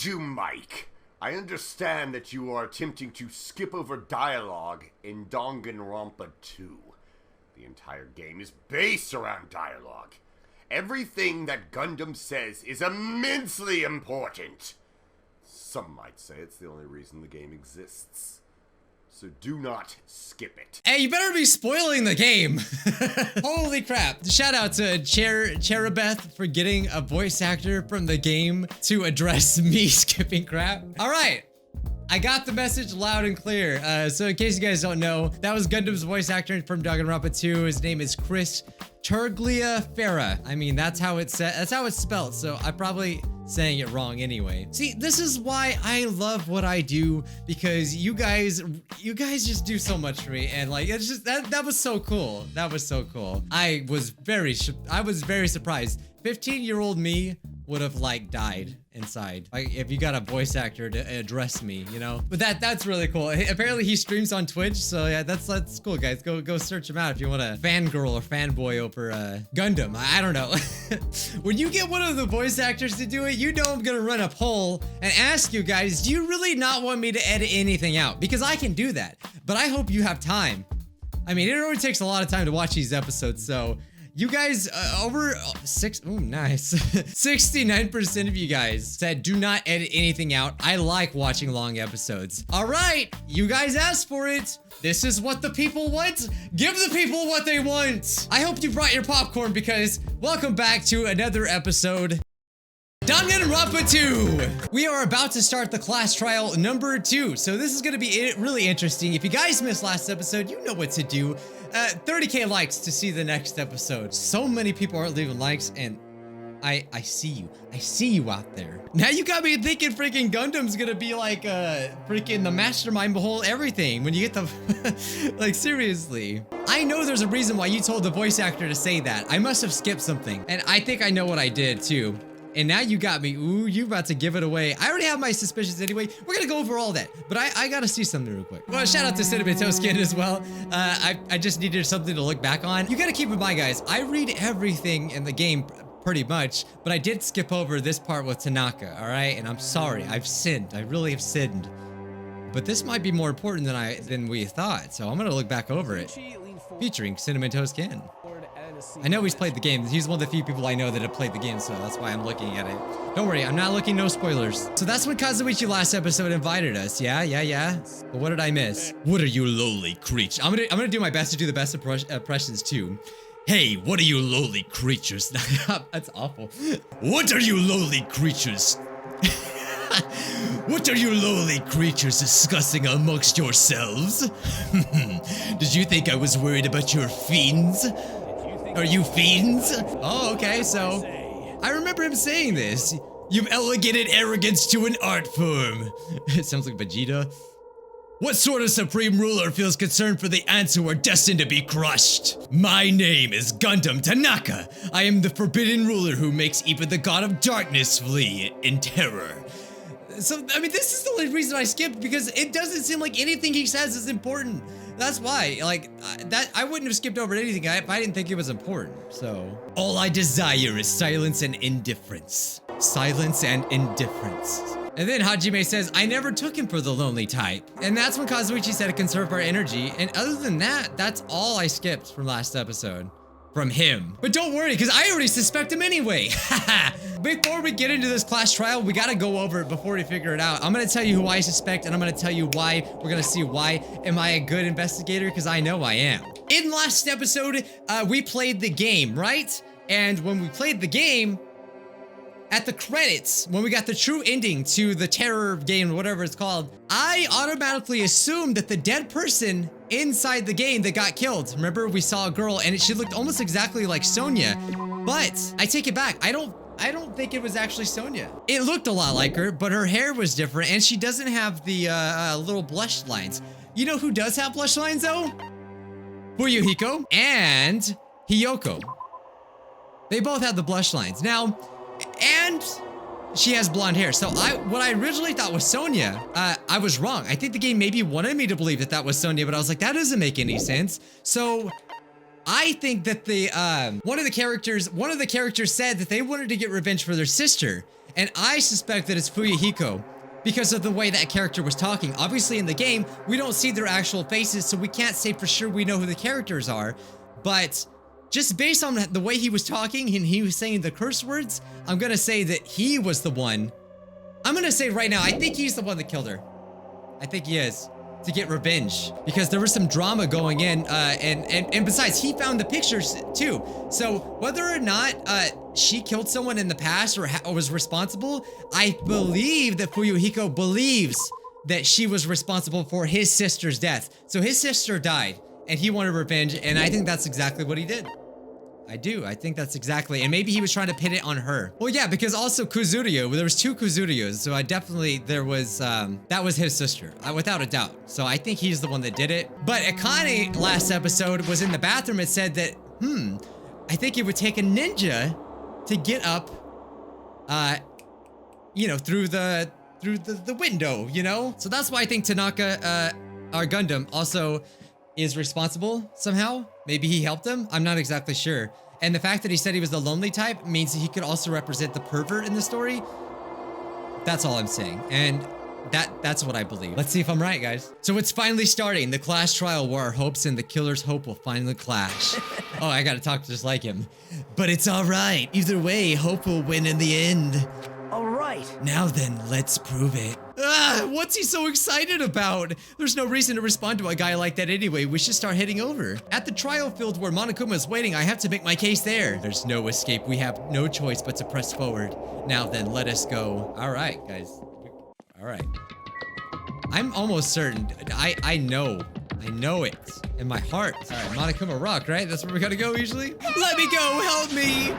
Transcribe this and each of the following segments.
Bijuu Mike, I understand that you are attempting to skip over dialogue in Danganronpa 2. The entire game is based around dialogue. Everything that Gundam says is immensely important. Some might say it's the only reason the game exists. So do not skip it. Hey, you better be spoiling the game. Holy crap. Shout out to Cherubeth for getting a voice actor from the game to address me skipping crap. All right. I got the message loud and clear. So in case you guys don't know, that was Gundam's voice actor from Danganronpa 2. His name is Chris Tergliafera. I mean, that's how it's spelled. So I'm probably saying it wrong anyway. See, this is why I love what I do, because you guys just do so much for me, and like it's just that was so cool. That was so cool. I was very surprised. 15-year-old me would have like died inside, like if you got a voice actor to address me, you know. But that's really cool. Apparently he streams on Twitch, so yeah, that's cool, guys. Go search him out if you want to fangirl or fanboy over Gundam. I don't know. When you get one of the voice actors to do it, you know I'm gonna run a poll and ask you guys, do you really not want me to edit anything out? Because I can do that, but I hope you have time. I mean, it already takes a lot of time to watch these episodes, so you guys, over 69% of you guys said do not edit anything out. I like watching long episodes. All right, you guys asked for it. This is what the people want. Give the people what they want. I hope you brought your popcorn, because welcome back to another episode. Danganronpa 2! We are about to start the class trial number 2, so this is gonna be really interesting. If you guys missed last episode, you know what to do. 30k likes to see the next episode. So many people aren't leaving likes, and I see you. I see you out there. Now you got me thinking freaking Gundam's gonna be like freaking the mastermind behind everything when you get the like, seriously. I know there's a reason why you told the voice actor to say that. I must have skipped something, and I think I know what I did too. And now you got me. Ooh, you about to give it away. I already have my suspicions anyway. We're gonna go over all that, but I gotta see something real quick. Well, shout out to Cinnamon Toast Skin as well. I just needed something to look back on. You gotta keep in mind, guys, I read everything in the game pretty much, but I did skip over this part with Tanaka, all right? And I'm sorry, I've sinned. I really have sinned. But this might be more important than we thought, so I'm gonna look back over it. Featuring Cinnamon Toast Skin. I know he's played the game. He's one of the few people I know that have played the game, so that's why I'm looking at it. Don't worry, I'm not looking, no spoilers. So that's when Kazuichi last episode invited us. Yeah. But what did I miss? What are you lowly creatures? I'm gonna do my best to do the best impressions too. Hey, what are you lowly creatures? That's awful. What are you lowly creatures? What are you lowly creatures discussing amongst yourselves? Did you think I was worried about your fiends? Are you fiends? Oh, okay, so I remember him saying this. You've elevated arrogance to an art form. It sounds like Vegeta. What sort of supreme ruler feels concerned for the ants who are destined to be crushed? My name is Gundam Tanaka. I am the forbidden ruler who makes even the god of darkness flee in terror. So, I mean, this is the only reason I skipped, because it doesn't seem like anything he says is important. That's why, like, I wouldn't have skipped over anything if I didn't think it was important, so. All I desire is silence and indifference. Silence and indifference. And then Hajime says, I never took him for the lonely type. And that's when Kazuichi said to conserve our energy. And other than that, that's all I skipped from last episode. From him. But don't worry, because I already suspect him anyway. Before we get into this class trial, we gotta go over it before we figure it out. I'm gonna tell you who I suspect, and I'm gonna tell you why. We're gonna see why. Am I a good investigator? Because I know I am. In last episode, we played the game, right? And when we played the game, at the credits, when we got the true ending to the terror game, whatever it's called, I automatically assumed that the dead person inside the game that got killed. Remember, we saw a girl and she looked almost exactly like Sonya, but I take it back. I don't think it was actually Sonya. It looked a lot like her, but her hair was different and she doesn't have the little blush lines. You know who does have blush lines though? Fuyuhiko and Hiyoko. They both have the blush lines. Now, and she has blonde hair. So what I originally thought was Sonya, I was wrong. I think the game maybe wanted me to believe that that was Sonya, but I was like, that doesn't make any sense. So I think that one of the characters said that they wanted to get revenge for their sister. And I suspect that it's Fuyuhiko because of the way that character was talking. Obviously in the game, we don't see their actual faces, so we can't say for sure we know who the characters are. But just based on the way he was talking and he was saying the curse words, I'm gonna say that he was the one. I'm gonna say right now, I think he's the one that killed her. I think he is. To get revenge, because there was some drama going in, and besides, he found the pictures too. So whether or not she killed someone in the past or was responsible, I believe that Fuyuhiko believes that she was responsible for his sister's death. So his sister died, and he wanted revenge, and I think that's exactly what he did. I do. I think that's exactly, and maybe he was trying to pin it on her. Well, yeah, because also Kuzuryo, there was 2 Kuzuryos, so there was, that was his sister, without a doubt. So I think he's the one that did it. But Akane last episode was in the bathroom and said that, I think it would take a ninja to get up, you know, through the window, you know? So that's why I think Tanaka, our Gundam, also is responsible somehow. Maybe he helped him. I'm not exactly sure. And the fact that he said he was the lonely type means that he could also represent the pervert in the story. That's all I'm saying. And that's what I believe. Let's see if I'm right, guys. So it's finally starting. The class trial where our hopes and the killer's hope will finally clash. Oh, I gotta talk just like him. But it's all right. Either way, hope will win in the end. All right. Now then, let's prove it. What's he so excited about? There's no reason to respond to a guy like that anyway. We should start heading over. At the trial field where Monokuma is waiting, I have to make my case there. There's no escape. We have no choice but to press forward. Now then, let us go. All right, guys. All right. I'm almost certain. I know it in my heart. All right, Monokuma Rock, right? That's where we gotta go usually. Let me go. Help me.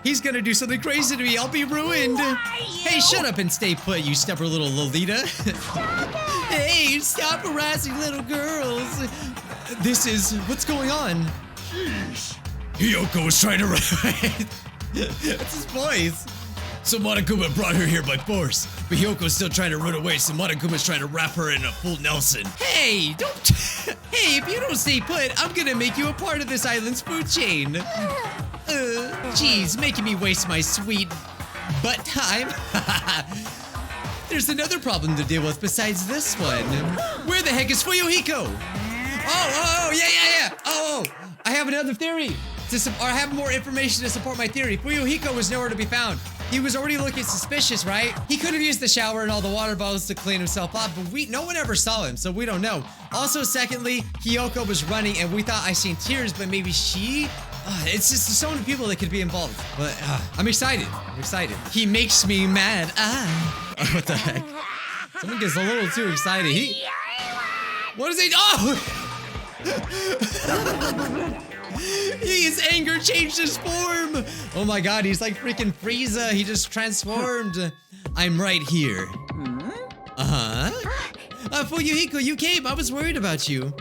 He's gonna do something crazy to me. I'll be ruined. Hey, shut up and stay put, you stubborn little Lolita. Hey, stop harassing little girls. What's going on? Jeez. Hiyoko was trying to run away. That's his voice. So Monokuma brought her here by force, but Hiyoko's still trying to run away, so Monokuma's trying to wrap her in a full Nelson. Hey, don't. Hey, if you don't stay put, I'm gonna make you a part of this island's food chain. Geez, making me waste my sweet butt time. There's another problem to deal with besides this one. Where the heck is Fuyuhiko? Oh, yeah. Oh, I have another theory. I have more information to support my theory. Fuyuhiko was nowhere to be found. He was already looking suspicious, right? He could have used the shower and all the water bottles to clean himself up, but no one ever saw him, so we don't know. Also, secondly, Hiyoko was running and we thought I seen tears, but maybe she? It's just so many people that could be involved. But I'm excited. He makes me mad. What the heck? Someone gets a little too excited. What is he? Oh! His anger changed his form. Oh my god, he's like freaking Frieza. He just transformed. I'm right here. Fuyuhiko, you came. I was worried about you.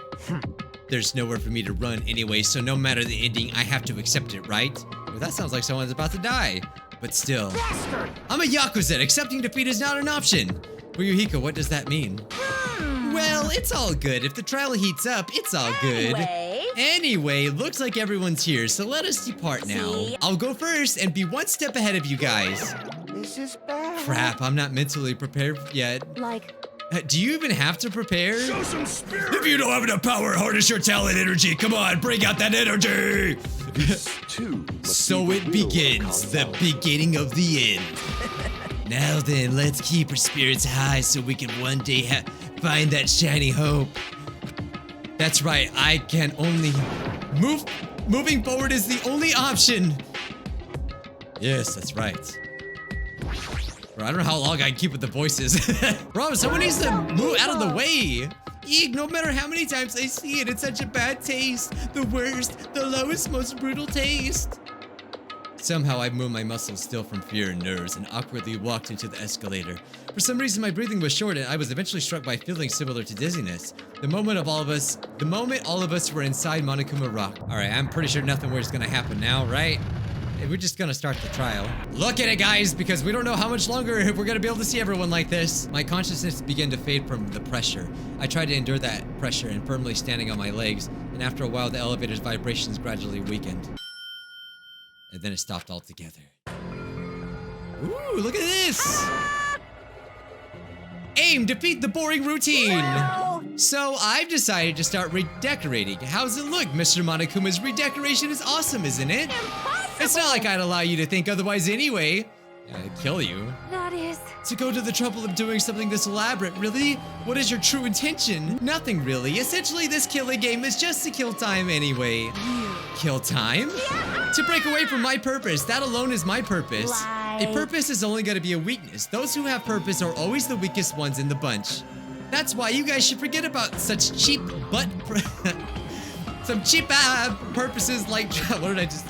There's nowhere for me to run anyway, so no matter the ending, I have to accept it, right? Well, that sounds like someone's about to die. But still. Bastard. I'm a Yakuza. Accepting defeat is not an option. Fuyuhiko, what does that mean? Well, it's all good. If the trial heats up, it's all good. Anyway, looks like everyone's here, so let us depart now. I'll go first and be one step ahead of you guys. This is bad. Crap, I'm not mentally prepared yet. Do you even have to prepare? Show some spirit. If you don't have enough power, harness your talent energy. Come on, bring out that energy. So it begins, the beginning of the end. Now then, let's keep our spirits high so we can one day find that shiny hope. That's right, I can only moving forward is the only option. Yes, that's right. Bro, I don't know how long I can keep with the voices. Bro, someone needs to move out of the way. Eek, no matter how many times I see it, it's such a bad taste. The worst, the lowest, most brutal taste. Somehow I moved my muscles still from fear and nerves and awkwardly walked into the escalator. For some reason my breathing was short and I was eventually struck by feelings similar to dizziness. The moment all of us were inside Monokuma Rock. Alright, I'm pretty sure nothing worse is gonna happen now, right? We're just gonna start the trial. Look at it, guys, because we don't know how much longer we're gonna be able to see everyone like this. My consciousness began to fade from the pressure. I tried to endure that pressure and firmly standing on my legs, and after a while the elevator's vibrations gradually weakened. And then it stopped altogether. Ooh, look at this. Aim, defeat the boring routine. Wow. So I've decided to start redecorating. How's it look? Mr. Monokuma's redecoration is awesome, isn't it? Impossible. It's not like I'd allow you to think otherwise anyway. I'd kill you. That is... To go to the trouble of doing something this elaborate, really? What is your true intention? Nothing really. Essentially, this killing game is just to kill time anyway. Kill time? Yeah. To break away from my purpose. That alone is my purpose. Lie. A purpose is only gonna be a weakness. Those who have purpose are always the weakest ones in the bunch. That's why you guys should forget about such cheap some cheap purposes like what did I just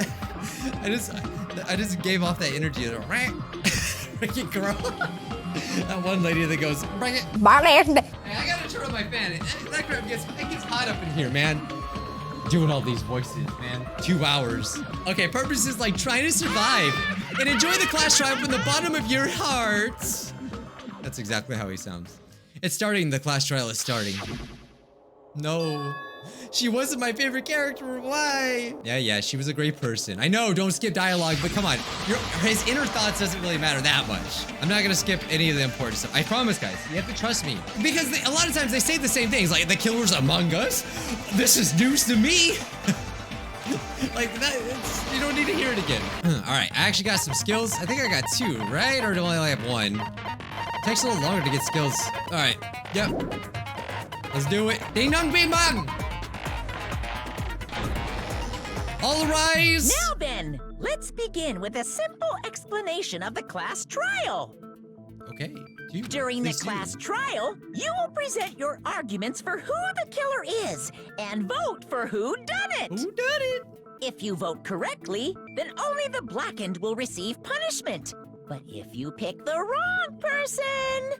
I just gave off that energy. Freaking girl. That one lady that goes, bring it. Hey, I gotta turn on my fan. That crap it gets hot up in here, man. Doing all these voices, man. 2 hours. Okay, purpose is like trying to survive and enjoy the class trial from the bottom of your hearts. That's exactly how he sounds. It's starting. The class trial is starting. No. She wasn't my favorite character. Why? Yeah, she was a great person. I know, don't skip dialogue, but come on. His inner thoughts doesn't really matter that much. I'm not gonna skip any of the important stuff. I promise, guys. You have to trust me. Because a lot of times they say the same things, like, the killer's among us. This is news to me. Like, you don't need to hear it again. All right, I actually got some skills. I think I got 2, right? Or do I only have 1? It takes a little longer to get skills. All right, yep. Let's do it. Ding dong bing bong. All rise! Now then, let's begin with a simple explanation of the class trial. Okay. During the class trial, you will present your arguments for who the killer is and vote for who done it. Who done it? If you vote correctly, then only the blackened will receive punishment. But if you pick the wrong person,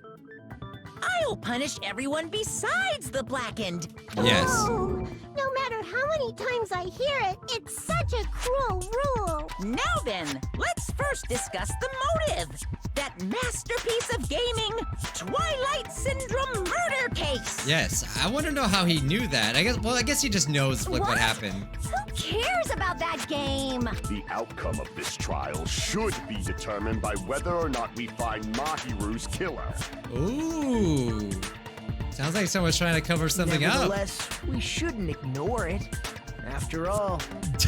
I'll punish everyone besides the blackened. Yes. Oh, no matter how many times I hear it, it's such a cruel rule. Now then, let's first discuss the motive. That masterpiece of gaming, Twilight Syndrome murder case. Yes, I want to know how he knew that. I guess he just knows what happened. Who cares about that game? The outcome of this trial should be determined by whether or not we find Mahiru's killer. Ooh. Sounds like someone's trying to cover something up. Nevertheless, we shouldn't ignore it. After all,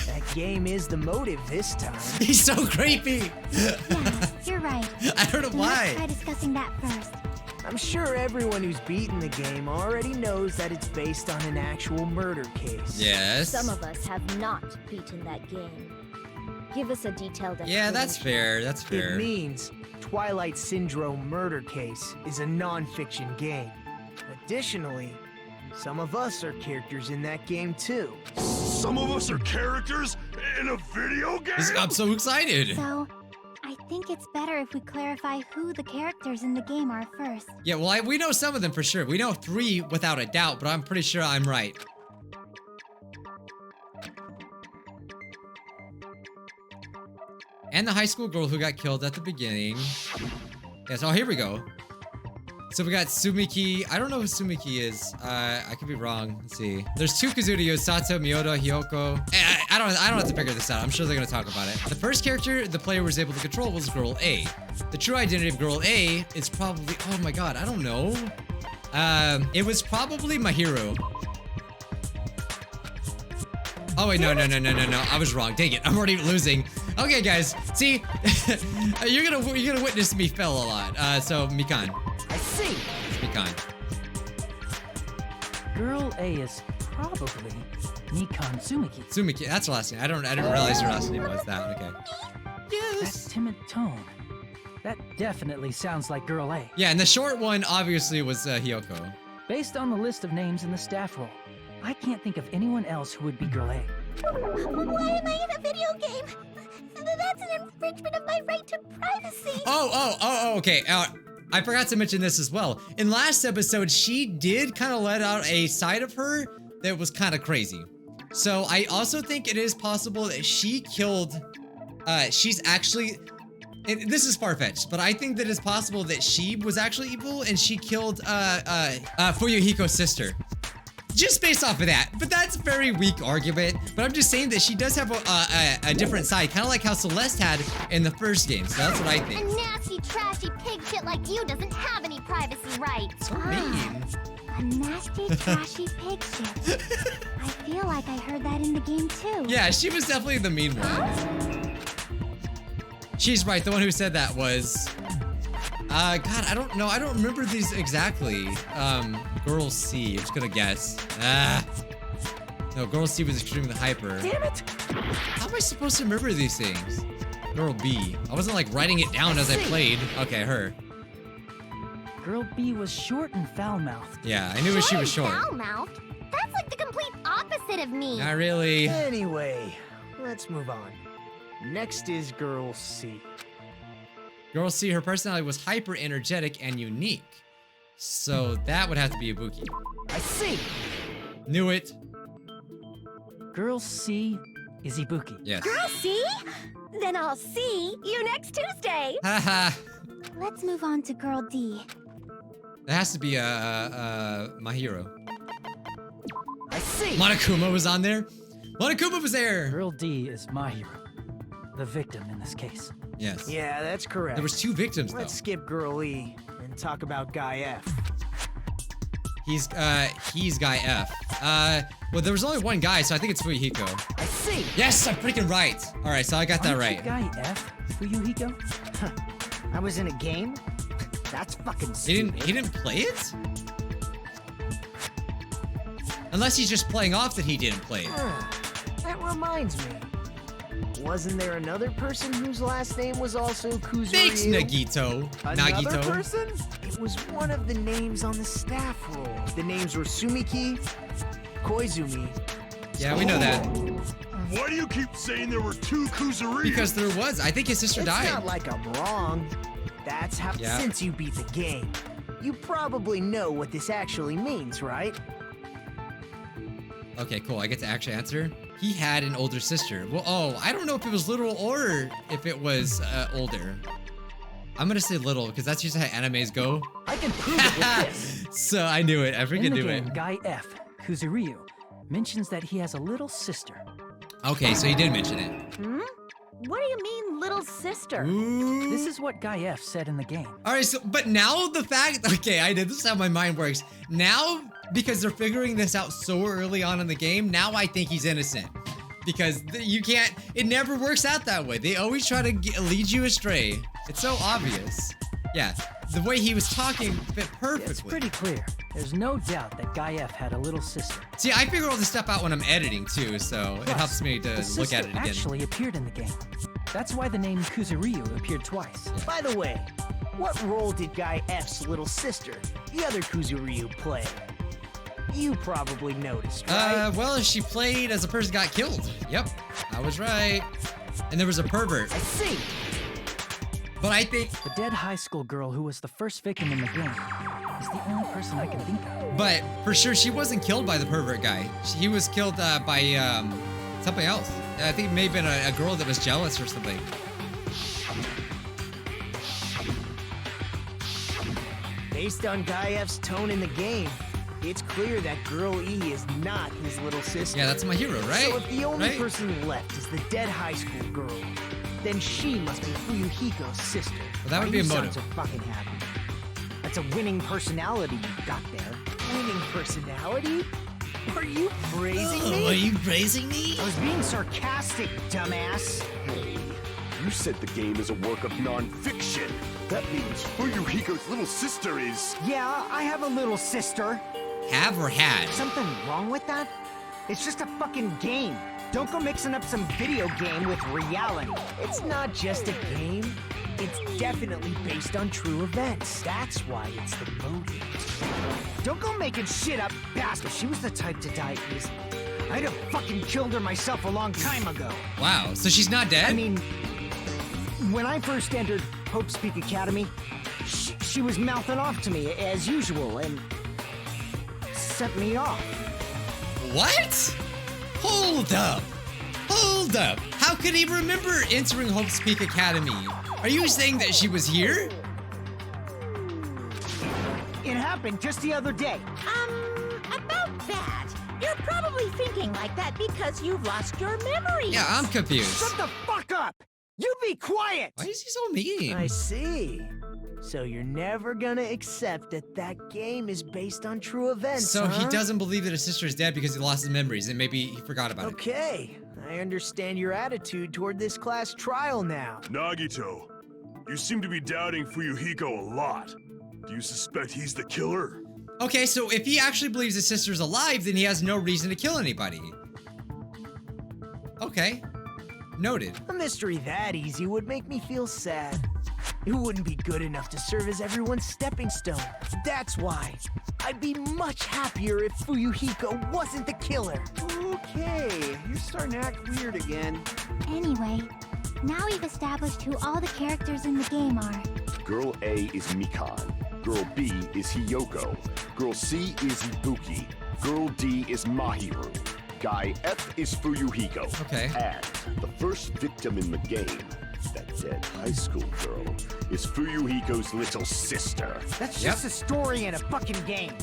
that game is the motive this time. He's so creepy. Yeah, you're right. I don't know why. Let's try discussing that first. I'm sure everyone who's beaten the game already knows that it's based on an actual murder case. Yes. Some of us have not beaten that game. Give us a detailed explanation. Yeah, that's fair. That's fair. It means Twilight Syndrome Murder Case is a non-fiction game. Additionally, some of us are characters in that game too. Some of us are characters in a video game? I'm so excited. So, I think it's better if we clarify who the characters in the game are first. Yeah, well, we know some of them for sure. We know 3 without a doubt, but I'm pretty sure I'm right. And the high school girl who got killed at the beginning. Yes, oh, here we go. So we got Sumiki. I don't know who Sumiki is. I could be wrong. Let's see. There's 2 Kazuryos, Sato, Miyoda, Hyoko. I don't have to figure this out. I'm sure they're gonna talk about it. The first character the player was able to control was Girl A. The true identity of Girl A is probably, oh my god, I don't know. It was probably Mahiru. Oh wait, no. I was wrong. Dang it, I'm already losing. Okay, guys. See, you're gonna witness me fail a lot. So Mikan. I see. Mikan. Girl A is probably Mikan Sumiki. Sumiki, that's her last name. I didn't realize her last name was that. Okay. That Yes. timid tone. That definitely sounds like Girl A. Yeah, and the short one obviously was Hyoko. Based on the list of names in the staff roll, I can't think of anyone else who would be Girl A. Why am I in a video game? That's an infringement of my right to privacy. Oh, okay. I forgot to mention this as well. In last episode, she did kind of let out a side of her that was kind of crazy. So I also think it is possible that she killed, she's actually, and this is far-fetched, but I think that it's possible that she was actually evil and she killed Fuyuhiko's sister. just based off of that. But that's a very weak argument. But I'm just saying that she does have a different side, kind of like how Celeste had in the first game. So that's what I think. A nasty, trashy pig shit like you doesn't have any privacy rights. So mean. A nasty, trashy pig shit. I feel like I heard that in the game too. Yeah, she was definitely the mean one. She's right. The one who said that was... God, I don't know. I don't remember these exactly. Girl C. I'm just gonna guess. No, Girl C was extremely hyper. Damn it! How am I supposed to remember these things? Girl B. I wasn't like writing it down as I played. Okay, her. Girl B was short and foul-mouthed. Yeah, I knew she was short. Foul-mouthed? That's like the complete opposite of me. Not really. Anyway, let's move on. Next is Girl C. Girl C, her personality was hyper energetic and unique. So that would have to be Ibuki. I see. Knew it. Girl C is Ibuki. Yes. Girl, see? Then I'll see you next Tuesday. Haha. Let's move on to Girl D. That has to be my hero. I see. Monokuma was on there. Monokuma was there. Girl D is my hero. The victim in this case. Yes. Yeah, that's correct. There was 2 victims though. Let's skip Girl E and talk about Guy F. He's Guy F. Well, there was only one guy, so I think it's Fuyuhiko. I see. Yes, I'm freaking right. All right, so I got that Aren't you right. Guy F, Fuyuhiko? I was in a game? That's fucking He stupid. didn't play it? Unless he's just playing off that he didn't play it. That reminds me. Wasn't there another person whose last name was also Kuzuryu? Thanks, Nagito. Another Nagito. person? It was one of the names on the staff roll. The names were Sumiki, Koizumi. Yeah, we know that. Why do you keep saying there were 2 Kuzuryu? Because there was. I think his sister It's died. not like I'm wrong. That's how. Yeah. Since you beat the game, you probably know what this actually means, right? Okay, cool. I get to actually answer. He had an older sister. Well, oh, I don't know if it was little or if it was older. I'm gonna say little because that's usually how animes go. I can prove it with this. So I knew it. I In freaking the knew game, it. Guy F, Kuzuryu, mentions that he has a little sister. Okay, so he did mention it. What do you mean, little sister? Ooh. This is what Guy F said in the game. All right, so but now the fact, okay, I did. This is how my mind works. Now, because they're figuring this out so early on in the game, now I think he's innocent. Because you can't, it never works out that way. They always try to lead you astray. It's so obvious. Yeah, the way he was talking fit perfectly. It's pretty clear. There's no doubt that Guy F had a little sister. See, I figure all this stuff out when I'm editing too, so it Plus, helps me to the look at sister it again. actually appeared in the game. That's why the name Kuzuryu appeared twice. By the way, what role did Guy F's little sister, the other Kuzuryu, play? You probably noticed, right? Well, she played as a person got killed. Yep, I was right. And there was a pervert. I see. But I think, The dead high school girl who was the first victim in the game is the only person I can think of. but for sure she wasn't killed by the pervert guy. He was killed by something else. I think it may have been a girl that was jealous or something. Based on Guy F's tone in the game, it's clear that Girl E is not his little sister. Yeah, that's my hero, right? So if the only Right? person left is the dead high school girl, then she must be Fuyuhiko's sister. Well, that would Why be a you motive. sound so fucking happy. That's a winning personality you got there. Winning personality? Are you praising me? Are you praising me? I was being sarcastic, dumbass. Hey, you said the game is a work of non-fiction. That means Fuyuhiko's little sister is... Yeah, I have a little sister. Have or had? Something wrong with that? It's just a fucking game. Don't go mixing up some video game with reality. It's not just a game. It's definitely based on true events. That's why it's the motive. Don't go making shit up, bastard. She was the type to die easily. I'd have fucking killed her myself a long time ago. Wow, so she's not dead? I mean, when I first entered Hope's Peak Academy, she was mouthing off to me as usual and sent me off. What? Hold up. Hold up. How could he remember entering Hope's Peak Academy? Are you saying that she was here? It happened just the other day. About that. You're probably thinking like that because you've lost your memories. Yeah, I'm confused. Shut the fuck up! You be quiet! Why is he so mean? I see. So you're never gonna accept that that game is based on true events, So he huh? doesn't believe that his sister is dead because he lost his memories and maybe he forgot about it. Okay, I understand your attitude toward this class trial now. Nagito, you seem to be doubting Fuyuhiko a lot. Do you suspect he's the killer? Okay, so if he actually believes his sister's alive, then he has no reason to kill anybody. Okay. Noted. A mystery that easy would make me feel sad. It wouldn't be good enough to serve as everyone's stepping stone. That's why I'd be much happier if Fuyuhiko wasn't the killer. Okay, you're starting to act weird again. Anyway, now we've established who all the characters in the game are. Girl A is Mikan. Girl B is Hiyoko. Girl C is Ibuki. Girl D is Mahiru. Guy F is Fuyuhiko. Okay. And the first victim in the game, that dead high school girl, is Fuyuhiko's little sister. That's just a story in a fucking game.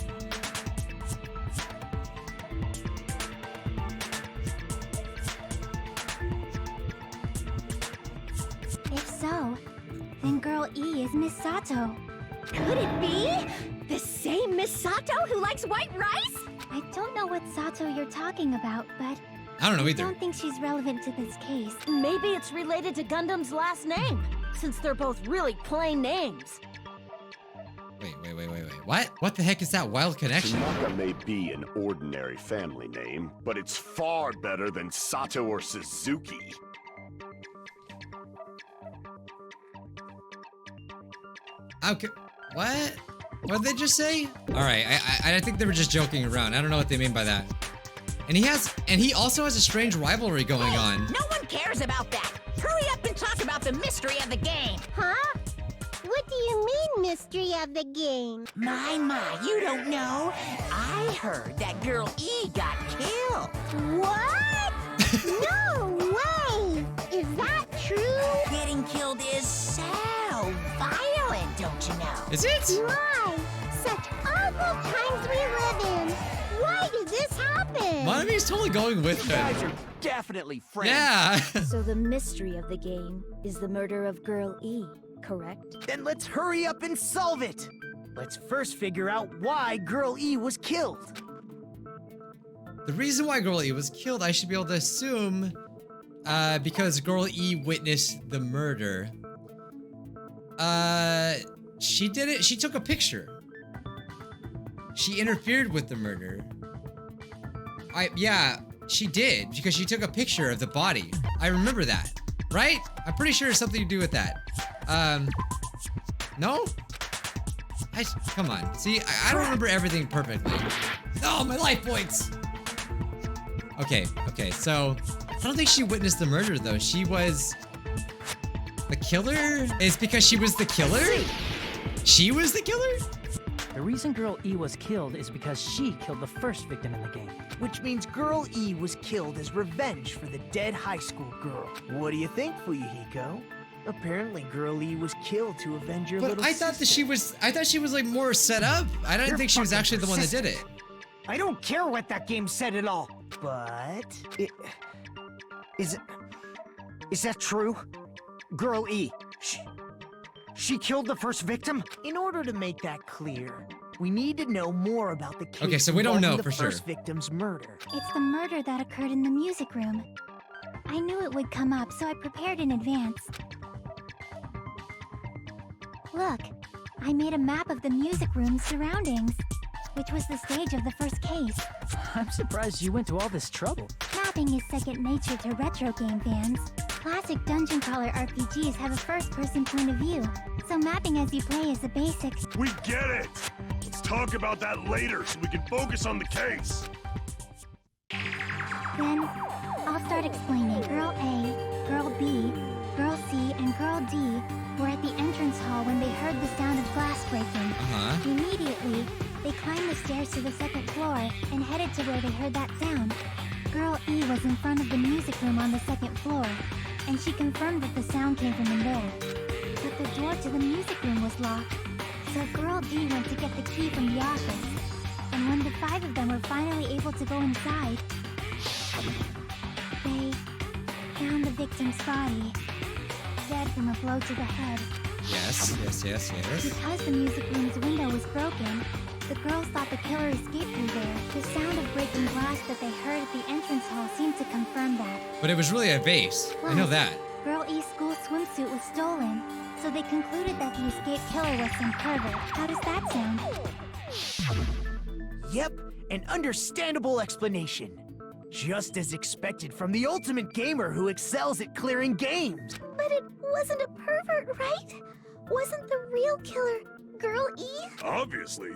If so, then Girl E is Miss Sato. Could it be? The same Miss Sato who likes white rice? I don't know what Sato you're talking about, but I don't know I either. don't think she's relevant to this case. Maybe it's related to Gundam's last name, since they're both really plain names. Wait. What? What the heck is that wild connection? Tanaka may be an ordinary family name, but it's far better than Sato or Suzuki. Okay. What? What did they just say? All right, I think they were just joking around. I don't know what they mean by that. And he also has a strange rivalry going on. No one cares about that. Hurry up and talk about the mystery of the game. Huh? What do you mean, mystery of the game? My, you don't know. I heard that Girl E got killed. What? No way! Is that true? Getting killed is so violent, don't you know? Is it? My, such awful times we live in. Why did this happen? Monami's totally going with You guys him. are definitely friends. Yeah. So the mystery of the game is the murder of Girl E, correct? Then let's hurry up and solve it. Let's first figure out why Girl E was killed. The reason why Girl E was killed, I should be able to assume, because Girl E witnessed the murder. She did it. She took a picture. She interfered with the murder. Yeah, she did, because she took a picture of the body. I remember that, right? I'm pretty sure it's something to do with that. No? Come on. See, I don't remember everything perfectly. Oh, my life points! Okay, so I don't think she witnessed the murder, though. She was the killer? It's because she was the killer? She was the killer? The reason Girl E was killed is because she killed the first victim in the game. Which means Girl E was killed as revenge for the dead high school girl. What do you think, Fuyuhiko? Apparently, Girl E was killed to avenge your But little I thought that sister. I thought she was like more set up. I didn't You're think she was fucking actually the one that did it. I don't care what that game said at all. But is that true? Girl E, she killed the first victim? In order to make that clear, we need to know more about the case. Okay, so we don't know involving for the sure. first victim's murder. It's the murder that occurred in the music room. I knew it would come up, so I prepared in advance. Look, I made a map of the music room's surroundings, which was the stage of the first case. I'm surprised you went to all this trouble. Mapping is second nature to retro game fans. Classic dungeon crawler RPGs have a first-person point of view, so mapping as you play is a basic. We get it! Let's talk about that later so we can focus on the case. Then, I'll start explaining. Girl A, Girl B, Girl C, and Girl D were at the entrance hall when they heard the sound of glass breaking. Immediately, they climbed the stairs to the second floor and headed to where they heard that sound. Girl E was in front of the music room on the second floor, and she confirmed that the sound came from in there. But the door to the music room was locked, so Girl D went to get the key from the office. And when the 5 of them were finally able to go inside, they found the victim's body, dead from a blow to the head. Yes. Because the music room's window was broken, the girls thought the killer escaped through there. The sound of breaking glass that they heard at the entrance hall seemed to confirm that. But it was really a vase. I know that. Girl E's school swimsuit was stolen, so they concluded that the escaped killer was some pervert. How does that sound? Yep, an understandable explanation. Just as expected from the ultimate gamer who excels at clearing games. But it wasn't a pervert, right? Wasn't the real killer Girl E? Obviously.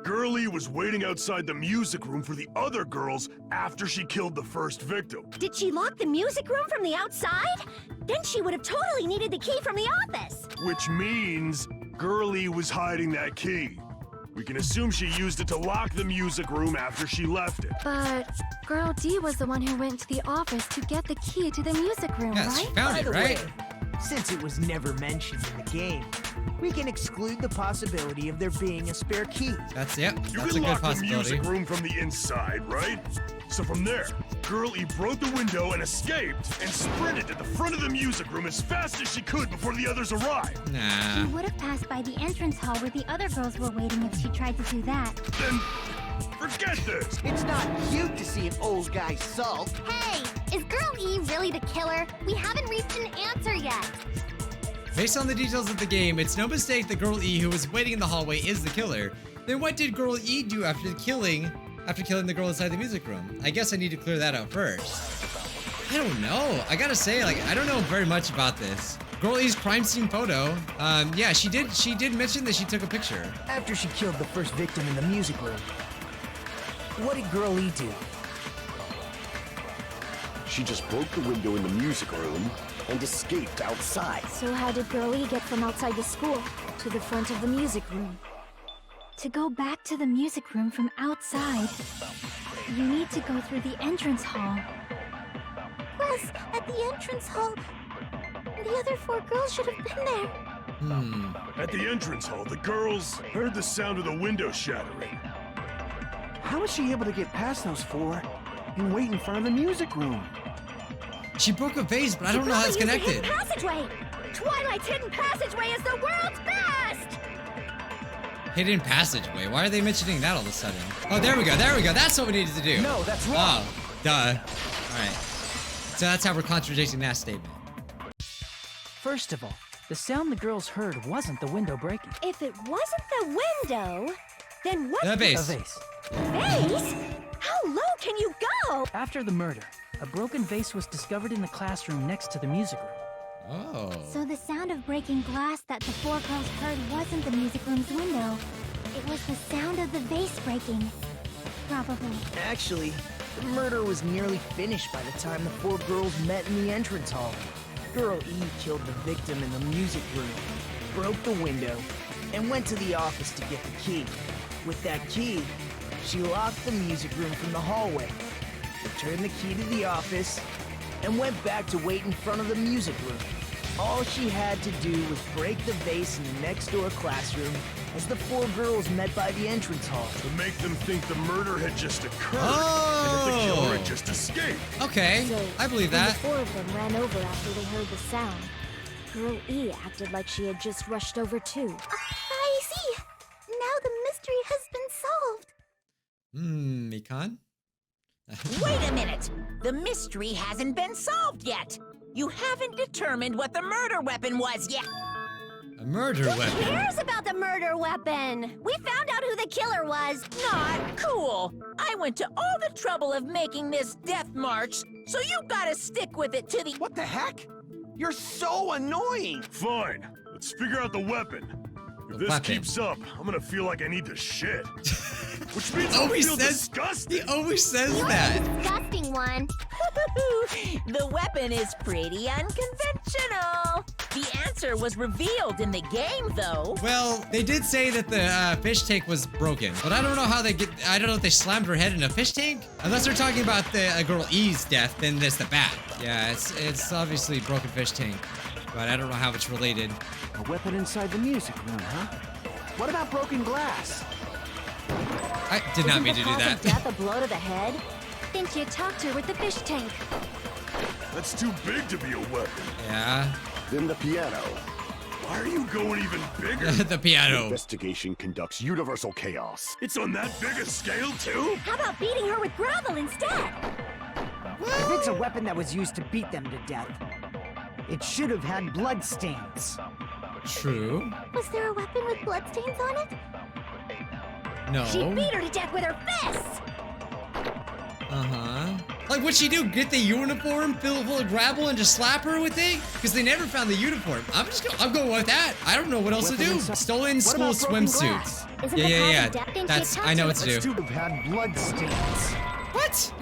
Girl E was waiting outside the music room for the other girls after she killed the first victim. Did she lock the music room from the outside? Then she would have totally needed the key from the office. Which means Girl E was hiding that key. We can assume she used it to lock the music room after she left it. But Girl D was the one who went to the office to get the key to the music room, Yes, right? she found it, right? Since it was never mentioned in the game, we can exclude the possibility of there being a spare key. That's You a can good lock the possibility. music room from the inside, right? So from there, Girl E broke the window and escaped and sprinted to the front of the music room as fast as she could before the others arrived. She Nah. would have passed by the entrance hall where the other girls were waiting if she tried to do that. Then forget this. It's not cute to see an old guy sulk. Hey, is Girl E really the killer? We haven't reached an answer yet. Based on the details of the game, it's no mistake that Girl E, who was waiting in the hallway, is the killer. Then what did Girl E do after killing the girl inside the music room? I guess I need to clear that out first. I don't know. I gotta say, like, I don't know very much about this. Girl E's crime scene photo. Yeah, she did mention that she took a picture. After she killed the first victim in the music room, what did Girl E do? She just broke the window in the music room and escaped outside. So how did Girl E get from outside the school to the front of the music room? To go back to the music room from outside, you need to go through the entrance hall. Plus, at the entrance hall, the other 4 girls should have been there. At the entrance hall, the girls heard the sound of the window shattering. How was she able to get past those 4 and wait in front of the music room? She broke a vase, but I don't know how it's connected. Hidden passageway. Twilight's hidden passageway is the world's best. Hidden passageway. Why are they mentioning that all of a sudden? Oh, there we go. That's what we needed to do. No, that's wrong. Oh, duh. All right. So that's how we're contradicting that statement. First of all, the sound the girls heard wasn't the window breaking. If it wasn't the window, then what? The A vase. vase. Vase? How low can you go? After the murder, a broken vase was discovered in the classroom next to the music room. Oh. So the sound of breaking glass that the 4 girls heard wasn't the music room's window. It was the sound of the vase breaking. Probably. Actually, the murder was nearly finished by the time the 4 girls met in the entrance hall. Girl E killed the victim in the music room, broke the window, and went to the office to get the key. With that key, she locked the music room from the hallway, returned the key to the office, and went back to wait in front of the music room. All she had to do was break the vase in the next door classroom as the 4 girls met by the entrance hall. To make them think the murder had just occurred and Oh. that the killer had just escaped. Okay. So, I believe when that. the 4 of them ran over after they heard the sound, Girl E acted like she had just rushed over too. I see. Now the mystery has been solved. Mikan? Wait a minute! The mystery hasn't been solved yet! You haven't determined what the murder weapon was yet! A murder Who weapon. cares about the murder weapon? We found out who the killer was. Not cool! I went to all the trouble of making this death march, so you gotta stick with it to the— What the heck? You're so annoying! Fine, let's figure out the weapon. If The this weapon. keeps up, I'm gonna feel like I need to shit. Which means I Always feel says- disgusting. He always says that. Disgusting one. The weapon is pretty unconventional! The answer was revealed in the game, though. Well, they did say that the fish tank was broken, but I don't know how I don't know if they slammed her head in a fish tank. Unless they're talking about the girl E's death, then that's the bat. Yeah, it's obviously broken fish tank, but I don't know how it's related. A weapon inside the music room, huh? What about broken glass? I did not mean to do that. Death a blow to the head? Think you attacked her with the fish tank. That's too big to be a weapon. Yeah. Then the piano. Why are you going even bigger? The piano. Investigation conducts universal chaos. It's on that big a scale, too? How about beating her with gravel instead? If it's a weapon that was used to beat them to death, it should have had bloodstains. True. Was there a weapon with bloodstains on it? No. She beat her to death with her fists! Uh-huh. Like, what'd she do? Get the uniform, fill it full of gravel, and just slap her with it? Because they never found the uniform. I'm going with that. I don't know what else to do. Stolen school swimsuits. Yeah. That's, I know what to do. Should have had bloodstains. What?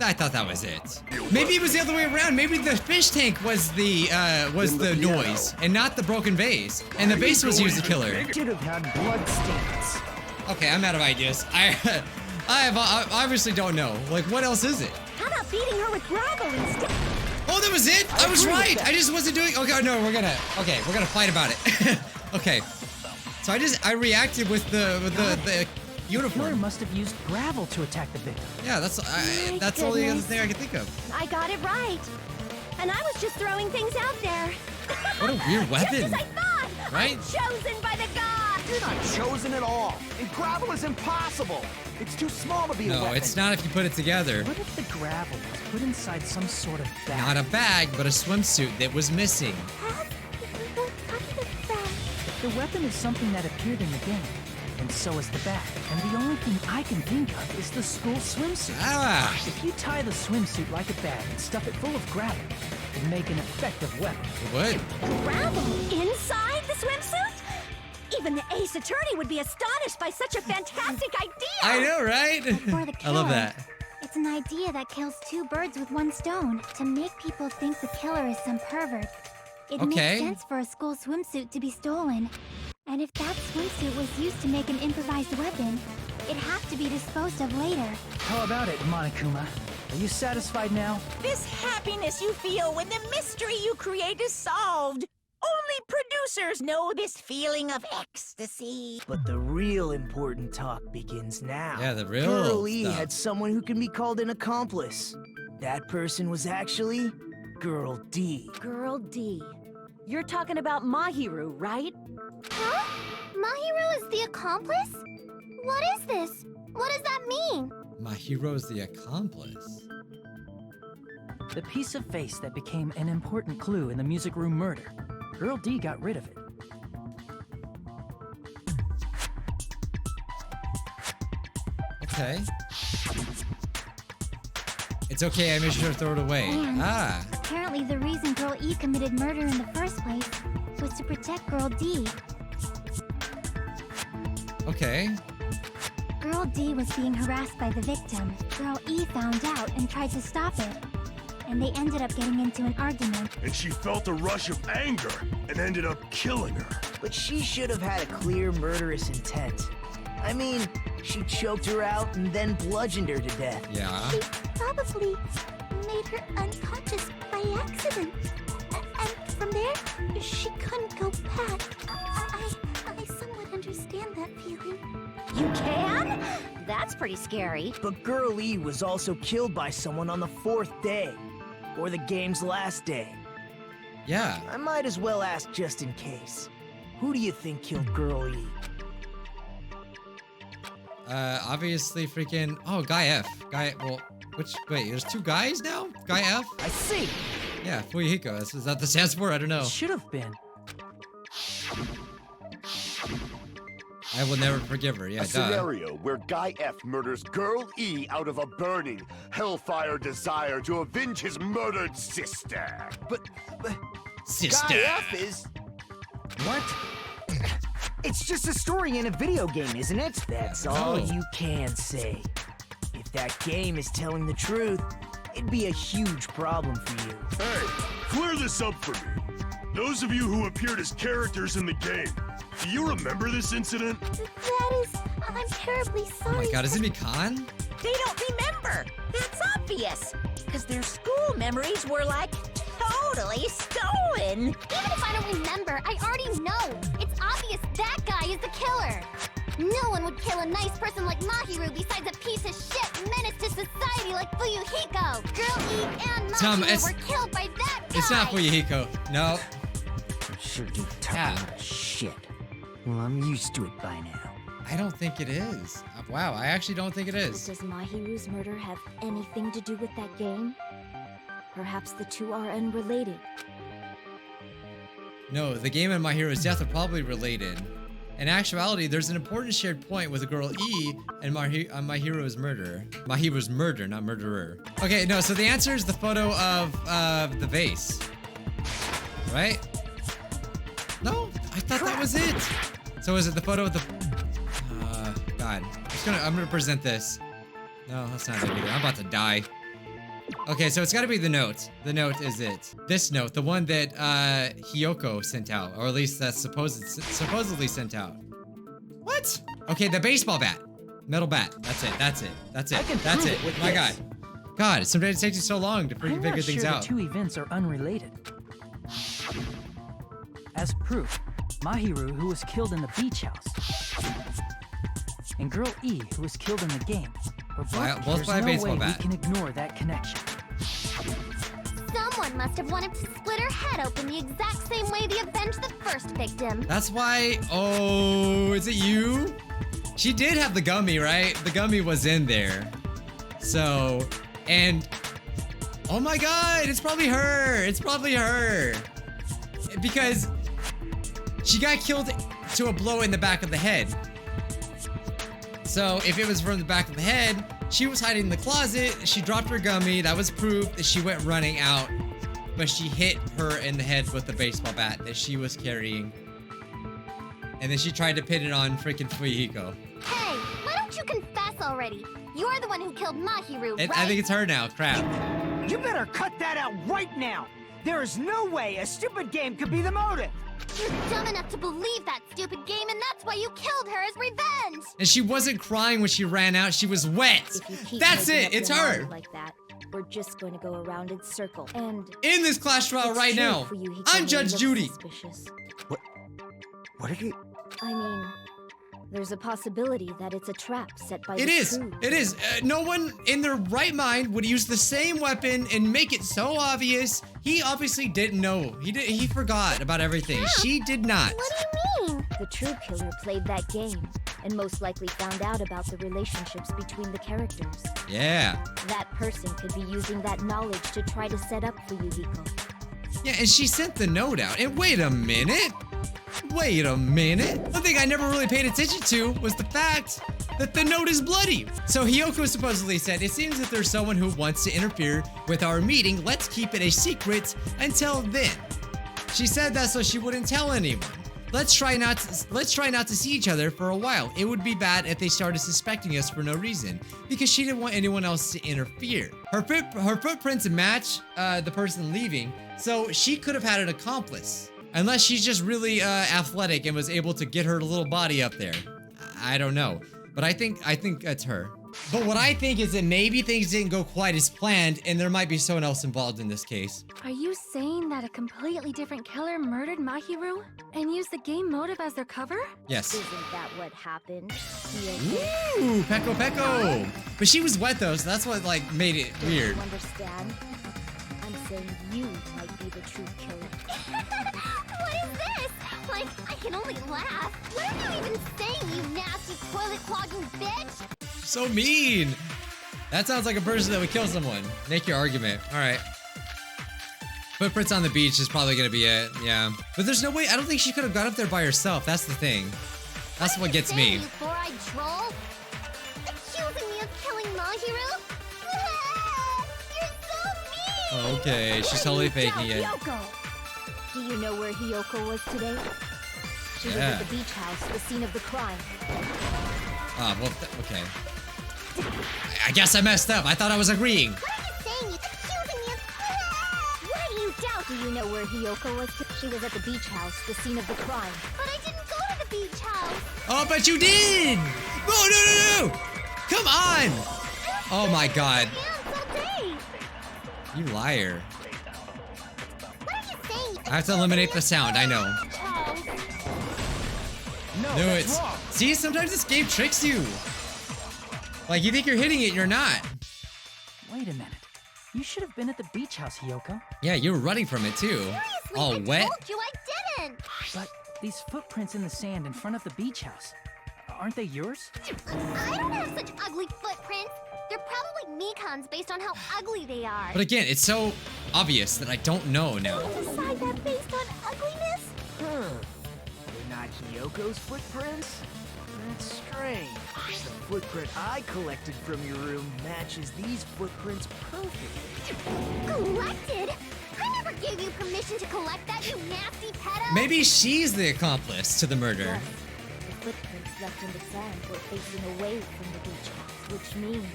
I thought that was it. Maybe it was the other way around. Maybe the fish tank was the noise, and not the broken vase. And the vase was used to kill her. Should have had bloodstains. Okay, I'm out of ideas. I obviously don't know. Like, what else is it? How about beating her with gravel instead? Oh, that was it? I was right. I just wasn't doing. Okay, no, we're gonna fight about it. Okay. So I reacted with the uniform. The killer must have used gravel to attack the victim. Yeah, that's the only other thing I can think of. I got it right. And I was just throwing things out there. What a weird weapon. Just as I thought. Right? I'm chosen by the gods. You're not chosen at all. And gravel is impossible. It's too small to be a weapon. No, it's not if you put it together. What if the gravel was put inside some sort of bag? Not a bag, but a swimsuit that was missing. The weapon is something that appeared in the game, and so is the bag. And the only thing I can think of is the school swimsuit. Ah! If you tie the swimsuit like a bag and stuff it full of gravel, it'd make an effective weapon. It would. Gravel inside the swimsuit? Even the ace attorney would be astonished by such a fantastic idea! I know, right? For the I love killer, that. It's an idea that kills two birds with one stone. To make people think the killer is some pervert. It Okay. makes sense for a school swimsuit to be stolen. And if that swimsuit was used to make an improvised weapon, it'd have to be disposed of later. How about it, Monokuma? Are you satisfied now? This happiness you feel when the mystery you create is solved. Only producers know this feeling of ecstasy. But the real important talk begins now. Yeah, the real Girl E stuff. had someone who can be called an accomplice. That person was actually Girl D. Girl D. You're talking about Mahiru, right? Huh? Mahiru is the accomplice? What is this? What does that mean? My hero's the accomplice. The piece of face that became an important clue in the music room murder. Girl D got rid of it. Okay. It's okay, I made sure to throw it away. And Ah. apparently the reason Girl E committed murder in the first place was to protect Girl D. Okay. Girl D was being harassed by the victim. Girl E found out and tried to stop it. And they ended up getting into an argument. And she felt a rush of anger and ended up killing her. But she should have had a clear murderous intent. I mean, she choked her out and then bludgeoned her to death. Yeah. She probably made her unconscious by accident. And from there, she couldn't go back. I somewhat understand that feeling. You can? That's pretty scary. But Girl E was also killed by someone on the 4th day. Or the game's last day. Yeah. I might as well ask just in case. Who do you think killed Girl E? Obviously freaking... Oh, Guy F. Wait, there's two guys now? Guy F? I see. Yeah, Fuyuhiko. Is that the stands for? I don't know. It should have been. I will never forgive her. Yeah, A scenario where Guy F murders Girl E out of a burning, hellfire desire to avenge his murdered sister. But Sister. Guy F is... What? It's just a story in a video game, isn't it? That's all No. you can say. If that game is telling the truth, it'd be a huge problem for you. Hey, clear this up for me. Those of you who appeared as characters in the game, do you remember this incident? That is... I'm terribly sorry. Oh my god, is it Mikan? They don't remember. That's obvious. Because their school memories were like totally stolen. Even if I don't remember, I already know. It's obvious that guy is the killer. No one would kill a nice person like Mahiru besides a piece of shit menace to society like Fuyuhiko. Girl E and Mahiru were killed by that guy. It's not Fuyuhiko. No. I'm sure do talk a lot of shit. Well, I'm used to it by now. I don't think it is. Wow, I actually don't think it is. Does Mahiru's murder have anything to do with that game? Perhaps the two are unrelated. No, the game and Mahiru's death are probably related. In actuality, there's an important shared point with the girl E and Mahiru's murder. Mahiru's murder, not murderer. Okay, no, so the answer is the photo of the vase. Right? No, I thought that was it. So is it the photo of the... God. I'm gonna present this. No, that's not it either. I'm about to die. Okay, so it's gotta be the note. The note is it. This note, the one that Hiyoko sent out, or at least that's supposedly sent out. What? Okay, the baseball bat. Metal bat. That's it. That's it. That's it. That's it. My God. God, sometimes it takes you so long to figure things out. I'm not sure the two events are unrelated. As proof, Mahiru, who was killed in the beach house, and Girl E, who was killed in the game, were both by a baseball bat. We can ignore that connection. Someone must have wanted to split her head open the exact same way they avenged the first victim. That's why. Oh, is it you? She did have the gummy, right? The gummy was in there. So, and oh my God, it's probably her. It's probably her. Because she got killed to a blow in the back of the head. So if it was from the back of the head, she was hiding in the closet, she dropped her gummy, that was proof that she went running out, but she hit her in the head with the baseball bat that she was carrying. And then she tried to pin it on freaking Fuyuhiko. Hey, why don't you confess already? You're the one who killed Mahiru, right? I think it's her now, crap. You better cut that out right now! There is no way a stupid game could be the motive! You're dumb enough to believe that stupid game, and that's why you killed her as revenge! And she wasn't crying when she ran out, she was wet! That's it, it's her! Like that, we're just going to go around in circles. And in this class trial right now, I'm Judge Judy! What did you... I mean, there's a possibility that it's a trap set by It is! It is! No one in their right mind would use the same weapon and make it so obvious. He obviously didn't know. He forgot about everything. She did not. What do you mean? The true killer played that game, and most likely found out about the relationships between the characters. Yeah. That person could be using that knowledge to try to set up Fuyuhiko. Yeah, and she sent the note out. And wait a minute. Wait a minute. The thing I never really paid attention to was the fact that the note is bloody. So Hiyoko supposedly said, it seems that there's someone who wants to interfere with our meeting. Let's keep it a secret until then. She said that so she wouldn't tell anyone. Let's try not to see each other for a while. It would be bad if they started suspecting us for no reason, because she didn't want anyone else to interfere. Her footprints match the person leaving, so she could have had an accomplice. Unless she's just really athletic and was able to get her little body up there. I don't know. But I think that's her. But what I think is that maybe things didn't go quite as planned and there might be someone else involved in this case. Are you saying that a completely different killer murdered Mahiru and used the game motive as their cover? Yes. Isn't that what happened? Ooh, Peko Peko! But she was wet though, so that's what like made it weird. You understand? I'm saying you might be the true killer. What is this? Like, I can only laugh. What are you even saying, you nasty toilet-clogging bitch? So mean! That sounds like a person that would kill someone. Make your argument. Alright. Footprints on the beach is probably gonna be it, yeah. But there's no way, I don't think she could have got up there by herself. That's the thing. That's what gets me. You four-eyed troll? Accusing me of killing Mahiru? You're so mean! Okay, she's totally faking it. Do you know where Hiyoko was today? She was at the beach house, the scene of the crime. Ah, well, okay. I guess I messed up. I thought I was agreeing. What are you saying? You're accusing me of... Why do you doubt? Do you know where Hiyoko was? She was at the beach house, the scene of the crime. But I didn't go to the beach house. Oh, but you did! No! Come on! Oh my God. You liar. What are you saying? I have to eliminate the sound, I know. No, Knew that's it. wrong. See, sometimes this game tricks you. Like, you think you're hitting it, you're not. Wait a minute. You should have been at the beach house, Hiyoko. Yeah, you were running from it, too. Seriously, All I wet. told you I didn't. But these footprints in the sand in front of the beach house, aren't they yours? I don't have such ugly footprints. They're probably Mikan's based on how ugly they are. But again, it's so obvious that I don't know now. Decide that based on ugliness? They're not Hiyoko's footprints? That's strange. The footprint I collected from your room matches these footprints perfectly. Collected? I never gave you permission to collect that, you nasty pedo! Maybe she's the accomplice to the murder. The footprints left in the sand were facing away from the beach house, which means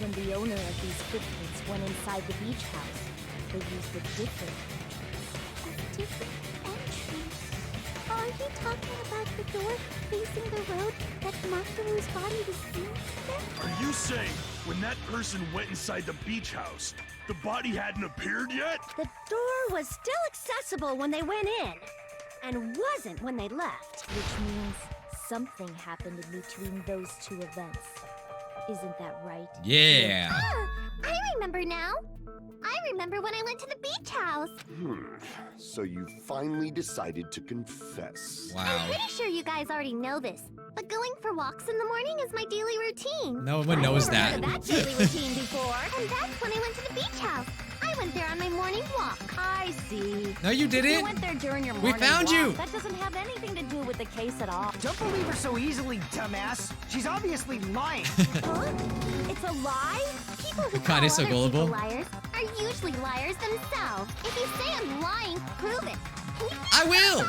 when the owner of these footprints went inside the beach house, they used a different entrance. A different entrance? Are you talking about the door facing the road that Mahiru's body was seen through? Are you saying when that person went inside the beach house, the body hadn't appeared yet? The door was still accessible when they went in, and wasn't when they left. Which means something happened in between those two events. Isn't that right? Yeah. Ah, I remember now. I remember when I went to the beach house. So you finally decided to confess. Wow. I'm pretty sure you guys already know this, but going for walks in the morning is my daily routine. No one knows that. I've never heard of that daily routine before, and that's when I went to the beach house. I went there on my morning walk. I see. No, you didn't. You went there during your We morning found walk. you. That doesn't have anything to do with the case at all. Don't believe her so easily, dumbass. She's obviously lying. Huh? It's a lie? People who God, call he's so other people gullible. liars are usually liars themselves. If you say I'm lying, prove it. I will.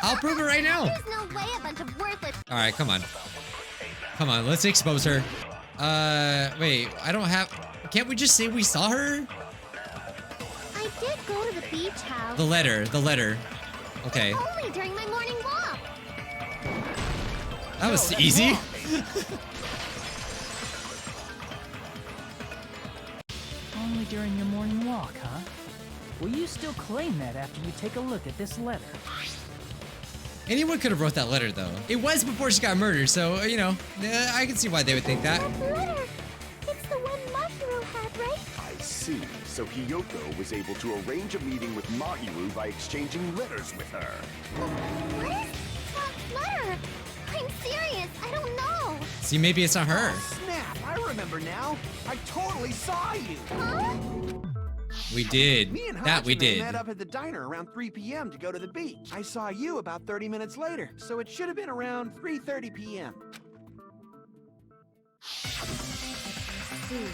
I'll prove it right now. There's no way a bunch of worthless. All right, come on. Come on, let's expose her. Wait, I don't have... Can't we just say we saw her? I did go to the beach house. The letter. Okay. Only during my morning walk. That was easy. Only during your morning walk, huh? Will you still claim that after you take a look at this letter? Anyone could have wrote that letter, though. It was before she got murdered, so, you know, I can see why they would think that. That letter. It's the one Mahiru had, right? I see. So Hiyoko was able to arrange a meeting with Mahiru by exchanging letters with her. What is that letter? I'm serious. I don't know. See, maybe it's not her. Oh, snap! I remember now. I totally saw you. Huh? We did. Me and That we Hajime did. met up at the diner around 3 p.m. to go to the beach. I saw you about 30 minutes later, so it should have been around 3:30 p.m. See.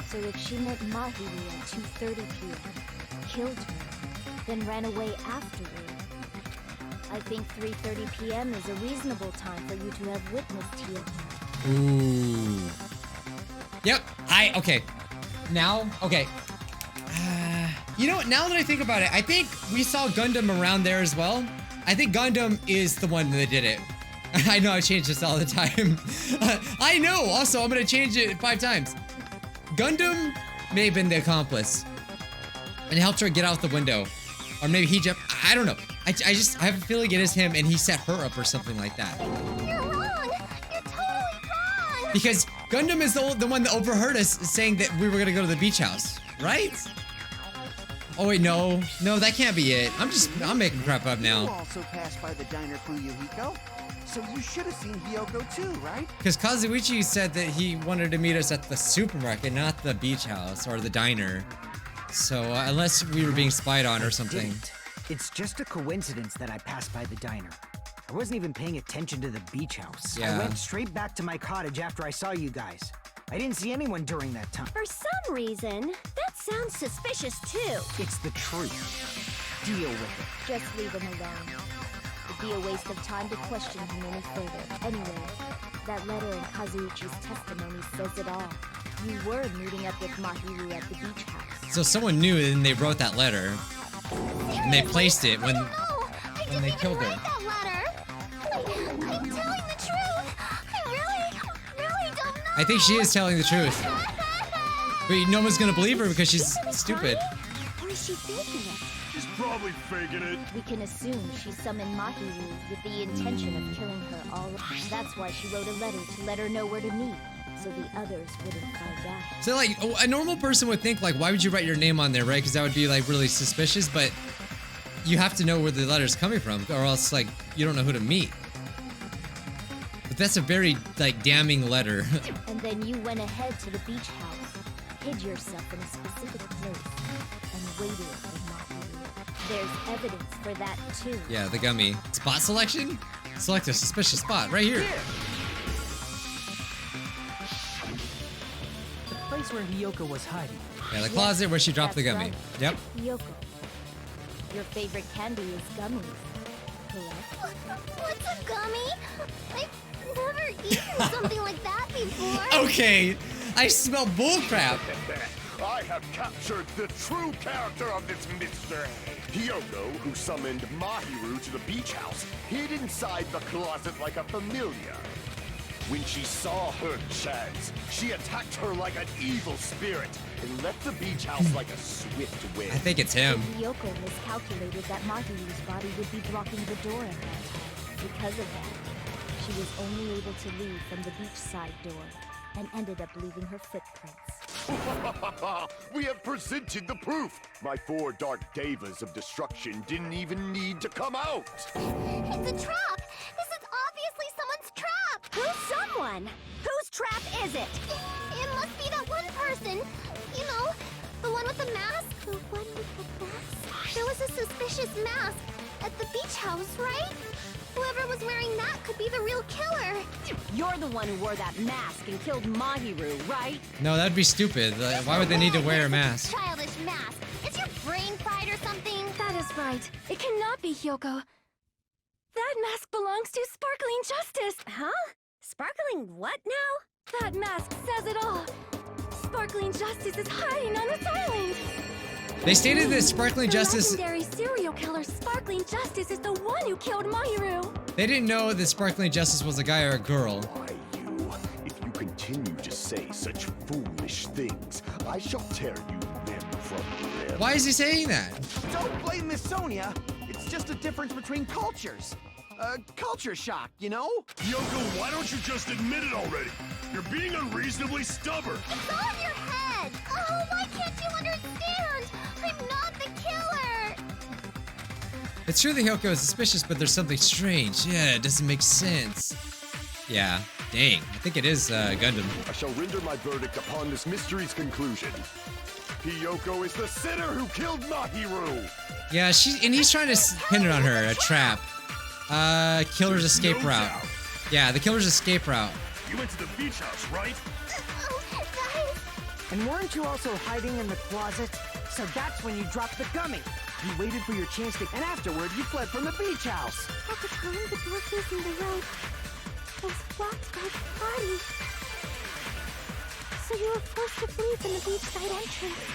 So if she met Mahiru at 2:30 p.m., killed her, then ran away afterward, I think 3:30 p.m. is a reasonable time for you to have witnessed here. Ooh. Yep. Okay. Now, okay. You know what? Now that I think about it, I think we saw Gundam around there as well. I think Gundam is the one that did it. I know I change this all the time. I know. Also, I'm gonna change it 5 times. Gundam may have been the accomplice and helped her get out the window, or maybe he jumped. I don't know. I have a feeling it is him, and he set her up or something like that. You're wrong. You're totally wrong. Because Gundam is the one that overheard us saying that we were gonna go to the beach house, right? Oh wait, no, that can't be it. I'm making crap up You now. also passed by the diner Fuyuhiko, so you should have seen Hiyoko too, right? Because Kazuichi said that he wanted to meet us at the supermarket, not the beach house or the diner. So unless we were being spied on or something. Didn't. It's just a coincidence that I passed by the diner. I wasn't even paying attention to the beach house. Yeah. I went straight back to my cottage after I saw you guys. I didn't see anyone during that time. For some reason, that sounds suspicious too. It's the truth. Deal with it. Just leave him alone. It'd be a waste of time to question him any further. Anyway, that letter in Kazuichi's testimony says it all. You were meeting up with Mahiru at the beach house. So someone knew and they wrote that letter. And they placed it when they killed her. That letter. I'm telling the truth. I really don't know. I think she is telling the truth. But no one's gonna believe her because she's stupid. Or is she faking it? She's probably faking it. We can assume she summoned Mahiru with the intention of killing her all. That's why she wrote a letter to let her know where to meet, so the others wouldn't find out. So like, a normal person would think like, why would you write your name on there, right? Because that would be like really suspicious, but you have to know where the letter's coming from, or else like, you don't know who to meet. But that's a very like damning letter. And then you went ahead to the beach house, hid yourself in a specific place, and waited for Mahiru. There's evidence for that too. Yeah, the gummy. Spot selection? Select a suspicious spot, right here. The place where Hiyoko was hiding. Yeah, the closet where she dropped the That's gummy. right. Yep. Hiyoko. Your favorite candy is gummies, correct? What's a gummy? I've never eaten something like that before. Okay, I smell bullcrap. I have captured the true character of this mystery. Hiyoko, who summoned Mahiru to the beach house, hid inside the closet like a familiar. When she saw her chance, she attacked her like an evil spirit and left the beach house like a swift wind. I think it's him. Hiyoko miscalculated that Mahiru's body would be blocking the door at that time. Because of that, she was only able to leave from the beachside door and ended up leaving her footprints. We have presented the proof. My 4 dark devas of destruction didn't even need to come out. It's a trap. This is obviously someone's trap. Who's someone? Whose trap is it? It must be that one person. You know, the one with the mask. The one with the mask? There was a suspicious mask at the beach house, right? Whoever was wearing that could be the real killer. You're the one who wore that mask and killed Mahiru, right? No, that'd be stupid. Why would they need to wear a mask? Childish mask. Is your brain fried or something? That is right. It cannot be Hiyoko. That mask belongs to Sparkling Justice. Huh? Sparkling what now? That mask says it all. Sparkling Justice is hiding on this island. They stated that Sparkling Justice... The legendary serial killer Sparkling Justice is the one who killed Mahiru. They didn't know that Sparkling Justice was a guy or a girl. Bijuu, if you continue to say such foolish things, I shall tear you limb from limb. Why is he saying that? Don't blame Miss Sonia. It's just a difference between cultures. Culture shock, you know? Yoko, why don't you just admit it already? You're being unreasonably stubborn. It's all in your head. Oh, why can't you understand? I'm not the killer. It's true that Hiyoko is suspicious, but there's something strange. Yeah, it doesn't make sense. Yeah, dang. I think it is Gundam. I shall render my verdict upon this mystery's conclusion. Hiyoko is the sinner who killed Mahiru. Yeah, he's trying to pin it on her, a trap. Killer's escape No route. doubt. Yeah, the killer's escape route. You went to the beach house, right? Guys, And weren't you also hiding in the closet? So that's when you dropped the gummy. You waited for your chance to, and afterward you fled from the beach house. at the time the door facing the road was blocked by the body. So you were forced to flee from the beachside entrance.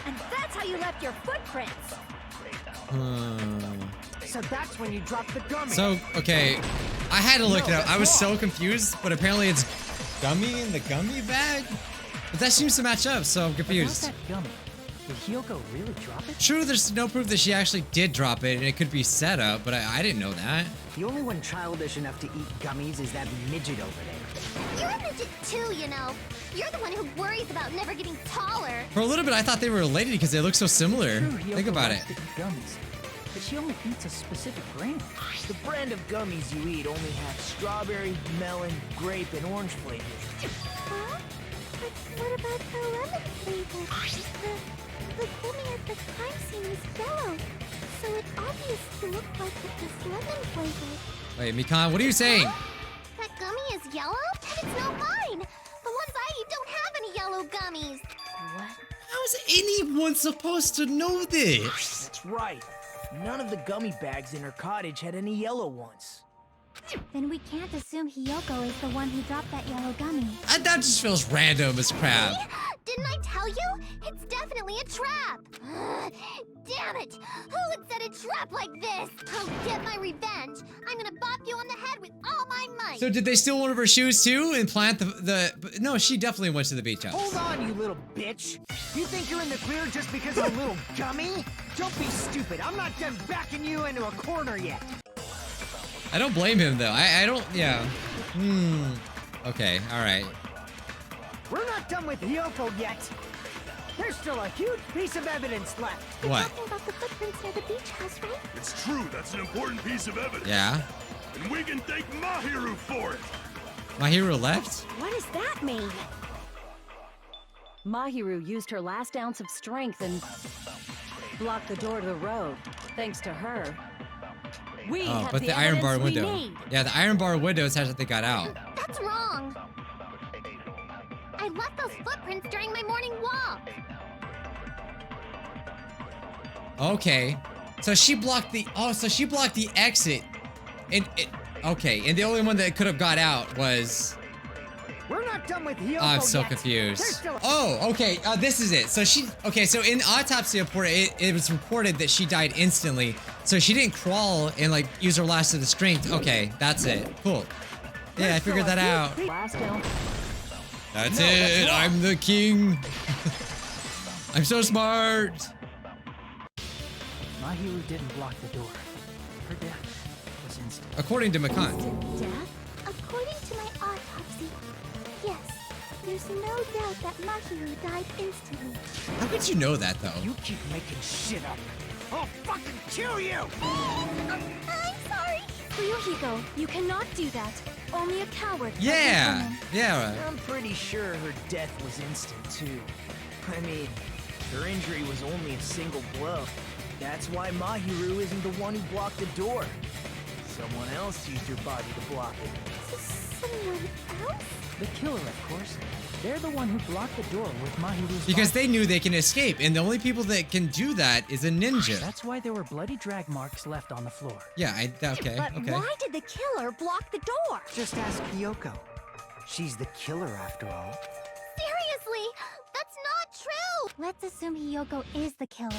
And that's how you left your footprints. So that's when you dropped the gummy. So, okay, I had to look it up. I was so confused, but apparently it's gummy in the gummy bag? But that seems to match up, so I'm confused. About that gummy, did Hiyoko really drop it? True, there's no proof that she actually did drop it, and it could be set up, but I didn't know that. The only one childish enough to eat gummies is that midget over there. You're a midget too, you know. You're the one who worries about never getting taller. For a little bit, I thought they were related because they look so similar. True, Hiyoko Think about it. likes to eat gummies, but she only eats a specific brand. The brand of gummies you eat only have strawberry, melon, grape, and orange flavors. Huh? But what about the lemon flavor? The gummy at the crime scene is yellow, so it obviously looked like it was lemon flavored. Wait, Mikan, what are you saying? That gummy is yellow? Then it's not mine! The ones I eat don't have any yellow gummies! What? How's anyone supposed to know this? That's right. None of the gummy bags in her cottage had any yellow ones. Then we can't assume Hiyoko is the one who dropped that yellow gummy. And that just feels random as crap. See? Didn't I tell you? It's definitely a trap! Damn it! Who would set a trap like this? I'll get my revenge! I'm gonna bop you on the head with all my might! So did they steal one of her shoes too and plant the no, she definitely went to the beach house. Hold on, you little bitch! You think you're in the clear just because of a little gummy? Don't be stupid. I'm not done backing you into a corner yet. I don't blame him though. I don't. Yeah. Okay. All right. We're not done with Hiyoko yet. There's still a huge piece of evidence left. What? Talking about the footprints near the beach house, right? It's true, that's an important piece of evidence. Yeah. And we can thank Mahiru for it. Mahiru left? What does that mean? Mahiru used her last ounce of strength and blocked the door to the road. Thanks to her. We have but the iron bar window. Yeah, the iron bar window is how they got out. That's wrong. I left those footprints during my morning walk. Okay. So she blocked the exit. And and the only one that could have got out was We're not done with Hiyoko I'm so yet. confused. Oh, okay. This is it. So so in the autopsy report, it was reported that she died instantly. So she didn't crawl and like use her last of the strength. Okay, that's it. Cool. Yeah, I figured that out. That's it. I'm the king. I'm so smart. Mahiru didn't block the door. Her death was instant. According to Makan. Death? According to my autopsy, yes. There's no doubt that Mahiru died instantly. How could you know that though? You keep making shit up. I'll fucking kill you! I'm sorry. Ryuhiko, you cannot do that. Only a coward. Yeah. Yeah. I'm pretty sure her death was instant too. I mean, her injury was only a single blow. That's why Mahiru isn't the one who blocked the door. Someone else used her body to block it. Someone else? The killer, of course. They're the one who blocked the door with Mahiru's Because body. they knew they can escape, and the only people that can do that is a ninja. That's why there were bloody drag marks left on the floor. Yeah, okay. But why did the killer block the door? Just ask Hiyoko. She's the killer after all. Seriously, that's not true. Let's assume Hiyoko is the killer.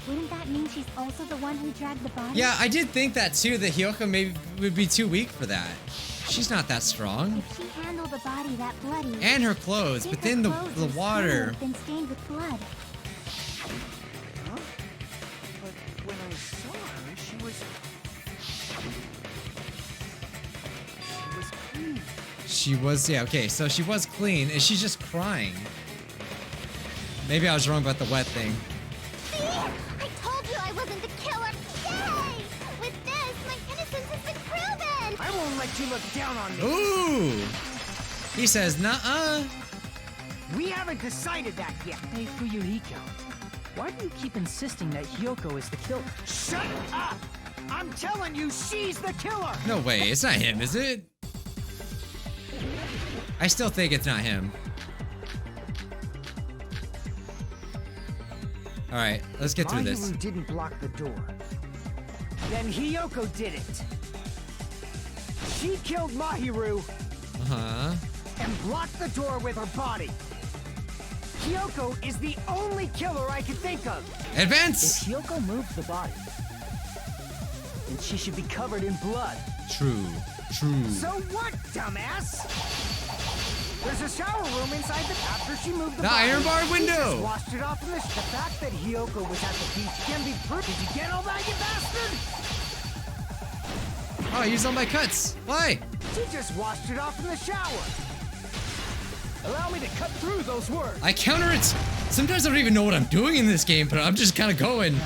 Wouldn't that mean she's also the one who dragged the body? Yeah, I did think that too, that Hiyoko maybe would be too weak for that. She's not that strong. If she handled the body that bloody... And her clothes, but then the water... ...been stained with blood. Huh? But when I saw her, she was clean. She was, yeah, okay, so she was clean, and she's just crying. Maybe I was wrong about the wet thing. See? I told you I wasn't the killer. Yay! With this, my innocence has been proven! I won't let you look down on me. Ooh! He says, nuh-uh. We haven't decided that yet. Hey, Fuyuhiko, why do you keep insisting that Hiyoko is the killer? Shut up! I'm telling you, she's the killer! No way, it's not him, is it? I still think it's not him. Alright, let's get through this. Mahiru didn't block the door. Then Hiyoko did it. She killed Mahiru Uh-huh. and blocked the door with her body. Hiyoko is the only killer I can think of. Advance! If Hiyoko moved the body, then she should be covered in blood. True. So what, dumbass? There's a shower room inside after she moved the The body. iron bar window! She just washed it off in the fact that Hiyoko was at the beach can be proved. Did you get all that, you bastard? Oh, I used all my cuts. Why? She just washed it off in the shower. Allow me to cut through those words. I counter it. Sometimes I don't even know what I'm doing in this game, but I'm just kind of going. No,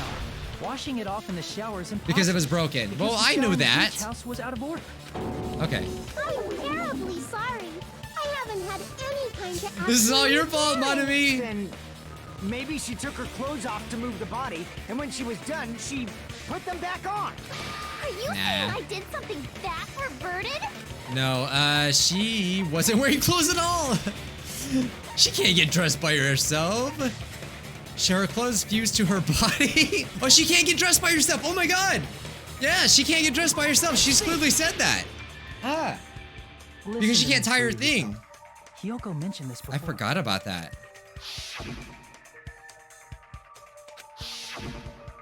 washing it off in the shower is impossible. Because it was broken. Because Well, the I shower knew in the that. beach house was out of order. Okay. I'm terribly sorry. I haven't had any time to ask. This is all your you fault, to. Manami. Then maybe she took her clothes off to move the body, and when she was done, she put them back on. Are you saying I did something that perverted? No, she wasn't wearing clothes at all. She can't get dressed by herself. Her clothes fused to her body. Oh, she can't get dressed by herself. Oh my god. Yeah, she can't get dressed by herself. She's clearly said that. Ah. Because she can't tie her thing. Hiyoko mentioned this before. I forgot about that.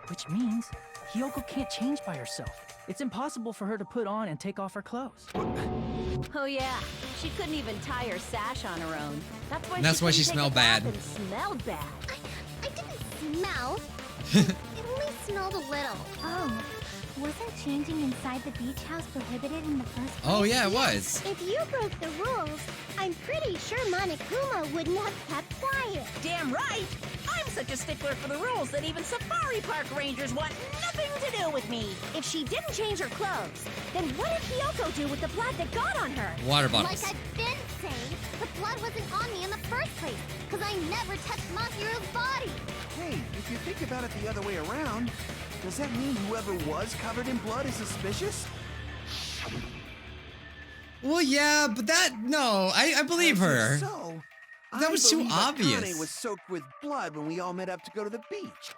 Which means Hiyoko can't change by herself. It's impossible for her to put on and take off her clothes. Oh yeah, she couldn't even tie her sash on her own. That's why she smelled bad. And smelled bad. I didn't smell. It smelled a little. Oh. Wasn't changing inside the beach house prohibited in the first place? Oh yeah, it was. If you broke the rules, I'm pretty sure Monokuma wouldn't have kept quiet. Damn right! I'm such a stickler for the rules that even safari park rangers want nothing to do with me. If she didn't change her clothes, then what did Hiyoko do with the blood that got on her? Water bottles. Like I've been saying, the blood wasn't on me in the first place, because I never touched Mahiru's body. Hey, if you think about it the other way around, does that mean whoever was covered in blood is suspicious? Well, yeah, but no, I believe her. So, that was too obvious. Akane was soaked with blood when we all met up to go to the beach.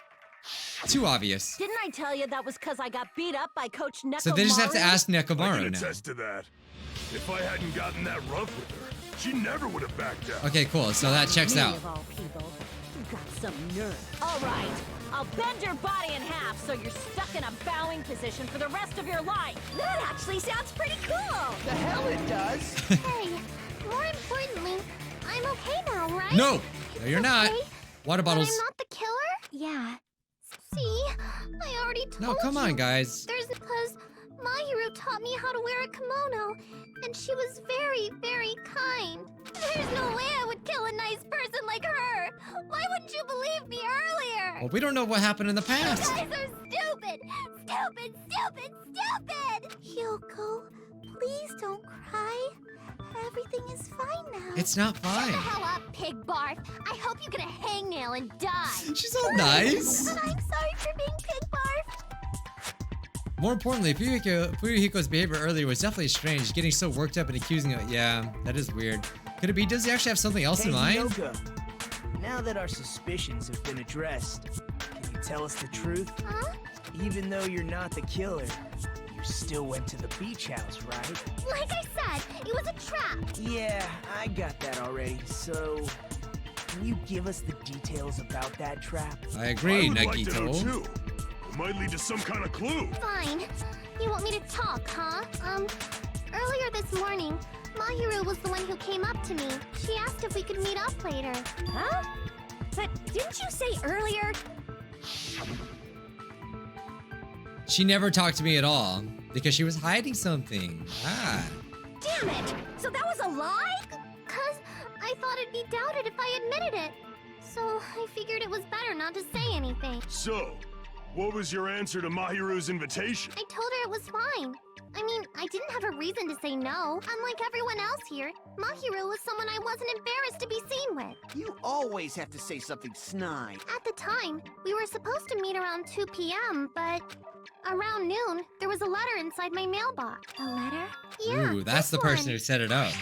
Too obvious. Didn't I tell you that was because I got beat up by Coach Nekomaru? So they just have to ask I Nekomaru can now. attest to that. If I hadn't gotten that rough with her, she never would have backed down. Okay, cool. So that checks out. Of all people, you got some nerve. All right, I'll bend your body in half so you're stuck in a bowing position for the rest of your life. That actually sounds pretty cool! The hell it does! Hey, more importantly, I'm okay now, right? No, you're not. Okay, Water bottles. But I'm not the killer? Yeah. See? I already told you. No, come on, guys. There's because Mahiru taught me how to wear a kimono, and she was very, very kind. There's no way I would kill a nice person like her. Why wouldn't you believe me earlier? Well, we don't know what happened in the past. You guys are stupid! Stupid, stupid, stupid! Hiyoko, please don't cry. Everything is fine now. It's not Shut fine. the hell up, pig barf. I hope you get a hangnail and die. She's all nice. I'm sorry for being pig barf. More importantly, Fuyuhiko's behavior earlier was definitely strange. Getting so worked up and accusing of, yeah, that is weird. Could it be, does he actually have something else in mind? Hiyoko, now that our suspicions have been addressed, can you tell us the truth? Huh? Even though you're not the killer, you still went to the beach house, right? Like I said, it was a trap. Yeah, I got that already, so... Can you give us the details about that trap? I agree, I would like to know Nagito. too. It might lead to some kind of clue. Fine. You want me to talk, huh? Earlier this morning, Mahiru was the one who came up to me. She asked if we could meet up later. Huh? But didn't you say earlier? She never talked to me at all because she was hiding something. Ah. Damn it! So that was a lie? 'Cause I thought it'd be doubted if I admitted it. So I figured it was better not to say anything. So, what was your answer to Mahiru's invitation? I told her it was fine. I mean, I didn't have a reason to say no. Unlike everyone else here, Mahiru was someone I wasn't embarrassed to be seen with. You always have to say something snide. At the time, we were supposed to meet around 2 p.m., but around noon, there was a letter inside my mailbox. A letter? Yeah. Ooh, that's the this person one. who set it up.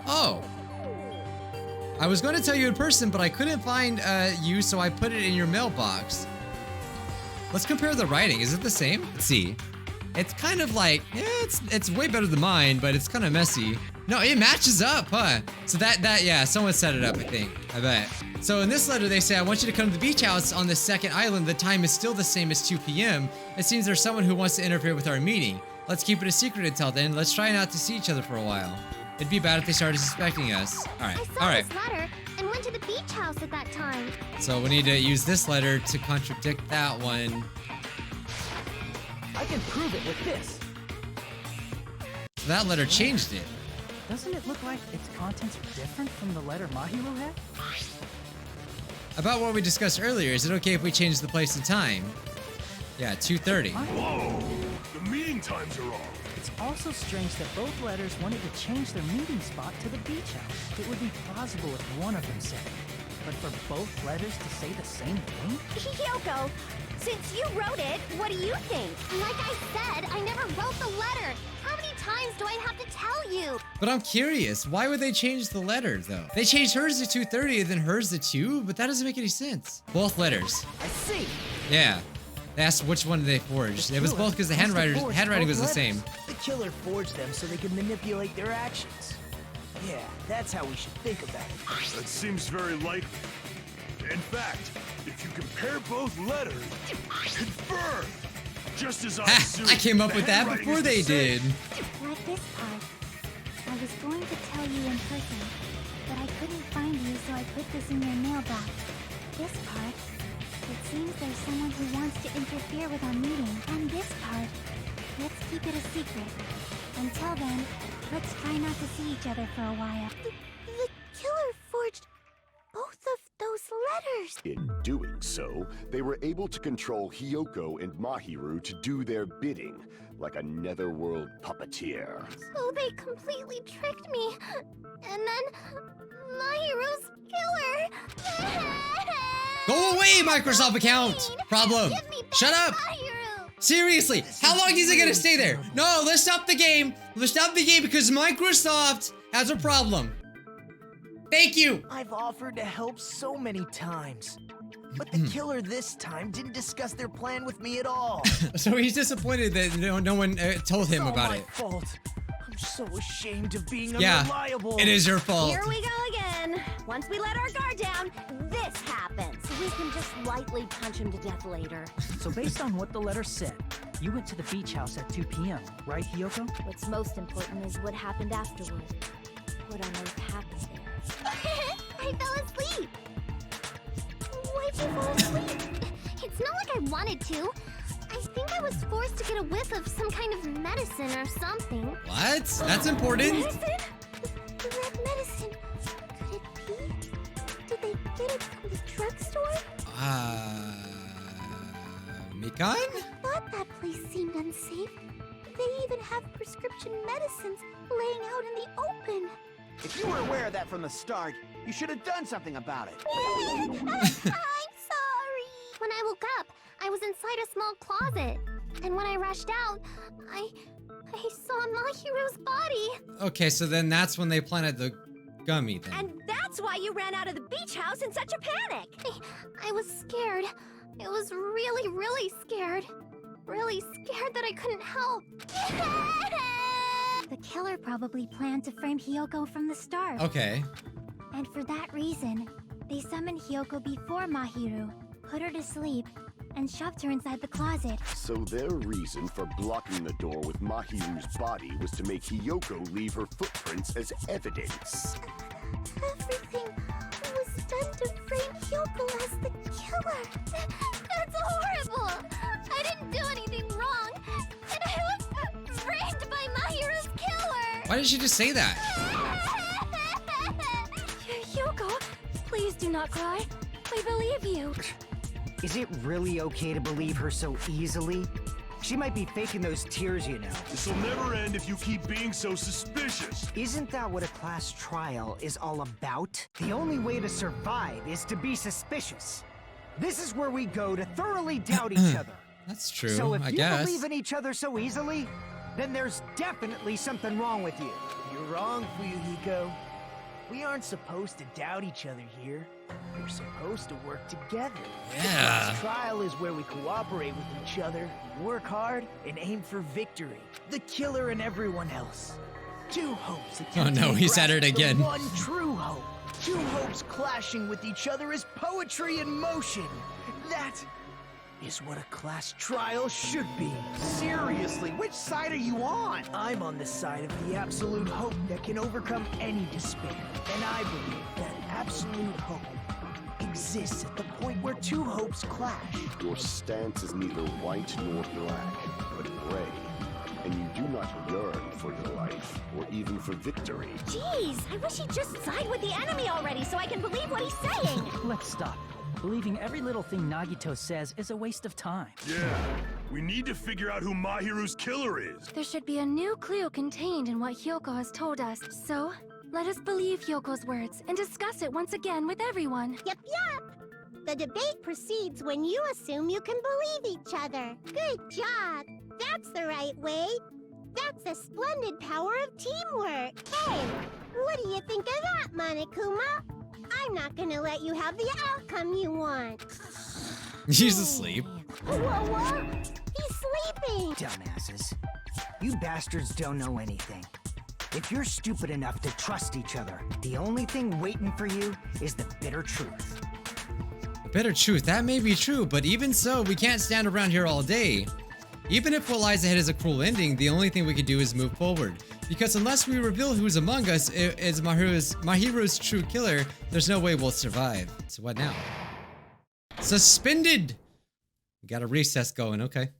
Oh. I was going to tell you in person, but I couldn't find you, so I put it in your mailbox. Let's compare the writing. Is it the same? Let's see. It's kind of like, yeah, it's way better than mine, but it's kind of messy. No, it matches up, huh? So yeah, someone set it up, I think. I bet. So in this letter, they say, I want you to come to the beach house on the second island. The time is still the same as 2 p.m. It seems there's someone who wants to interfere with our meeting. Let's keep it a secret until then. Let's try not to see each other for a while. It'd be bad if they started suspecting us. All right, I saw all right. this letter and went to the beach house at that time. So we need to use this letter to contradict that one. I can prove it with this. So that letter changed it. Doesn't it look like its contents are different from the letter Mahiru had? About what we discussed earlier, is it okay if we change the place and time? Yeah, 2:30. Whoa! The meeting times are off. It's also strange that both letters wanted to change their meeting spot to the beach house. It would be plausible if one of them said it. But for both letters to say the same thing? Hiyoko, since you wrote it, what do you think? Like I said, I never wrote the letter. How many times do I have to tell you? But I'm curious, why would they change the letter though? They changed hers to 2:30 and then hers to 2, but that doesn't make any sense. Both letters. I see. Yeah. They asked which one they forged. It was both because the handwriting was the same. The killer forged them so they could manipulate their actions. Yeah, that's how we should think about it. That seems very likely. In fact, if you compare both letters, confirmed! Just as I assumed. I came up the with that handwriting before is the they same. did. Like this part. I was going to tell you in person, but I couldn't find you, so I put this in your mailbox. This part. It seems there's someone who wants to interfere with our meeting. And this part, let's keep it a secret. Until then, let's try not to see each other for a while. The killer forged both of those letters! In doing so, they were able to control Hiyoko and Mahiru to do their bidding, like a netherworld puppeteer. So they completely tricked me. And then, Mahiru's killer! Go away, Microsoft account! Problem. Shut up! Mahiru! Seriously, how long is it gonna stay there? No, let's stop the game. Let's stop the game because Microsoft has a problem. Thank you! I've offered to help so many times. But the killer this time didn't discuss their plan with me at all. So he's disappointed that no one told him about it. It's all my fault. I'm so ashamed of being Yeah, unreliable. it is your fault. Here we go again. Once we let our guard down, this happens. We can just lightly punch him to death later. So based on what the letter said, you went to the beach house at 2 p.m., right, Hiyoko? What's most important is what happened afterward. What on earth happened there? I fell asleep! Why'd you fall asleep? It's not like I wanted to. I think I was forced to get a whiff of some kind of medicine or something. What? That's important. Medicine? The red medicine. Could it be? Did they get it from the drugstore? Mikan? I thought that place seemed unsafe. They even have prescription medicines laying out in the open. If you were aware of that from the start, you should have done something about it. I'm sorry. When I woke up, I was inside a small closet. And when I rushed out, I saw Mahiru's body. Okay, so then that's when they planted the gummy then. And that's why you ran out of the beach house in such a panic. I was scared. I was really, really scared. Really scared that I couldn't help. The killer probably planned to frame Hiyoko from the start. Okay. And for that reason, they summoned Hiyoko before Mahiru, put her to sleep, and shoved her inside the closet. So their reason for blocking the door with Mahiru's body was to make Hiyoko leave her footprints as evidence. Everything was done to frame Hiyoko as the killer. That's horrible. I didn't do anything wrong. And I was framed by Mahiru's killer. Why did she just say that? Hiyoko, please do not cry. We believe you. Is it really okay to believe her so easily? She might be faking those tears, you know. This'll never end if you keep being so suspicious. Isn't that what a class trial is all about? The only way to survive is to be suspicious. This is where we go to thoroughly doubt each other. That's true, So if I you guess. believe in each other so easily, then there's definitely something wrong with you. You're wrong, Fuyuhiko. We aren't supposed to doubt each other here. We're supposed to work together. Yeah. This trial is where we cooperate with each other, work hard, and aim for victory. The killer and everyone else. Two hopes. Oh no, he's at it again. The one true hope. Two hopes clashing with each other is poetry in motion. That is what a class trial should be. Seriously, which side are you on? I'm on the side of the absolute hope that can overcome any despair. And I believe that absolute hope exists at the point where two hopes clash. Your stance is neither white nor black, but gray. And you do not yearn for your life, or even for victory. Jeez, I wish he'd just side with the enemy already so I can believe what he's saying. Let's stop. Believing every little thing Nagito says is a waste of time. Yeah, we need to figure out who Mahiru's killer is. There should be a new clue contained in what Hiyoko has told us. So, let us believe Hyoko's words and discuss it once again with everyone. Yep. The debate proceeds when you assume you can believe each other. Good job. That's the right way. That's the splendid power of teamwork. Hey, what do you think of that, Monokuma? I'm not gonna let you have the outcome you want. She's asleep. Whoa. He's sleeping. Dumbasses. You bastards don't know anything. If you're stupid enough to trust each other, the only thing waiting for you is the bitter truth. The bitter truth, that may be true, but even so, we can't stand around here all day. Even if what lies ahead is a cruel ending, the only thing we can do is move forward. Because unless we reveal who's among us is Mahiru's true killer, there's no way we'll survive. So what now? Suspended. We got a recess going, okay.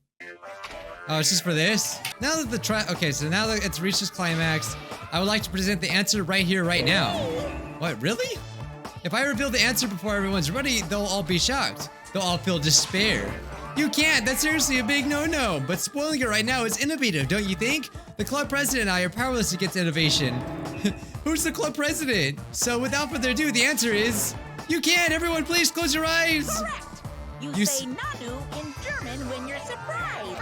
Oh, it's just for this? Now that the okay, so now that it's reached its climax, I would like to present the answer right here, right now. What, really? If I reveal the answer before everyone's ready, they'll all be shocked. They'll all feel despair. You can't, that's seriously a big no-no, but spoiling it right now is innovative, don't you think? The club president and I are powerless against innovation. Who's the club president? So without further ado, the answer is, you can! Everyone please close your eyes! Correct! You say Nanu in German when you're surprised.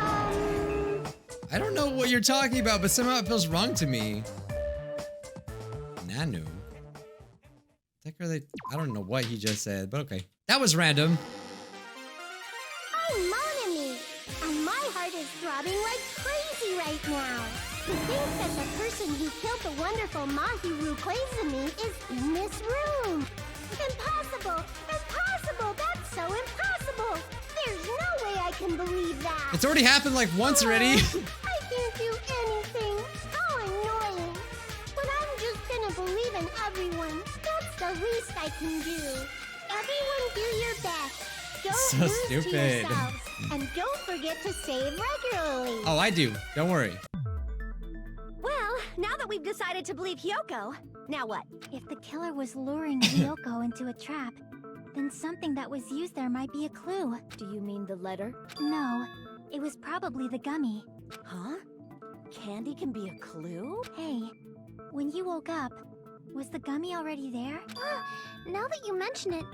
I don't know what you're talking about, but somehow it feels wrong to me. Nanu? I don't know what he just said, but okay. That was random. I'm Monami, and my heart is throbbing like crazy right now. To think that the person who killed the wonderful Mahiru Koizumi is in this room. Impossible! Impossible! That's so impossible! There's no way I can believe that! It's already happened like once already. I can't do anything! How annoying! But I'm just gonna believe in everyone. That's the least I can do. Everyone do your best. Don't So lose stupid. to yourselves. And don't forget to save regularly. Oh, I do. Don't worry. Well, now that we've decided to believe Hyoko, now what? If the killer was luring Hyoko into a trap, then something that was used there might be a clue. Do you mean the letter? No, it was probably the gummy. Huh? Candy can be a clue? Hey, when you woke up, was the gummy already there? Now that you mention it,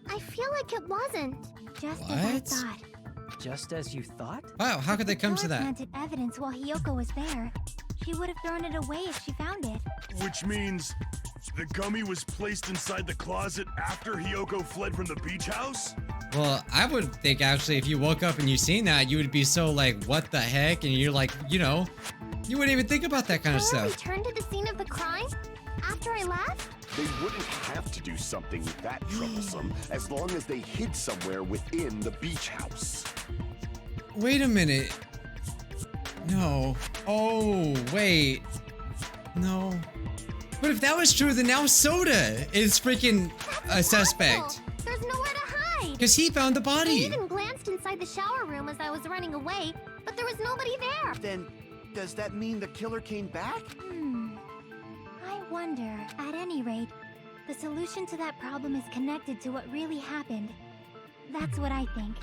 I feel like it wasn't. Just as I What? thought. Just as you thought? Wow, how could they come to Killer that? planted evidence while Hyoko was there. She would have thrown it away if she found it. Which means the gummy was placed inside the closet after Hyoko fled from the beach house? Well, I would think actually if you woke up and you seen that, you would be so like, what the heck? And you're like, you know, you wouldn't even think about that kind of Killer stuff. returned to the scene of the crime after I left? They wouldn't have to do something that troublesome as long as they hid somewhere within the beach house. Wait a minute. No. Oh, wait. No. But if that was true, then now Soda is freaking a suspect. There's nowhere to hide. Because he found the I body. even glanced inside the shower room as I was running away, but there was nobody there. Then, does that mean the killer came back? I wonder. At any rate, the solution to that problem is connected to what really happened. That's what I think.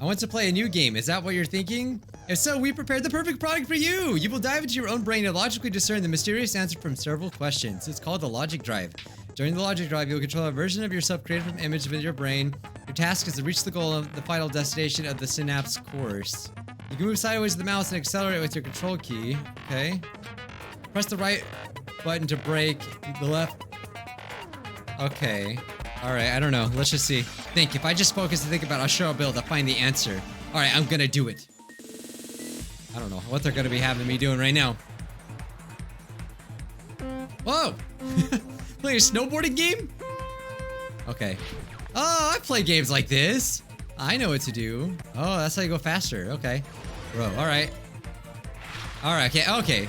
I want to play a new game. Is that what you're thinking? If so, we prepared the perfect product for you! You will dive into your own brain and logically discern the mysterious answer from several questions. It's called the Logic Drive. During the Logic Drive, you'll control a version of yourself created from image within your brain. Your task is to reach the goal of the final destination of the synapse course. You can move sideways with the mouse and accelerate with your control key. Okay. Press the right button to brake, the left. Okay. Alright, I don't know. Let's just see. Think. If I just focus and think about it, I'll sure I'll be able to find the answer. Alright, I'm gonna do it. I don't know what they're gonna be having me doing right now. Whoa! Playing a snowboarding game? Okay. Oh, I play games like this. I know what to do. Oh, that's how you go faster. Okay. Bro, alright. Alright, okay.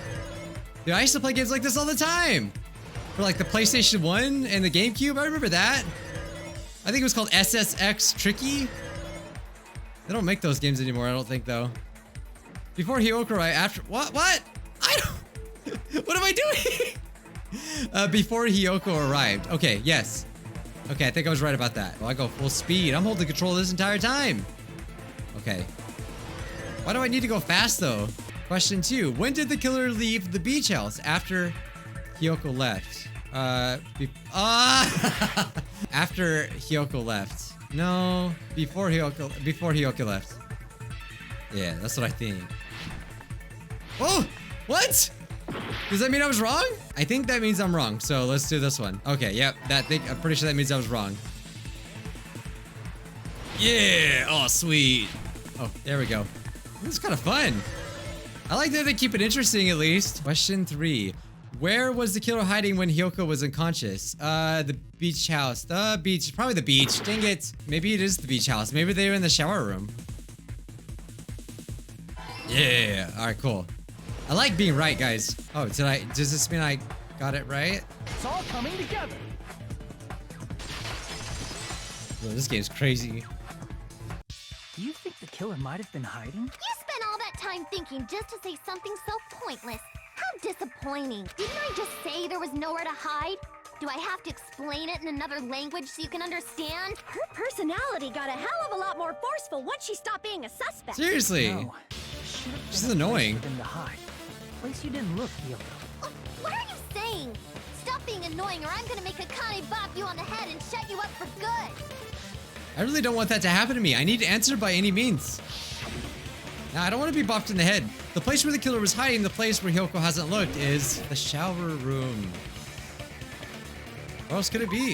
Dude, I used to play games like this all the time. For like the PlayStation 1 and the GameCube, I remember that. I think it was called SSX Tricky. They don't make those games anymore, I don't think, though. Before Hyoko, right? After what? I don't. What am I doing? Before Hyoko arrived. Okay, yes. Okay, I think I was right about that. Well, I go full speed. I'm holding control this entire time. Okay. Why do I need to go fast, though? Question 2. When did the killer leave the beach house? After Hyoko left. After Hyoko left. No, before Hyoko left. Yeah, that's what I think. Oh, what? Does that mean I was wrong? I think that means I'm wrong. So let's do this one. Okay, yep. I'm pretty sure that means I was wrong. Yeah. Oh, sweet. Oh, there we go. This is kind of fun. I like that they keep it interesting at least. Question 3. Where was the killer hiding when Hyoko was unconscious? The beach house. The beach. Probably the beach. Dang it. Maybe it is the beach house. Maybe they were in the shower room. Yeah. Alright, cool. I like being right, guys. Oh, does this mean I got it right? It's all coming together. Bro, this game's crazy. Do you think the killer might have been hiding? You spent all that time thinking just to say something so pointless. How disappointing. Didn't I just say there was nowhere to hide? Do I have to explain it in another language so you can understand? Her personality got a hell of a lot more forceful once she stopped being a suspect. Seriously. No. This is annoying. To hide. A place you didn't look, Hyoko. What are you saying? Stop being annoying or I'm gonna make Akane bop you on the head and shut you up for good. I really don't want that to happen to me. I need to answer by any means. Now, I don't want to be bopped in the head. The place where the killer was hiding, the place where Hyoko hasn't looked, is the shower room. Where else could it be?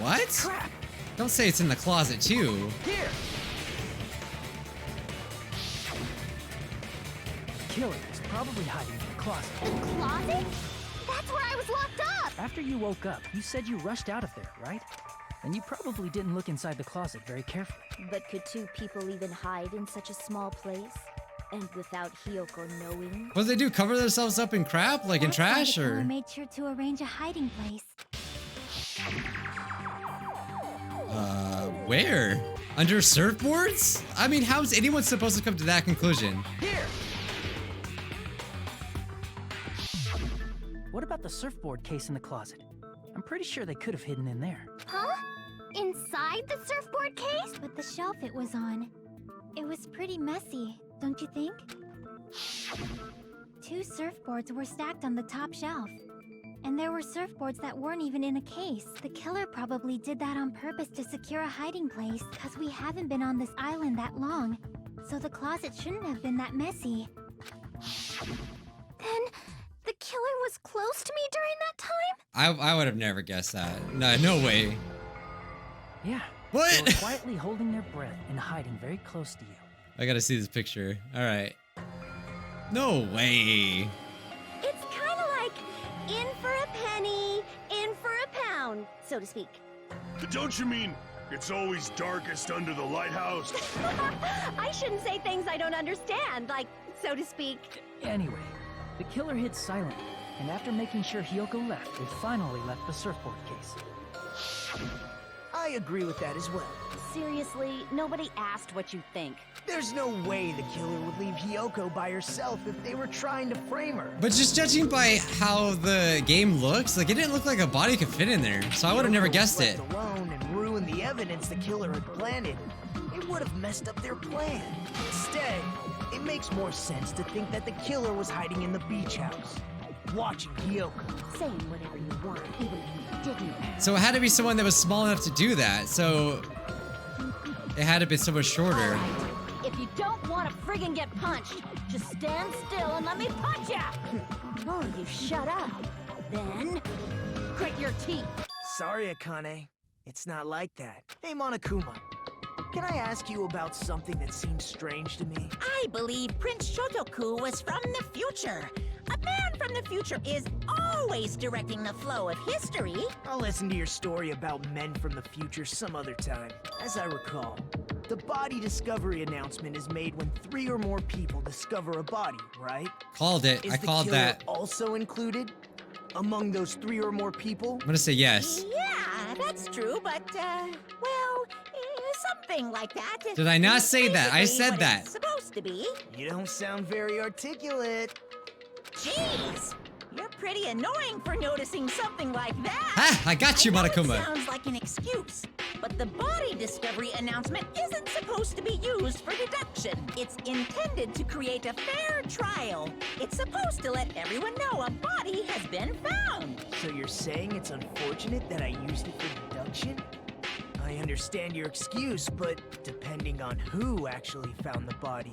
What? Crap. Don't say it's in the closet, too. Here. The killer is probably hiding in the closet. The closet? That's where I was locked up! After you woke up, you said you rushed out of there, right? And you probably didn't look inside the closet very carefully. But could two people even hide in such a small place? And without Hyoko knowing? What do they do? Cover themselves up in crap? Like in trash, The or? killer made sure to arrange a hiding place. Where? Under surfboards? I mean, how is anyone supposed to come to that conclusion? Here! What about the surfboard case in the closet? I'm pretty sure they could have hidden in there. Huh? Inside the surfboard case? But the shelf it was on, it was pretty messy, don't you think? 2 surfboards were stacked on the top shelf. And there were surfboards that weren't even in a case. The killer probably did that on purpose to secure a hiding place, because we haven't been on this island that long. So the closet shouldn't have been that messy. Then, the killer was close to me during that time? I would have never guessed that. No way. Yeah. What? They were quietly holding their breath and hiding very close to you. I gotta see this picture. All right. No way. It's kind of like in for a penny, in for a pound, so to speak. Don't you mean it's always darkest under the lighthouse? I shouldn't say things I don't understand, like, so to speak. Anyway, the killer hid silently, and after making sure Hyoko left, they finally left the surfboard case. I agree with that as well. Seriously, nobody asked what you think. There's no way the killer would leave Hyoko by herself if they were trying to frame her. But just judging by how the game looks, like it didn't look like a body could fit in there, so I would have never guessed it. Alone and ruin the evidence the killer had planted. It would have messed up their plan. Instead, it makes more sense to think that the killer was hiding in the beach house, watching Hyoko. Saying whatever you want, even if you didn't. So it had to be someone that was small enough to do that, so it had to be someone shorter. If you don't want to friggin' get punched, just stand still and let me punch ya! Oh, you shut up. Then, Grit your teeth. Sorry, Akane. It's not like that. Hey, Monokuma. Can I ask you about something that seems strange to me? I believe Prince Shotoku was from the future. A man from the future is always directing the flow of history. I'll listen to your story about men from the future some other time. As I recall, the body discovery announcement is made when 3 or more people discover a body, right? Called it. I called that. Is the killer also included among those 3 or more people? I'm gonna say yes. Yeah, that's true, but, well, something like that. Did I not say that? I Basically said what that. it's supposed to be. You don't sound very articulate. Jeez, you're pretty annoying for noticing something like that. Ha! I got you, I know Monokuma. it sounds like an excuse, but the body discovery announcement isn't supposed to be used for deduction. It's intended to create a fair trial. It's supposed to let everyone know a body has been found. So you're saying it's unfortunate that I used it for deduction? I understand your excuse, but depending on who actually found the body,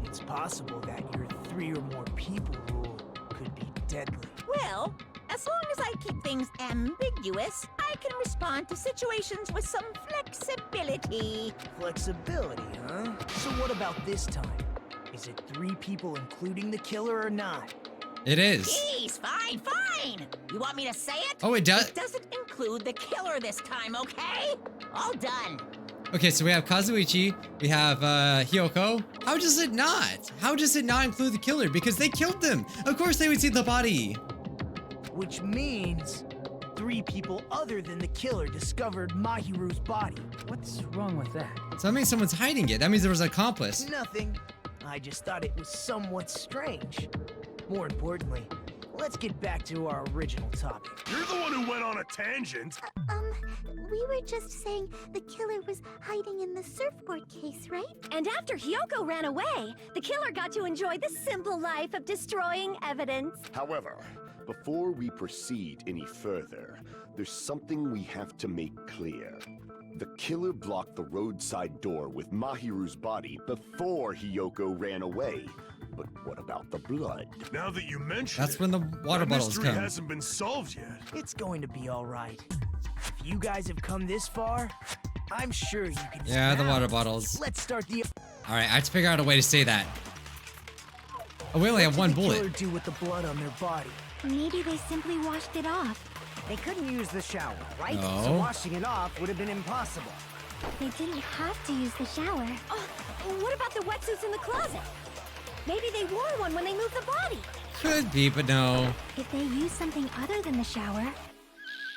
it's possible that your 3 or more people rule could be deadly. Well, as long as I keep things ambiguous, I can respond to situations with some flexibility. Flexibility, huh? So what about this time? Is it 3 people including the killer or not? It is. Jeez, fine. You want me to say it? Oh, it does? It doesn't include the killer this time, okay? All done. Okay, so we have Kazuichi, we have Hyoko. How does it not? How does it not include the killer? Because they killed them. Of course they would see the body. Which means 3 people other than the killer discovered Mahiru's body. What's wrong with that? So that means someone's hiding it. That means there was an accomplice. Nothing. I just thought it was somewhat strange. More importantly, let's get back to our original topic. You're the one who went on a tangent. We were just saying the killer was hiding in the surfboard case, right? And after Hyoko ran away, the killer got to enjoy the simple life of destroying evidence. However, before we proceed any further, there's something we have to make clear. The killer blocked the roadside door with Mahiru's body before Hyoko ran away. But what about the blood? Now that you mention That's when the water bottles mystery come. hasn't been solved yet. It's going to be all right. If you guys have come this far, I'm sure you can. Yeah, the water bottles. Let's start the. All right, I have to figure out a way to say that. Oh, we only have one What did the bullet. killer do with the blood on their body? Maybe they simply washed it off. They couldn't use the shower, right? No. So washing it off would have been impossible. They didn't have to use the shower. Oh, what about the wetsuits in the closet? Maybe they wore one when they moved the body. Could be, but no. If they used something other than the shower.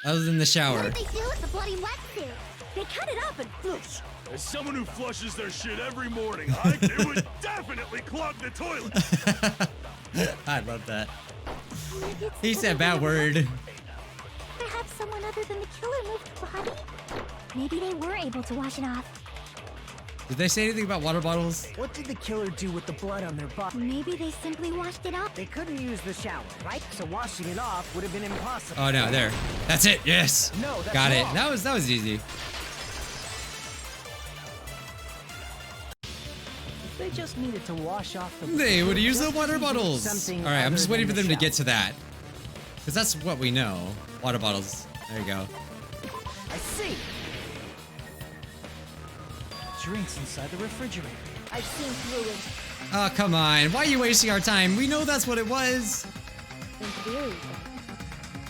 Other than the shower. What did they do with the bloody wetsuit? They cut it up and whoosh. As someone who flushes their shit every morning, it would definitely clog the toilet. I love that. Maybe it's He the said a bad bloody word. Perhaps someone other than the killer moved the body? Maybe they were able to wash it off. Did they say anything about water bottles? What did the killer do with the blood on their body? Maybe they simply washed it off. They couldn't use the shower, right? So washing it off would have been impossible. Oh no, there. That's it. Yes. No, that's Got it. wrong. That was easy. They just needed to wash off the. They would use the Just water using bottles. something All right, I'm other just waiting for than them the to get to shower. that. Because that's what we know. Water bottles. There you go. I see. Drinks inside the refrigerator. I've seen through it. Oh, come on. Why are you wasting our time? We know that's what it was. In theory,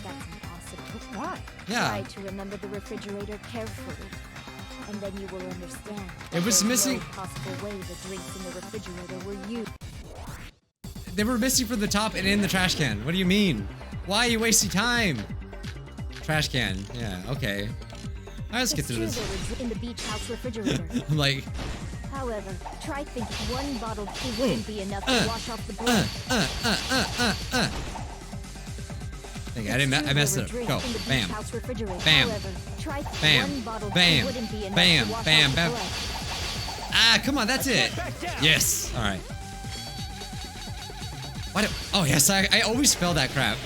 that's impossible. Why? Yeah. Try to remember the refrigerator carefully, and then you will understand. It was there's missing- No possible way the drinks in the refrigerator were used. They were missing from the top and in the trash can. What do you mean? Why are you wasting time? Trash can. Yeah, okay. All right, let's get It's through true this. they were in the beach house refrigerator. I'm like, However, try thinking one bottle too wouldn't be enough to wash off the blood. Dang, I messed it up. Go. Bam. Bam. Bam. Bam. Bam. Bam. Bam. Bam. Ah, come on, that's it. Yes. All right. Why do? Oh yes, I always spell that crap.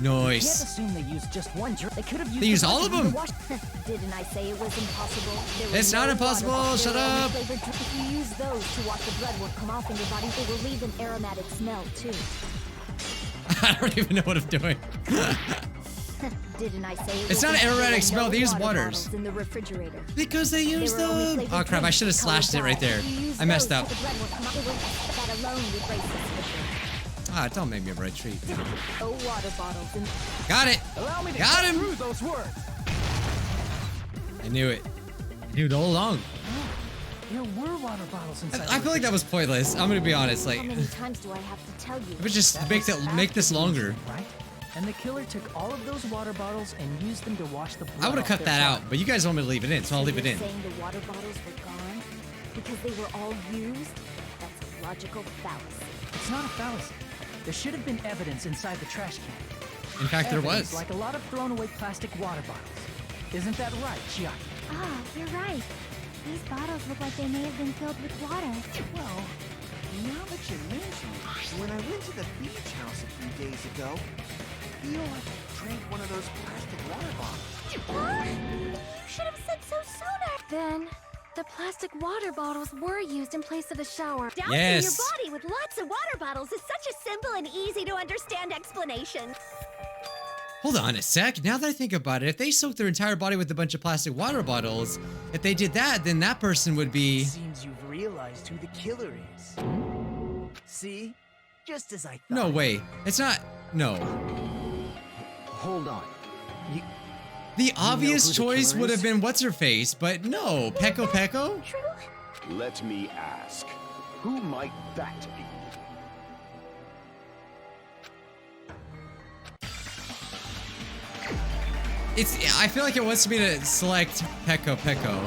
You can't Nice. assume they used just one drink. They could have used. They used a all bunch of them. Didn't I say it was impossible? There were It's not no impossible, water bottles, shut there were only up. flavored drinks. If you use those to wash the blood will come off in your body, it will leave an aromatic smell too. I don't even know what I'm doing. Didn't I say it It's was not an impossible? aromatic No smell, they use water waters. bottles in the refrigerator. Because they used They were only them. flavored Oh crap! I drinks, should have colored slashed it right dye. there. If you use I messed those, up. the blood will come off. That alone would raise suspicion. Ah, don't make me a bright treat. No water bottles in. Got it. Allow me to Got cut him. through those words. I knew it. I knew it all along. There were water bottles inside. I feel like that was pointless. I'm gonna be honest. Like, How many times do I have to tell you? it was just make this longer. Right? And the killer took all of those water bottles and used them to wash the blood. I would have off cut their that out, body. but you guys want me to leave it in, so I'll leave it You're in. saying the water bottles were gone because they were all used? That's a logical fallacy. It's not a fallacy. There should have been evidence inside the trash can. In fact, there Evidence was. like a lot of thrown away plastic water bottles. Isn't that right, Chiaki? Ah, you're right. These bottles look like they may have been filled with water. Well, now that you mention it, when I went to the beach house a few days ago, I feel like I drank one of those plastic water bottles. You should have said so sooner. Then, the plastic water bottles were used in place of a shower. Dousing Yes. your body with lots of water bottles is such a simple and easy to understand explanation. Hold on a sec. Now that I think about it, if they soaked their entire body with a bunch of plastic water bottles, if they did that, then that person would be. Seems you've realized who the killer is. See? Just as I thought. No way. It's not. No. Hold on. The obvious who the choice killer would have is? been what's her face, but no. Peko Peko? Let me ask, who might that be? I feel like it wants me to select Peko.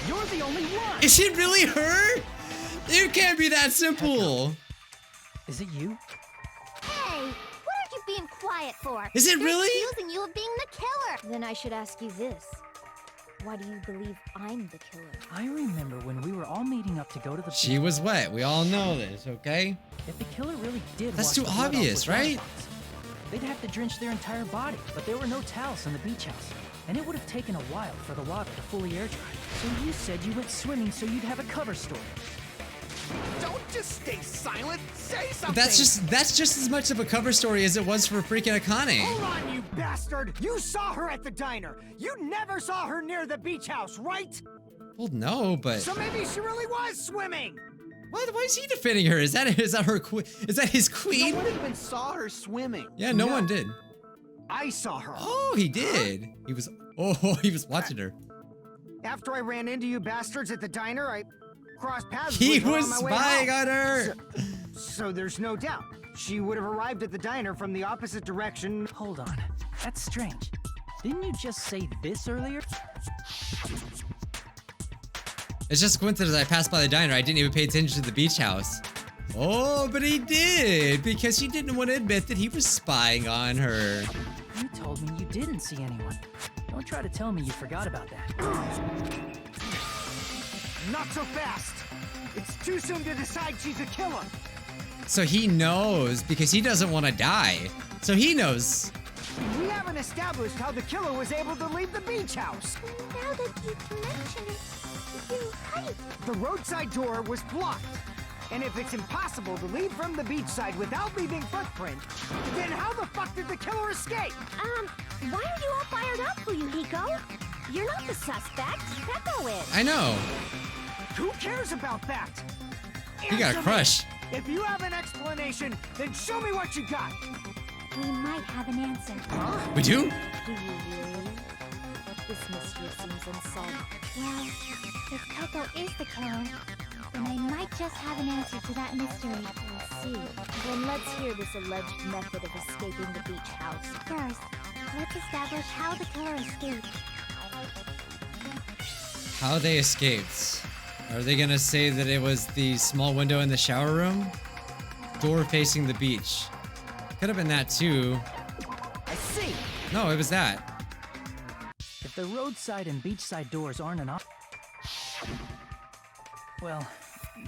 You're the only one. Is it really her? It can't be that simple. Is it you? Hey, what are you being quiet for? Is it They're really? accusing you of being the killer. Then I should ask you this. Why do you believe I'm the killer? I remember when we were all meeting up to go to the She was wet. We all know this, okay? If the killer really did That's wash too the blood off obvious, with right? tampons, they'd have to drench their entire body, but there were no towels in the beach house. And it would have taken a while for the water to fully air dry. So you said you went swimming so you'd have a cover story. Don't just stay silent. Say something. That's just as much of a cover story as it was for freaking Akane. Hold on, you bastard! You saw her at the diner. You never saw her near the beach house, right? Well, no, but So maybe she really was swimming. what? Why is he defending her? Is that her queen? Is that his queen? No one even saw her swimming. Yeah, no one did. I saw her. Oh, he did. He was watching her. After I ran into you bastards at the diner, I crossed paths He with her was on my way spying home. on her. So there's no doubt. She would have arrived at the diner from the opposite direction. Hold on. That's strange. Didn't you just say this earlier? It's just a coincidence I passed by the diner. I didn't even pay attention to the beach house. Oh, but he did, because he didn't want to admit that he was spying on her. You told me you didn't see anyone. Don't try to tell me you forgot about that. Not so fast. It's too soon to decide she's a killer. So he knows, because he doesn't want to die. So he knows. We haven't established how the killer was able to leave the beach house. Now that you mention it, you're right. The roadside door was blocked. And if it's impossible to leave from the beachside without leaving footprint, then how the fuck did the killer escape? Why are you all fired up, Fuyuhiko? You're not the suspect. Peko is. I know. Who cares about that? You got a Answer me. crush. If you have an explanation, then show me what you got. We might have an answer. We do? Do you really? This mystery seems unsolved. Well, if Peko is the killer, then I might just have an answer to that mystery. I see. Then let's hear this alleged method of escaping the beach house. First, let's establish how the killer escaped. How they escaped. Are they gonna say that it was the small window in the shower room? Door facing the beach. Could have been that too. I see. No, it was that. If the roadside and beachside doors aren't an option, well,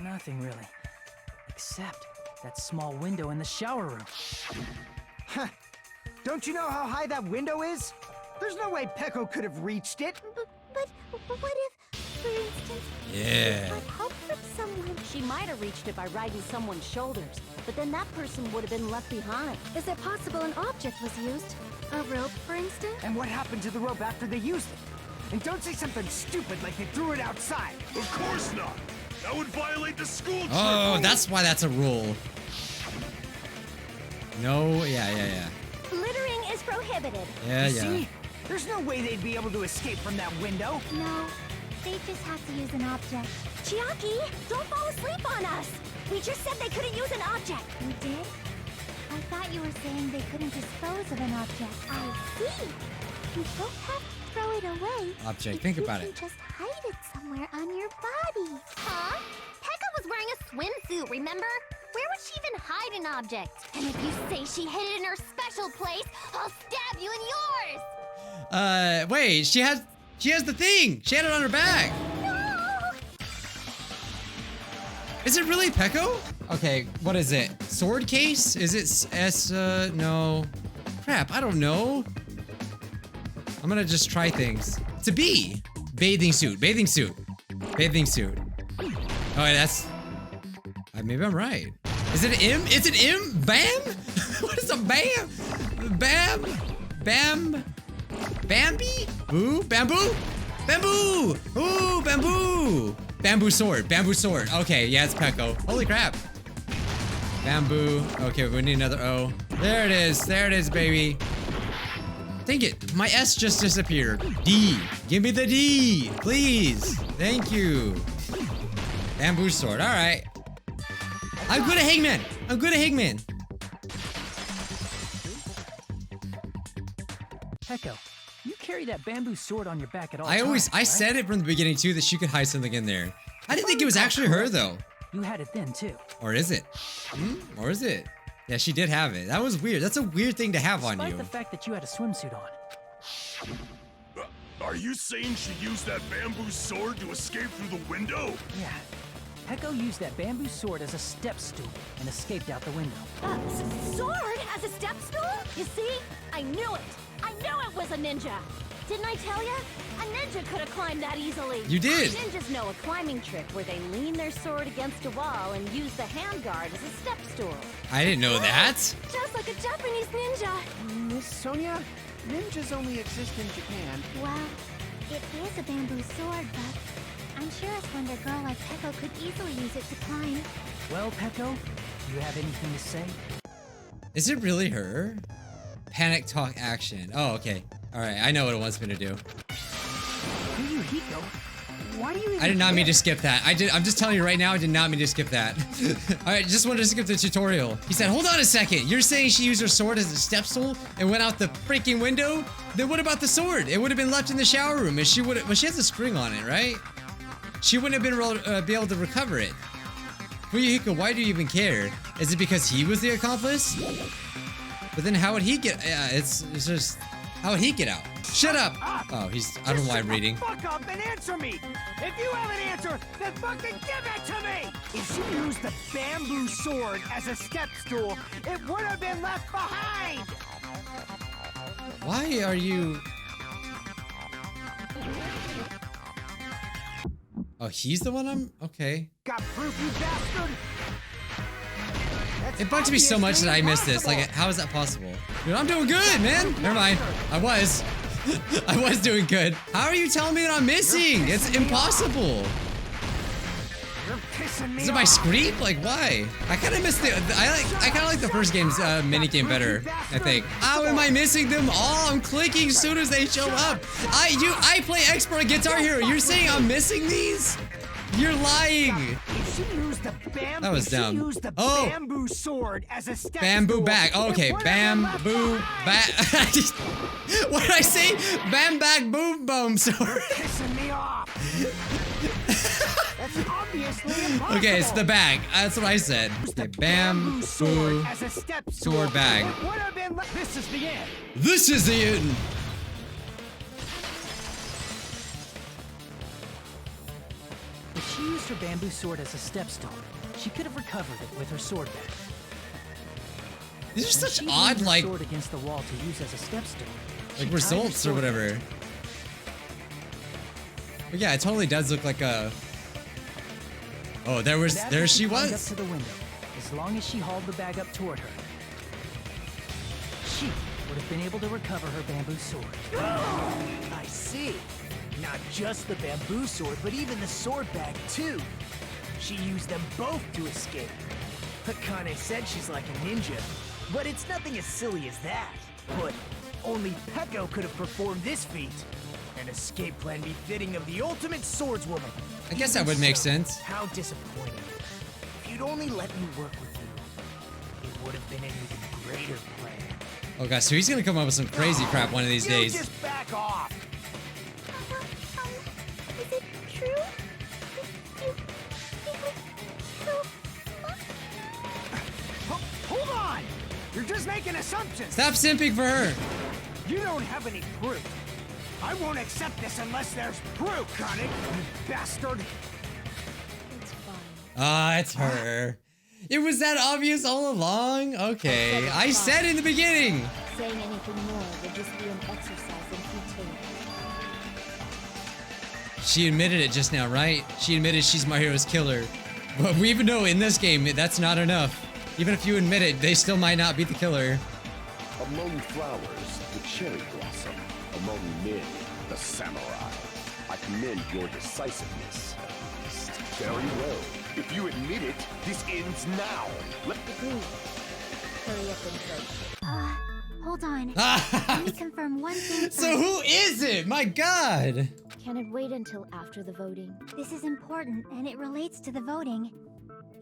nothing really. Except that small window in the shower room. Huh. Don't you know how high that window is? There's no way Peko could have reached it. But what if, for instance, Yeah. got help from someone? She might have reached it by riding someone's shoulders, but then that person would have been left behind. Is it possible an object was used? A rope, for instance? And what happened to the rope after they used it? And don't say something stupid like they threw it outside. Of course not. That would violate the school trip. Oh, that's why that's a rule. No, yeah. Littering is prohibited. Yeah. See? There's no way they'd be able to escape from that window. No, they just have to use an object. Chiaki, don't fall asleep on us. We just said they couldn't use an object. You did? I thought you were saying they couldn't dispose of an object. I see. You don't have to throw it away. Object, think about You it. can just hide it somewhere on your body. Huh? Pekka was wearing a swimsuit, remember? Where would she even hide an object? And if you say she hid it in her special place, I'll stab you in yours. Wait, she has the thing. She had it on her back. No! Is it really Peko? Okay, what is it? Sword case? Is it no. Crap, I don't know. I'm gonna just try things. It's a B. Bathing suit. Oh, wait, that's... maybe I'm right. Is it an M? Is it M? Bam? What is a bam? Bam? Bam? Bambi? Boo? Bamboo? Bamboo! Ooh, bamboo! Bamboo sword. Okay, yeah, it's Peko. Holy crap. Bamboo. Okay, we need another O. There it is, baby. Dang it, my S just disappeared. D. Give me the D, please. Thank you. Bamboo sword, all right. I'm good at Hangman. Peko, carry that bamboo sword on your back at all I times, said it from the beginning too that she could hide something in there. I didn't think it was actually her though. You had it then too. Or is it? Or is it? Yeah, she did have it. That was weird. That's a weird thing to have on you. Despite the fact that you had a swimsuit on. Are you saying she used that bamboo sword to escape through the window? Yeah. Peko used that bamboo sword as a step stool and escaped out the window. Sword as a step stool? You see? I knew it! I knew it was a ninja! Didn't I tell ya? A ninja could have climbed that easily. You did! Ninjas know a climbing trick where they lean their sword against a wall and use the handguard as a step stool. I didn't know that. Just like a Japanese ninja. Miss Sonia, ninjas only exist in Japan. Well, it is a bamboo sword, but I'm sure a slender girl like Peko could easily use it to climb. Well, Peko, do you have anything to say? Is it really her? Panic talk action. Oh, okay. Alright, I know what it wants me to do. Hiko, why do you even I did not care? mean to skip that. I'm just telling you right now, I did not mean to skip that. Alright, just wanted to skip the tutorial. He said, hold on a second. You're saying she used her sword as a step stool and went out the freaking window? Then what about the sword? It would have been left in the shower room and she would have, well, she has a string on it, right? She wouldn't have been be able to recover it. Hiko, why do you even care? Is it because he was the accomplice? But then how would he get, it's just, how would he get out? Shut up! Oh, I don't know why I'm reading. Fuck up and answer me! If you have an answer, then fucking give it to me! If she used the bamboo sword as a step stool, it would have been left behind! Why are you... Oh, he's the one I'm... Okay. Got proof, you bastard! It bugs me so much that I missed this. Like, how is that possible? Dude, I'm doing good, man. Never mind. I was. I was doing good. How are you telling me that I'm missing? It's impossible. Is it my screen? Like, why? I kind of missed the. I kind of like the first game's mini game better. I think. How am I missing them all? I'm clicking as soon as they show up. I play expert Guitar Hero. You're saying I'm missing these? You're lying. That was dumb. Oh, bamboo sword as a step bamboo stool. bag. Oh, okay, bamboo bag. What did I say? Bam bag boom boom sword. Pissing me off. That's obviously impossible. Okay, it's the bag. That's what I said. Okay, bamboo sword bag. This is the end. This is the end. If she used her bamboo sword as a step stool, she could have recovered it with her sword bag. These are When such she odd, leaned her like sword against the wall to use as a step stool. she tied her results or sword whatever. But yeah, it totally does look like a. Oh, there she climbed was. Up to the window. As long as she hauled the bag up toward her, she would have been able to recover her bamboo sword. I see. Not just the bamboo sword, but even the sword bag too. She used them both to escape. Akane said she's like a ninja, but it's nothing as silly as that. But only Peko could have performed this feat. An escape plan befitting of the ultimate swordswoman. I guess that would make sense. How disappointing. If you'd only let me work with you, it would have been an even greater plan. Oh gosh, so he's gonna come up with some crazy crap one of these days. Just back off. Is it true? Hold on! You're just making assumptions! Stop simping for her. You don't have any proof. I won't accept this unless there's proof, Connie, you bastard! It's fine. Ah, it's her. It was that obvious all along? Okay, I said in the beginning. Saying anything more would just be an exercise in futility. She admitted it just now, right? She admitted she's my hero's killer. But we even know in this game, that's not enough. Even if you admit it, they still might not be the killer. Among flowers, the cherry blossom. Among men, the samurai. I commend your decisiveness. Very well. If you admit it, this ends now. Agreed. Hurry up and vote. Hold on. Let me confirm one thing first. So who is it? My God. Can it wait until after the voting? This is important, and it relates to the voting.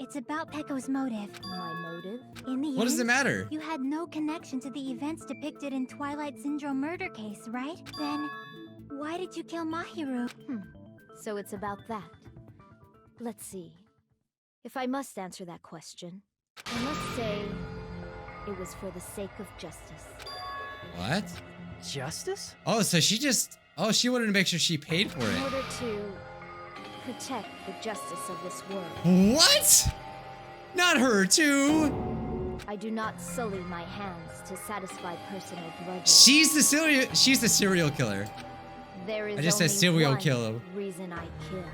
It's about Pecco's motive. My motive? In the end, What does it matter? You had no connection to the events depicted in Twilight Syndrome murder case, right? Then, why did you kill Mahiru? So it's about that. Let's see. If I must answer that question, I must say it was for the sake of justice. What? Justice? Oh, so she just... Oh, she wanted to make sure she paid for In it. order to protect the justice of this world. What? Not her, too. I do not sully my hands to satisfy personal grudges. She's the serial killer. There is I just said only serial one killer. reason I kill.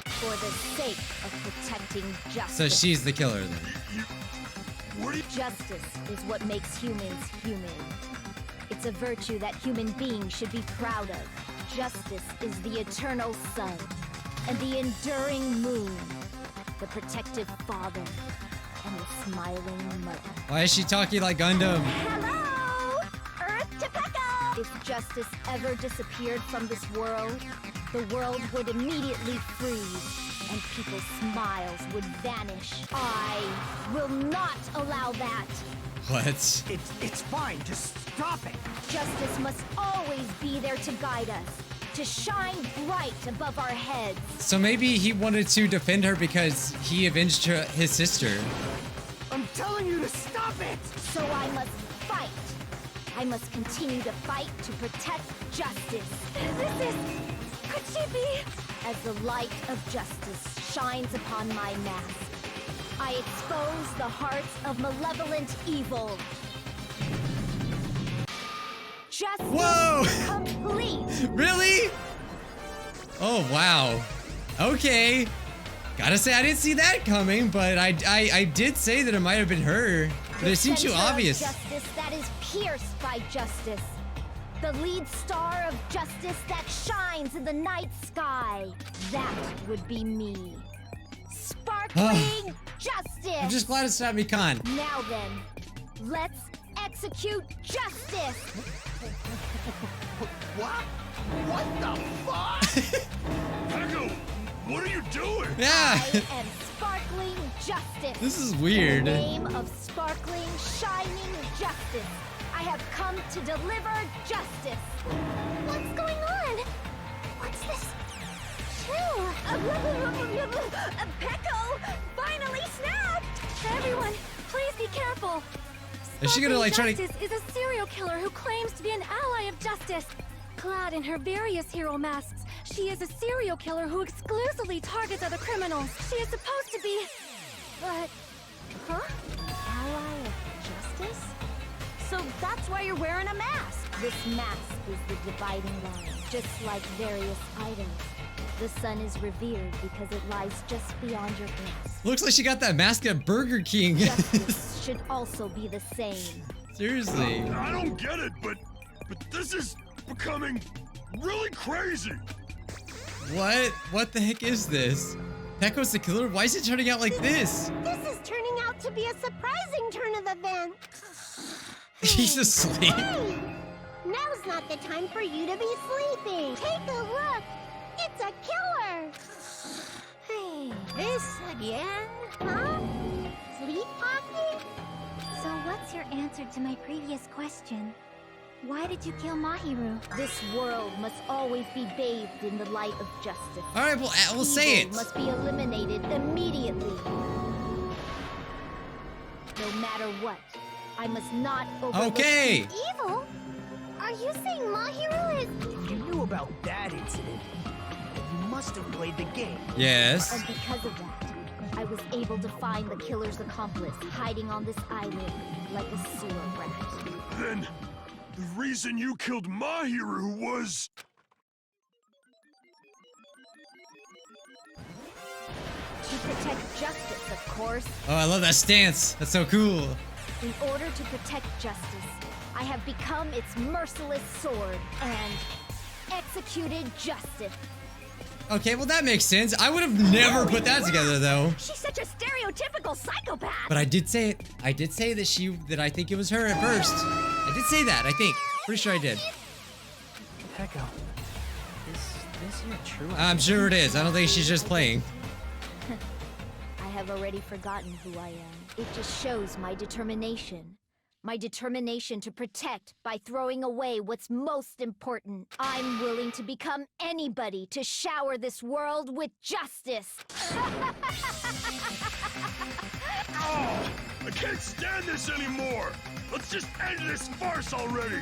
For the sake of protecting justice. So she's the killer then. Justice is what makes humans human. It's a virtue that human beings should be proud of. Justice is the eternal sun and the enduring moon, the protective father and the smiling mother. Why is she talking like Gundam? Hello! Earth to Pecco! If justice ever disappeared from this world, the world would immediately freeze and people's smiles would vanish. I will not allow that. What? It's fine. Just stop it. Justice must always be there to guide us, to shine bright above our heads. So maybe he wanted to defend her because he avenged his sister. I'm telling you to stop it! So I must fight. I must continue to fight to protect justice. Could she be? As the light of justice shines upon my mask, I expose the hearts of malevolent evil. Justice Whoa! complete. Really? Oh, wow. Okay. Gotta say, I didn't see that coming, but I did say that it might have been her. But it seems too obvious. Justice that is pierced by justice. The lead star of justice that shines in the night sky. That would be me. Sparkling justice! I'm just glad it's not Mikan. Now then, let's execute justice! What? What the fuck? Pecco, what are you doing? Yeah. I am sparkling justice. This is weird. In the name of sparkling, shining justice, I have come to deliver justice. What's going on? What's this? Pecco finally snapped! Everyone, please be careful. Is she gonna like try to... Justice is a serial killer who claims to be an ally of justice. Clad in her various hero masks, she is a serial killer who exclusively targets other criminals. She is supposed to be... But... Huh? Ally of justice? So that's why you're wearing a mask. This mask is the dividing line, just like various idols. The sun is revered because it lies just beyond your grasp. Looks like she got that mask at Burger King. Justice should also be the same. Seriously. I don't get it, but this is becoming really crazy. What? What the heck is this? Pecco's the killer? Why is it turning out like this? This is turning out to be a surprising turn of events. He's asleep. Hey! Now's not the time for you to be sleeping. Take a look. It's a killer. Hey, this again? Huh? Sleepwalking? So what's your answer to my previous question? Why did you kill Mahiru? This world must always be bathed in the light of justice. All right, well, we'll say it. Must be eliminated immediately. No matter what, I must not overlook Okay. Evil? Are you saying Mahiru is... If you knew about that incident, you must have played the game. Yes. And because of that, I was able to find the killer's accomplice hiding on this island like a sewer rat. Then, the reason you killed Mahiru was... To protect justice, of course. Oh, I love that stance. That's so cool. In order to protect justice, I have become its merciless sword and executed justice. Okay, well that makes sense. I would have never put that together though. She's such a stereotypical psychopath. But I did say it. I did say that I think it was her at first. I did say that, I think. Pretty sure I did. Pecco, is this your true I'm sure it is. I don't think she's just playing. I have already forgotten who I am. It just shows my determination. My determination to protect by throwing away what's most important. I'm willing to become anybody to shower this world with justice. Oh, I can't stand this anymore! Let's just end this farce already!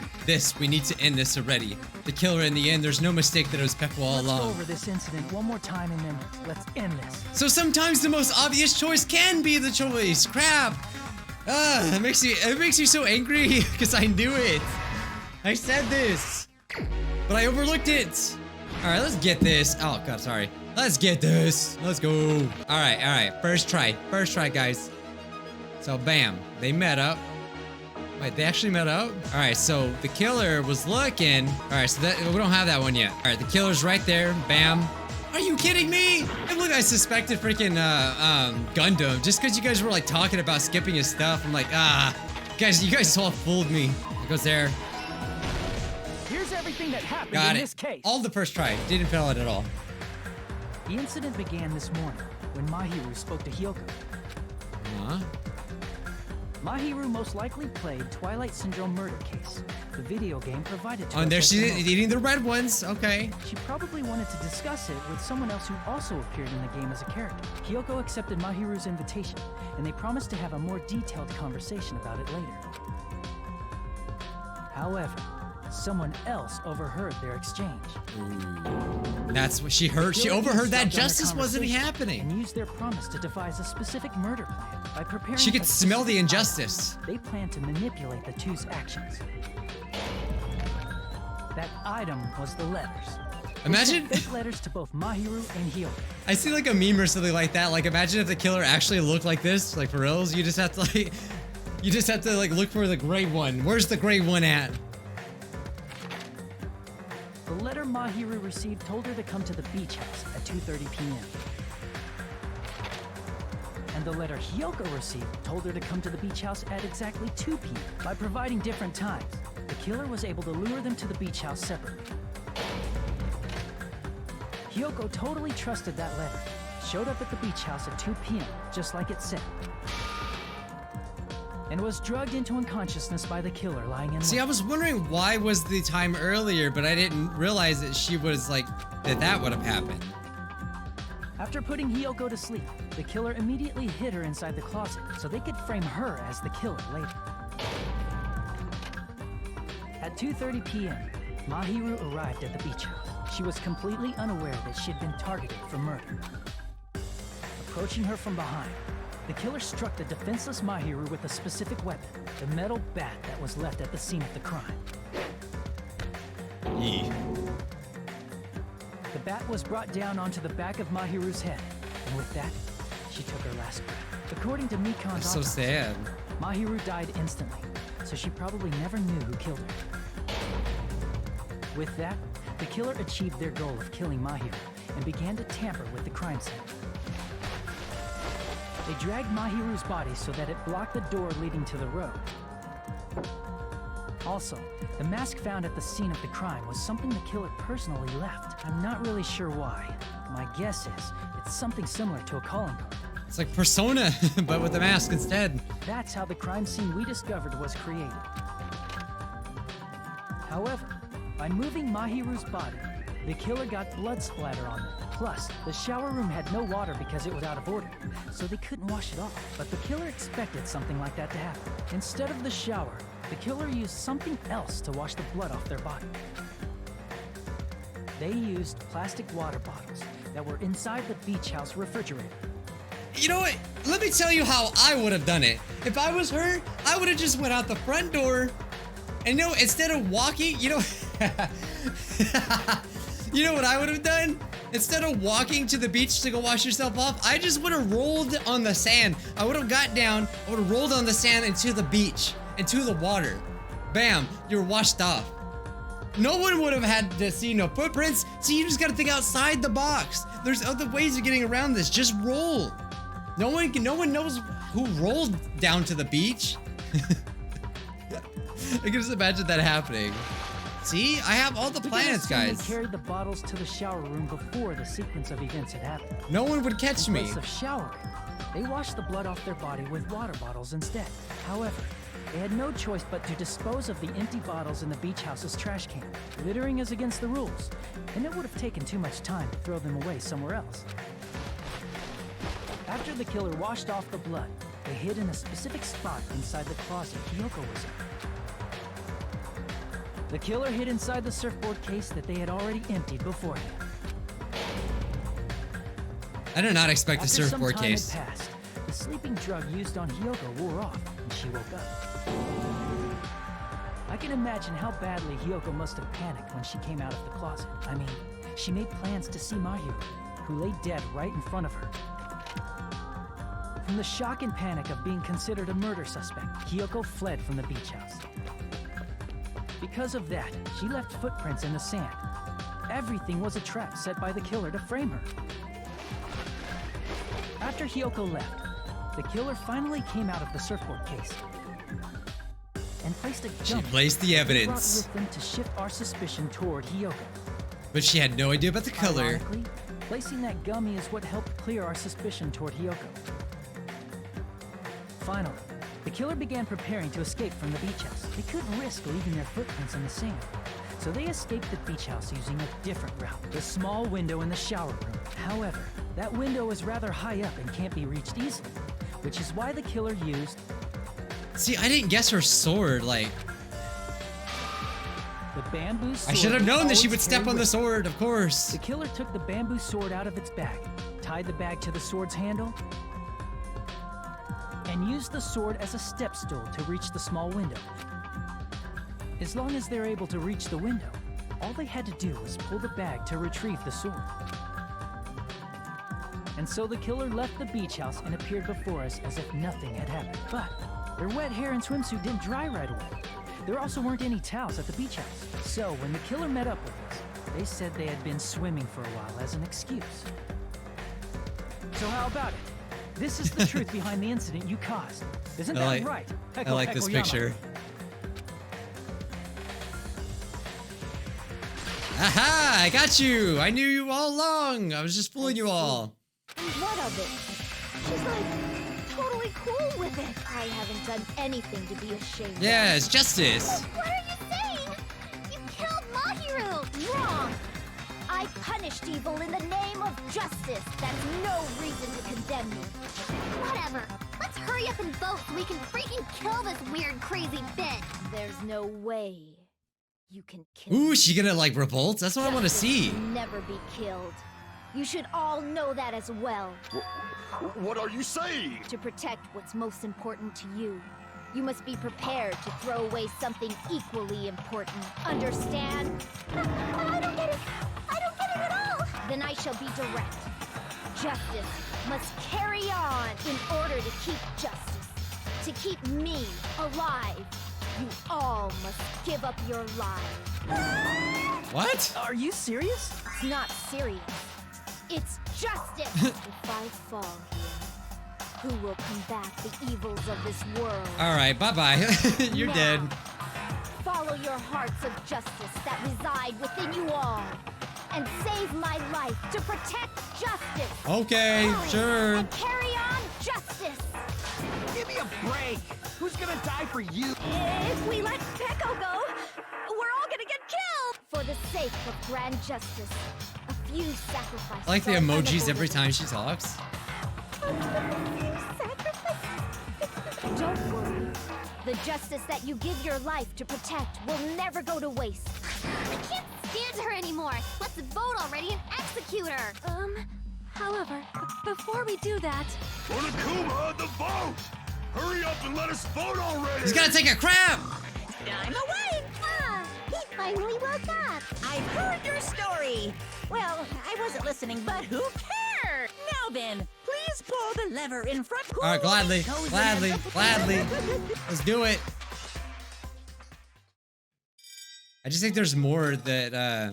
We need to end this already. The killer in the end, there's no mistake that it was Peko all along. Let's go over this incident one more time and then let's end this. So sometimes the most obvious choice can be the choice. Crap! It makes you so angry because I knew it. I said this, but I overlooked it. All right, let's get this. Oh God, sorry. Let's get this. Let's go. All right. First try, guys. So bam, they met up. Wait, they actually met up? All right, so the killer was looking. All right, so we don't have that one yet. All right, the killer's right there. Bam. Are you kidding me? And look, I suspected freaking Gundam just because you guys were like talking about skipping his stuff. I'm like, guys, you guys all fooled me. It goes there. Here's everything that happened Got in it. this case. All the first try. Didn't fail it at all. The incident began this morning when Mahiru spoke to Hyoko. Huh? Mahiru most likely played Twilight Syndrome Murder Case, the video game provided to Oh, us. and there as she's the most. eating the red ones. Okay. She probably wanted to discuss it with someone else who also appeared in the game as a character. Hyoko accepted Mahiru's invitation, and they promised to have a more detailed conversation about it later. However, someone else overheard their exchange. That's what she heard. She overheard that justice wasn't happening. And used their promise to devise a specific murder plan by preparing. She could smell the injustice. They planned to manipulate the two's actions. That item was the letters. Imagine fake letters to both Mahiru and Hyoko. I see like a meme or something like that. Like imagine if the killer actually looked like this, like for reals. You just have to like look for the gray one. Where's the gray one at? The letter Mahiru received told her to come to the beach house at 2:30 p.m. And the letter Hyoko received told her to come to the beach house at exactly 2 p.m. By providing different times, the killer was able to lure them to the beach house separately. Hyoko totally trusted that letter, showed up at the beach house at 2 p.m., just like it said, and was drugged into unconsciousness by the killer lying in. See, I was wondering why was the time earlier, but I didn't realize that she was like that would have happened. After putting Hyoko to sleep, the killer immediately hid her inside the closet so they could frame her as the killer later. At 2:30 p.m., Mahiru arrived at the beach house. She was completely unaware that she had been targeted for murder. Approaching her from behind, the killer struck the defenseless Mahiru with a specific weapon, the metal bat that was left at the scene of the crime. The bat was brought down onto the back of Mahiru's head, and with that, she took her last breath. According to Mikan's That's so autopsy, sad. Mahiru died instantly, so she probably never knew who killed her. With that, the killer achieved their goal of killing Mahiru and began to tamper with the crime scene. They dragged Mahiru's body so that it blocked the door leading to the road. Also, the mask found at the scene of the crime was something the killer personally left. I'm not really sure why. My guess is it's something similar to a calling card. It's like Persona, but with a mask instead. That's how the crime scene we discovered was created. However, by moving Mahiru's body, the killer got blood splatter on them. Plus, the shower room had no water because it was out of order, so they couldn't wash it off. But the killer expected something like that to happen. Instead of the shower, the killer used something else to wash the blood off their body. They used plastic water bottles that were inside the beach house refrigerator. You know what? Let me tell you how I would have done it. If I was her, I would have just went out the front door and instead of walking, you know what I would have done? Instead of walking to the beach to go wash yourself off, I just would have rolled on the sand. I would have got down, I would have rolled on the sand into the beach, into the water. Bam, you're washed off. No one would have had to see no footprints. See, you just gotta think outside the box. There's other ways of getting around this. Just roll. No one knows who rolled down to the beach. I can just imagine that happening. See, I have all the plans, guys. They carried the bottles to the shower room before the sequence of events had happened. No one would catch me. In place of showering, they washed the blood off their body with water bottles instead. However, they had no choice but to dispose of the empty bottles in the beach house's trash can. Littering is against the rules, and it would have taken too much time to throw them away somewhere else. After the killer washed off the blood, they hid in a specific spot inside the closet Kyoko was in. The killer hid inside the surfboard case that they had already emptied beforehand. I did not expect the After some surfboard time case. had passed, the sleeping drug used on Hyoko wore off, and she woke up. I can imagine how badly Hyoko must have panicked when she came out of the closet. I mean, she made plans to see Mahiru, who lay dead right in front of her. From the shock and panic of being considered a murder suspect, Hyoko fled from the beach house. Because of that, she left footprints in the sand. Everything was a trap set by the killer to frame her. After Hyoko left, the killer finally came out of the surfboard case and placed a She gummy placed the that they evidence. brought with them to shift our suspicion toward Hyoko. But she had no idea about the color. Ironically, placing that gummy is what helped clear our suspicion toward Hyoko. Finally, the killer began preparing to escape from the beach house. They couldn't risk leaving their footprints in the sand, so they escaped the beach house using a different route, the small window in the shower room. However, that window is rather high up and can't be reached easily, which is why the killer used... See, I didn't guess her sword, like... the bamboo sword. I should have known that she would always step carried on the with her. sword, of course. The killer took the bamboo sword out of its bag, tied the bag to the sword's handle, and used the sword as a step stool to reach the small window. As long as they're able to reach the window, all they had to do was pull the bag to retrieve the sword. And so the killer left the beach house and appeared before us as if nothing had happened. But their wet hair and swimsuit didn't dry right away. There also weren't any towels at the beach house. So when the killer met up with us, they said they had been swimming for a while as an excuse. So how about it? This is the truth behind the incident you caused. Isn't that right? I like this picture. Aha! I got you! I knew you all along! I was just fooling you all. What of it? She's like totally cool with it. I haven't done anything to be ashamed of. Yeah, it's justice. What are you saying? You killed Mahiru! Wrong! I punished evil in the name of justice. That's no reason to condemn me. Whatever. Let's hurry up and vote so we can freaking kill this weird, crazy bitch. There's no way you can kill Ooh, me. she gonna like revolt? That's what I want to see. Justice will never be killed. You should all know that as well. What are you saying? To protect what's most important to you, you must be prepared to throw away something equally important. Understand? I don't get it. I don't get it at all. Then I shall be direct. Justice must carry on in order to keep justice. To keep me alive, you all must give up your lives. What? Are you serious? It's not serious. It's justice. If I fall here, who will combat the evils of this world? Alright, bye-bye. You're Now, dead. Follow your hearts of justice that reside within you all, and save my life to protect justice. Okay, Hurry sure. And carry on justice. Give me a break! Who's gonna die for you? If we let Peko go, we're all gonna get killed. For the sake of grand justice, a few sacrifices. I like the are emojis every unavoidable. time she talks. Don't worry. The justice that you give your life to protect will never go to waste. I can't stand her anymore. Let's vote already and execute her. However, before we do that... Monokuma, the vote! Hurry up and let us vote already! He's gotta take a crap! I'm awake! He finally woke up. I've heard your story. Well, I wasn't listening, but who cares? Now then, please pull the lever in front. Alright, gladly, Cozy gladly, as a- gladly. Let's do it. I just think there's more that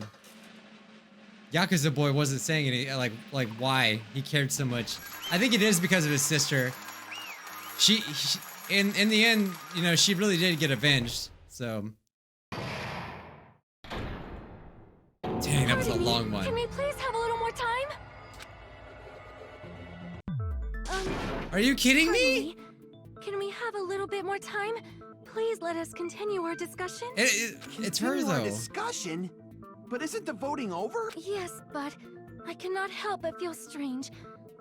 Yakuza Boy wasn't saying any like why he cared so much. I think it is because of his sister. She in the end, you know, she really did get avenged. So long one. Can we please have a little more time? Are you kidding me? Can we have a little bit more time? Please let us continue our discussion. It's her Continue our though. discussion? But isn't the voting over? Yes, but I cannot help but feel strange.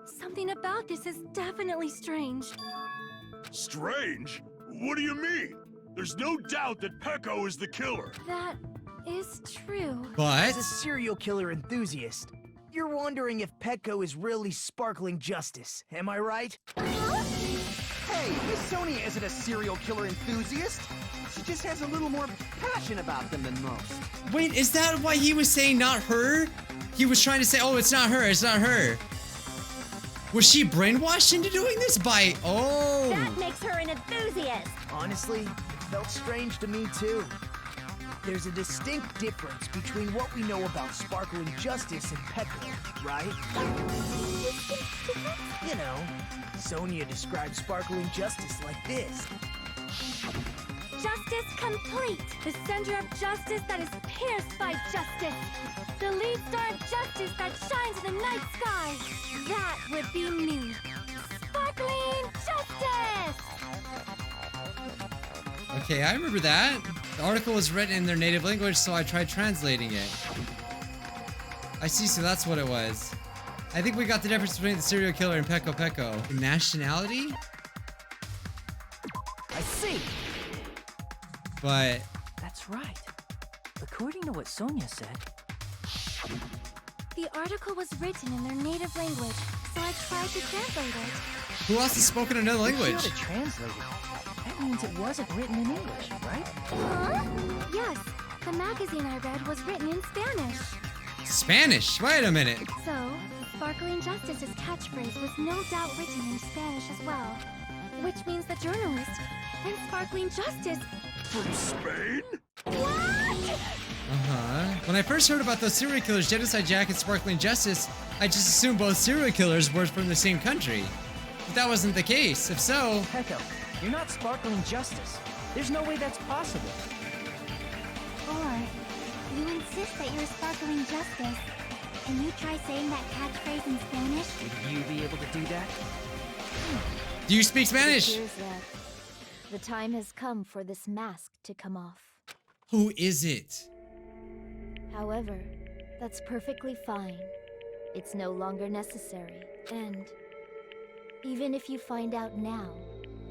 Something about this is definitely strange. Strange? What do you mean? There's no doubt that Peko is the killer. That is true. As a serial killer enthusiast, you're wondering if Peko is really sparkling justice, am I right? Hey, Miss Sonia isn't a serial killer enthusiast. She just has a little more passion about them than most. Wait, is that why he was saying not her? He was trying to say, oh, it's not her, it's not her. Was she brainwashed into doing this by, oh. That makes her an enthusiast. Honestly, it felt strange to me too. There's a distinct difference between what we know about sparkling justice and Peko, right? You know, Sonia describes sparkling justice like this. Justice complete. The center of justice that is pierced by justice. The lead star of justice that shines in the night sky. That would be me. Sparkling justice! Okay, I remember that. The article was written in their native language, so I tried translating it. I see, so that's what it was. I think we got the difference between the serial killer and Peko Peko. Nationality? I see. But... That's right. According to what Sonia said. The article was written in their native language, so I tried to translate it. Who else has spoken another language? If you had to translate it, that means it wasn't written in English, right? Huh? Yes. The magazine I read was written in Spanish. Spanish? Wait a minute. So, Sparkling Justice's catchphrase was no doubt written in Spanish as well. Which means the journalist and Sparkling Justice... From Spain? What? When I first heard about those serial killers, Genocide Jack and Sparkling Justice, I just assumed both serial killers were from the same country. But that wasn't the case. If so... Peko, you're not Sparkling Justice. There's no way that's possible. Or, you insist that you're Sparkling Justice. Can you try saying that catchphrase in Spanish? Would you be able to do that? Do you speak Spanish? It appears that the time has come for this mask to come off. Who is it? However, that's perfectly fine. It's no longer necessary. And even if you find out now,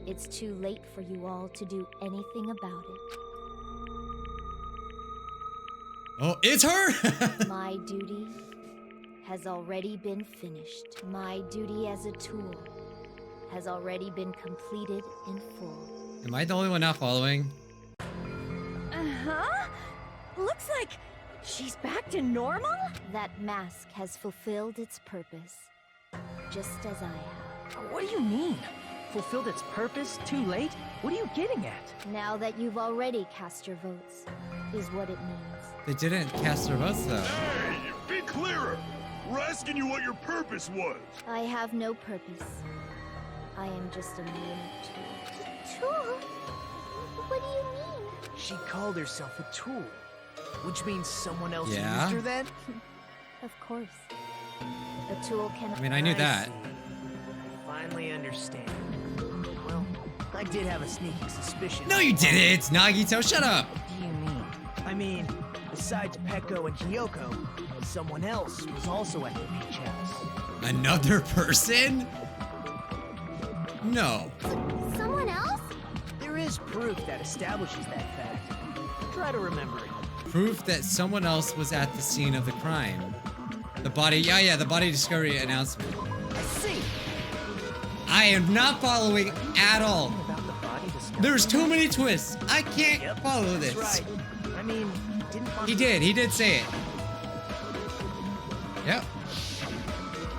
it's too late for you all to do anything about it. Oh, it's her! My duty has already been finished. My duty as a tool has already been completed in full. Am I the only one not following? Uh-huh. Looks like she's back to normal? That mask has fulfilled its purpose, just as I have. What do you mean? Fulfilled its purpose? Too late? What are you getting at? Now that you've already cast your votes, is what it means. They didn't cast their votes, though. Hey, be clearer! We're asking you what your purpose was. I have no purpose. I am just a mere tool. Tool? What do you mean? She called herself a tool, which means someone else Yeah? used her then? Of course. A tool can... I mean, I knew that. See. I finally understand. Well, I did have a sneaking suspicion. No, you didn't! Nagito, shut up! What do you mean? I mean, besides Peko and Kyoko, someone else was also at the beach house. Another person? No. Someone else? There is proof that establishes that fact. Try to remember it. Proof that someone else was at the scene of the crime. The body, yeah, the body discovery announcement. I see. I am not following at all. About the body discovery. There's too many twists. I can't follow this. That's right. I mean, didn't He did say it. Yep.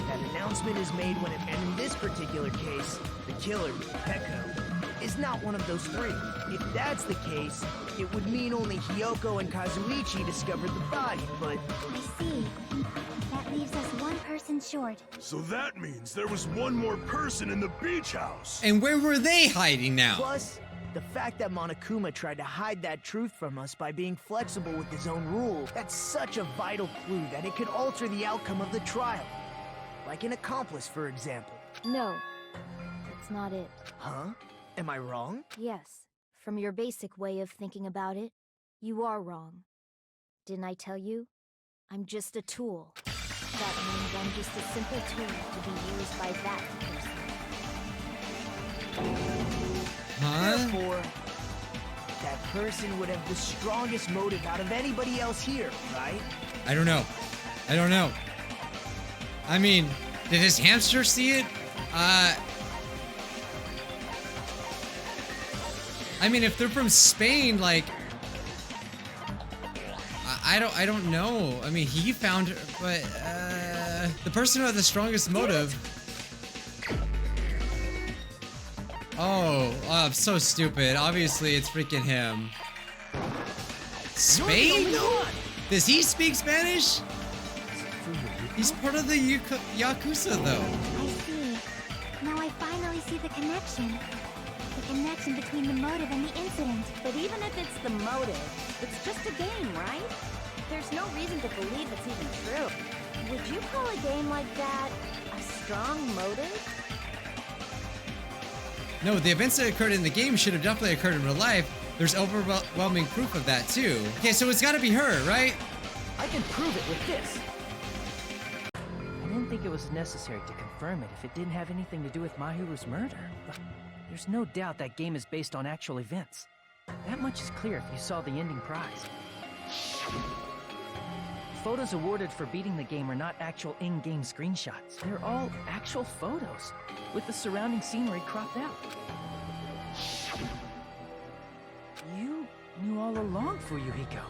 That announcement is made when and in this particular case, the killer, Peko, is not one of those three. If that's the case, it would mean only Hyoko and Kazuichi discovered the body, but... I see. That leaves us one person short. So that means there was one more person in the beach house. And where were they hiding now? Plus, The fact that Monokuma tried to hide that truth from us by being flexible with his own rule, that's such a vital clue that it could alter the outcome of the trial. Like an accomplice, for example. No, that's not it. Huh? Am I wrong? Yes, from your basic way of thinking about it, you are wrong. Didn't I tell you? I'm just a tool. That means I'm just a simple tool to be used by that person. Therefore, that person would have the strongest motive out of anybody else here, right? I don't know. I don't know. I mean, did his hamster see it? I mean, if they're from Spain, like, I don't know. I mean, he found her, but the person who had the strongest motive. Oh, I'm so stupid. Obviously, it's freaking him. Spain, though? Does he speak Spanish? He's part of the Yakuza, though. I see. Now I finally see the connection. The connection between the motive and the incident. But even if it's the motive, it's just a game, right? There's no reason to believe it's even true. Would you call a game like that a strong motive? No, the events that occurred in the game should have definitely occurred in real life. There's overwhelming proof of that, too. Okay, so it's gotta be her, right? I can prove it with this. I didn't think it was necessary to confirm it if it didn't have anything to do with Mahiru's murder. But there's no doubt that game is based on actual events. That much is clear if you saw the ending prize. Photos awarded for beating the game are not actual in-game screenshots. They're all actual photos, with the surrounding scenery cropped out. You knew all along, Fuyuhiko,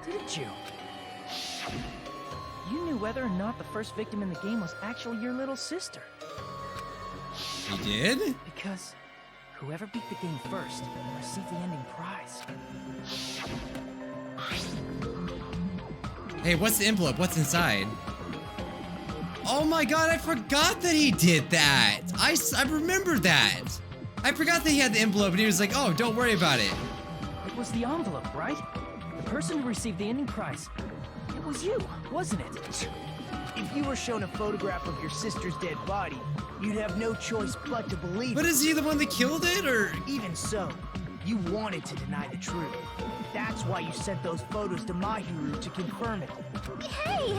didn't you? You knew whether or not the first victim in the game was actually your little sister. He did? Because whoever beat the game first received the ending prize. Hey, what's the envelope? What's inside? Oh my god, I forgot that he did that. I remember that. I forgot that he had the envelope and he was like, oh, don't worry about it. It was the envelope, right? The person who received the ending prize. It was you, wasn't it? If you were shown a photograph of your sister's dead body, you'd have no choice but to believe But it. is he the one that killed it, or? Even so, you wanted to deny the truth. That's why you sent those photos to Mahiru to confirm it. Hey!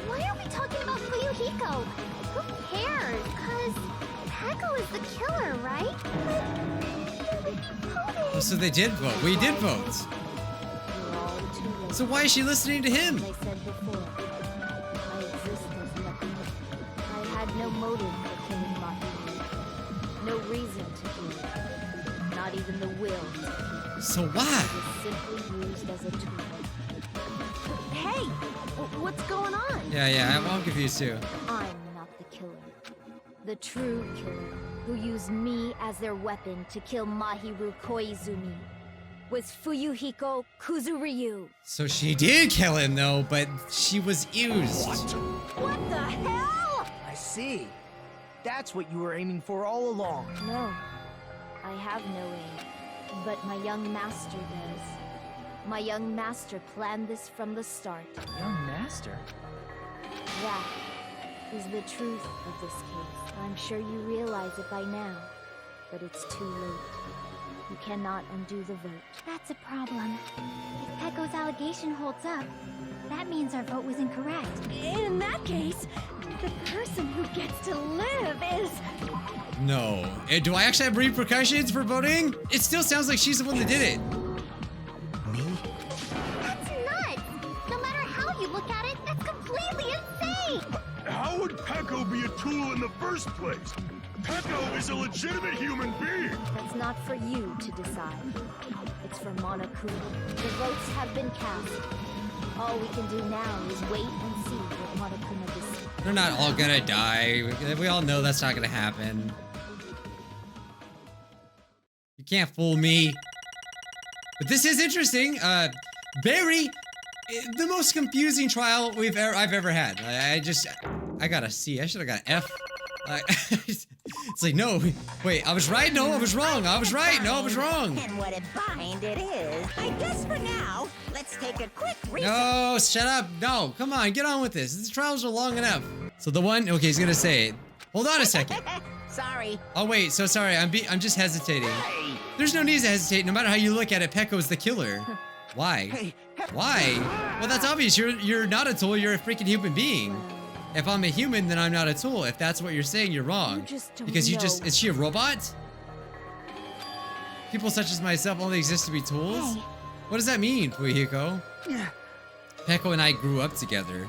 Why are we talking about Fuyuhiko? Who cares? Cause Peko is the killer, right? Oh, so they did vote. We did vote. So why is she listening to him? As I said before, I exist as nothing. I had no motive for killing Mahiru. No reason to do it. Not even the will. So why? I was simply used as a tool. Hey! What's going on? Yeah, I'm confused too. I'm not the killer. The true killer, who used me as their weapon to kill Mahiru Koizumi, was Fuyuhiko Kuzuryu. So she did kill him though, but she was used. What the hell? I see. That's what you were aiming for all along. No, I have no aim. But my young master does. My young master planned this from the start. Young master? That is the truth of this case. I'm sure you realize it by now, but it's too late. You cannot undo the vote. That's a problem. If Peko's allegation holds up, that means our vote was incorrect. In that case, the person who gets to live is... No. Do I actually have repercussions for voting? It still sounds like she's the one that did it. Me? That's nuts! No matter how you look at it, that's completely insane! How would Peko be a tool in the first place? Peko is a legitimate human being! That's not for you to decide. It's for Monokuma. The votes have been cast. All we can do now is wait and see what Monokuma decides. They're not all gonna die. We all know that's not gonna happen. You can't fool me. But this is interesting. Very, the most confusing trial I've ever had. I got a C. I should have got an F. It's like, no, wait, I was right, no, I was wrong, I was right, no, I was wrong. And what a bind it is. I guess for now, let's take a quick recess. No, shut up, no, come on, get on with this. These trials are long enough. So the one, okay, he's gonna say it. Hold on a second. Sorry. Oh wait, so sorry, I'm just hesitating. There's no need to hesitate, no matter how you look at it, Pecco's the killer. Why? Why? Well, that's obvious, you're not a tool, you're a freaking human being. If I'm a human, then I'm not a tool. If that's what you're saying, you're wrong. Because is she a robot? People such as myself only exist to be tools? What does that mean, Fuyuhiko? Pecco and I grew up together.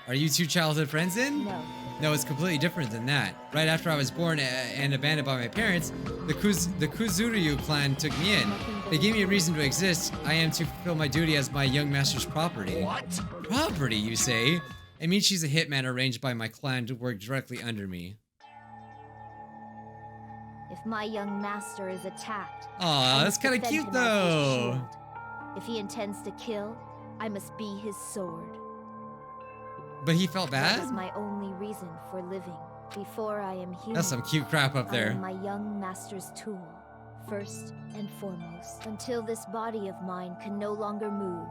Are you two childhood friends then? No. No, it's completely different than that. Right after I was born and abandoned by my parents, the Kuzuryu clan took me in. They gave me a reason to exist. I am to fulfill my duty as my young master's property. What? Property, you say? It means she's a hitman arranged by my clan to work directly under me. If my young master is attacked, Aw, I that's must kind of defend cute him as his though. shield. If he intends to kill, I must be his sword. But he felt That bad? is my only reason for living. Before I am human, That's some cute crap up I there. am my young master's tool, first and foremost. Until this body of mine can no longer move,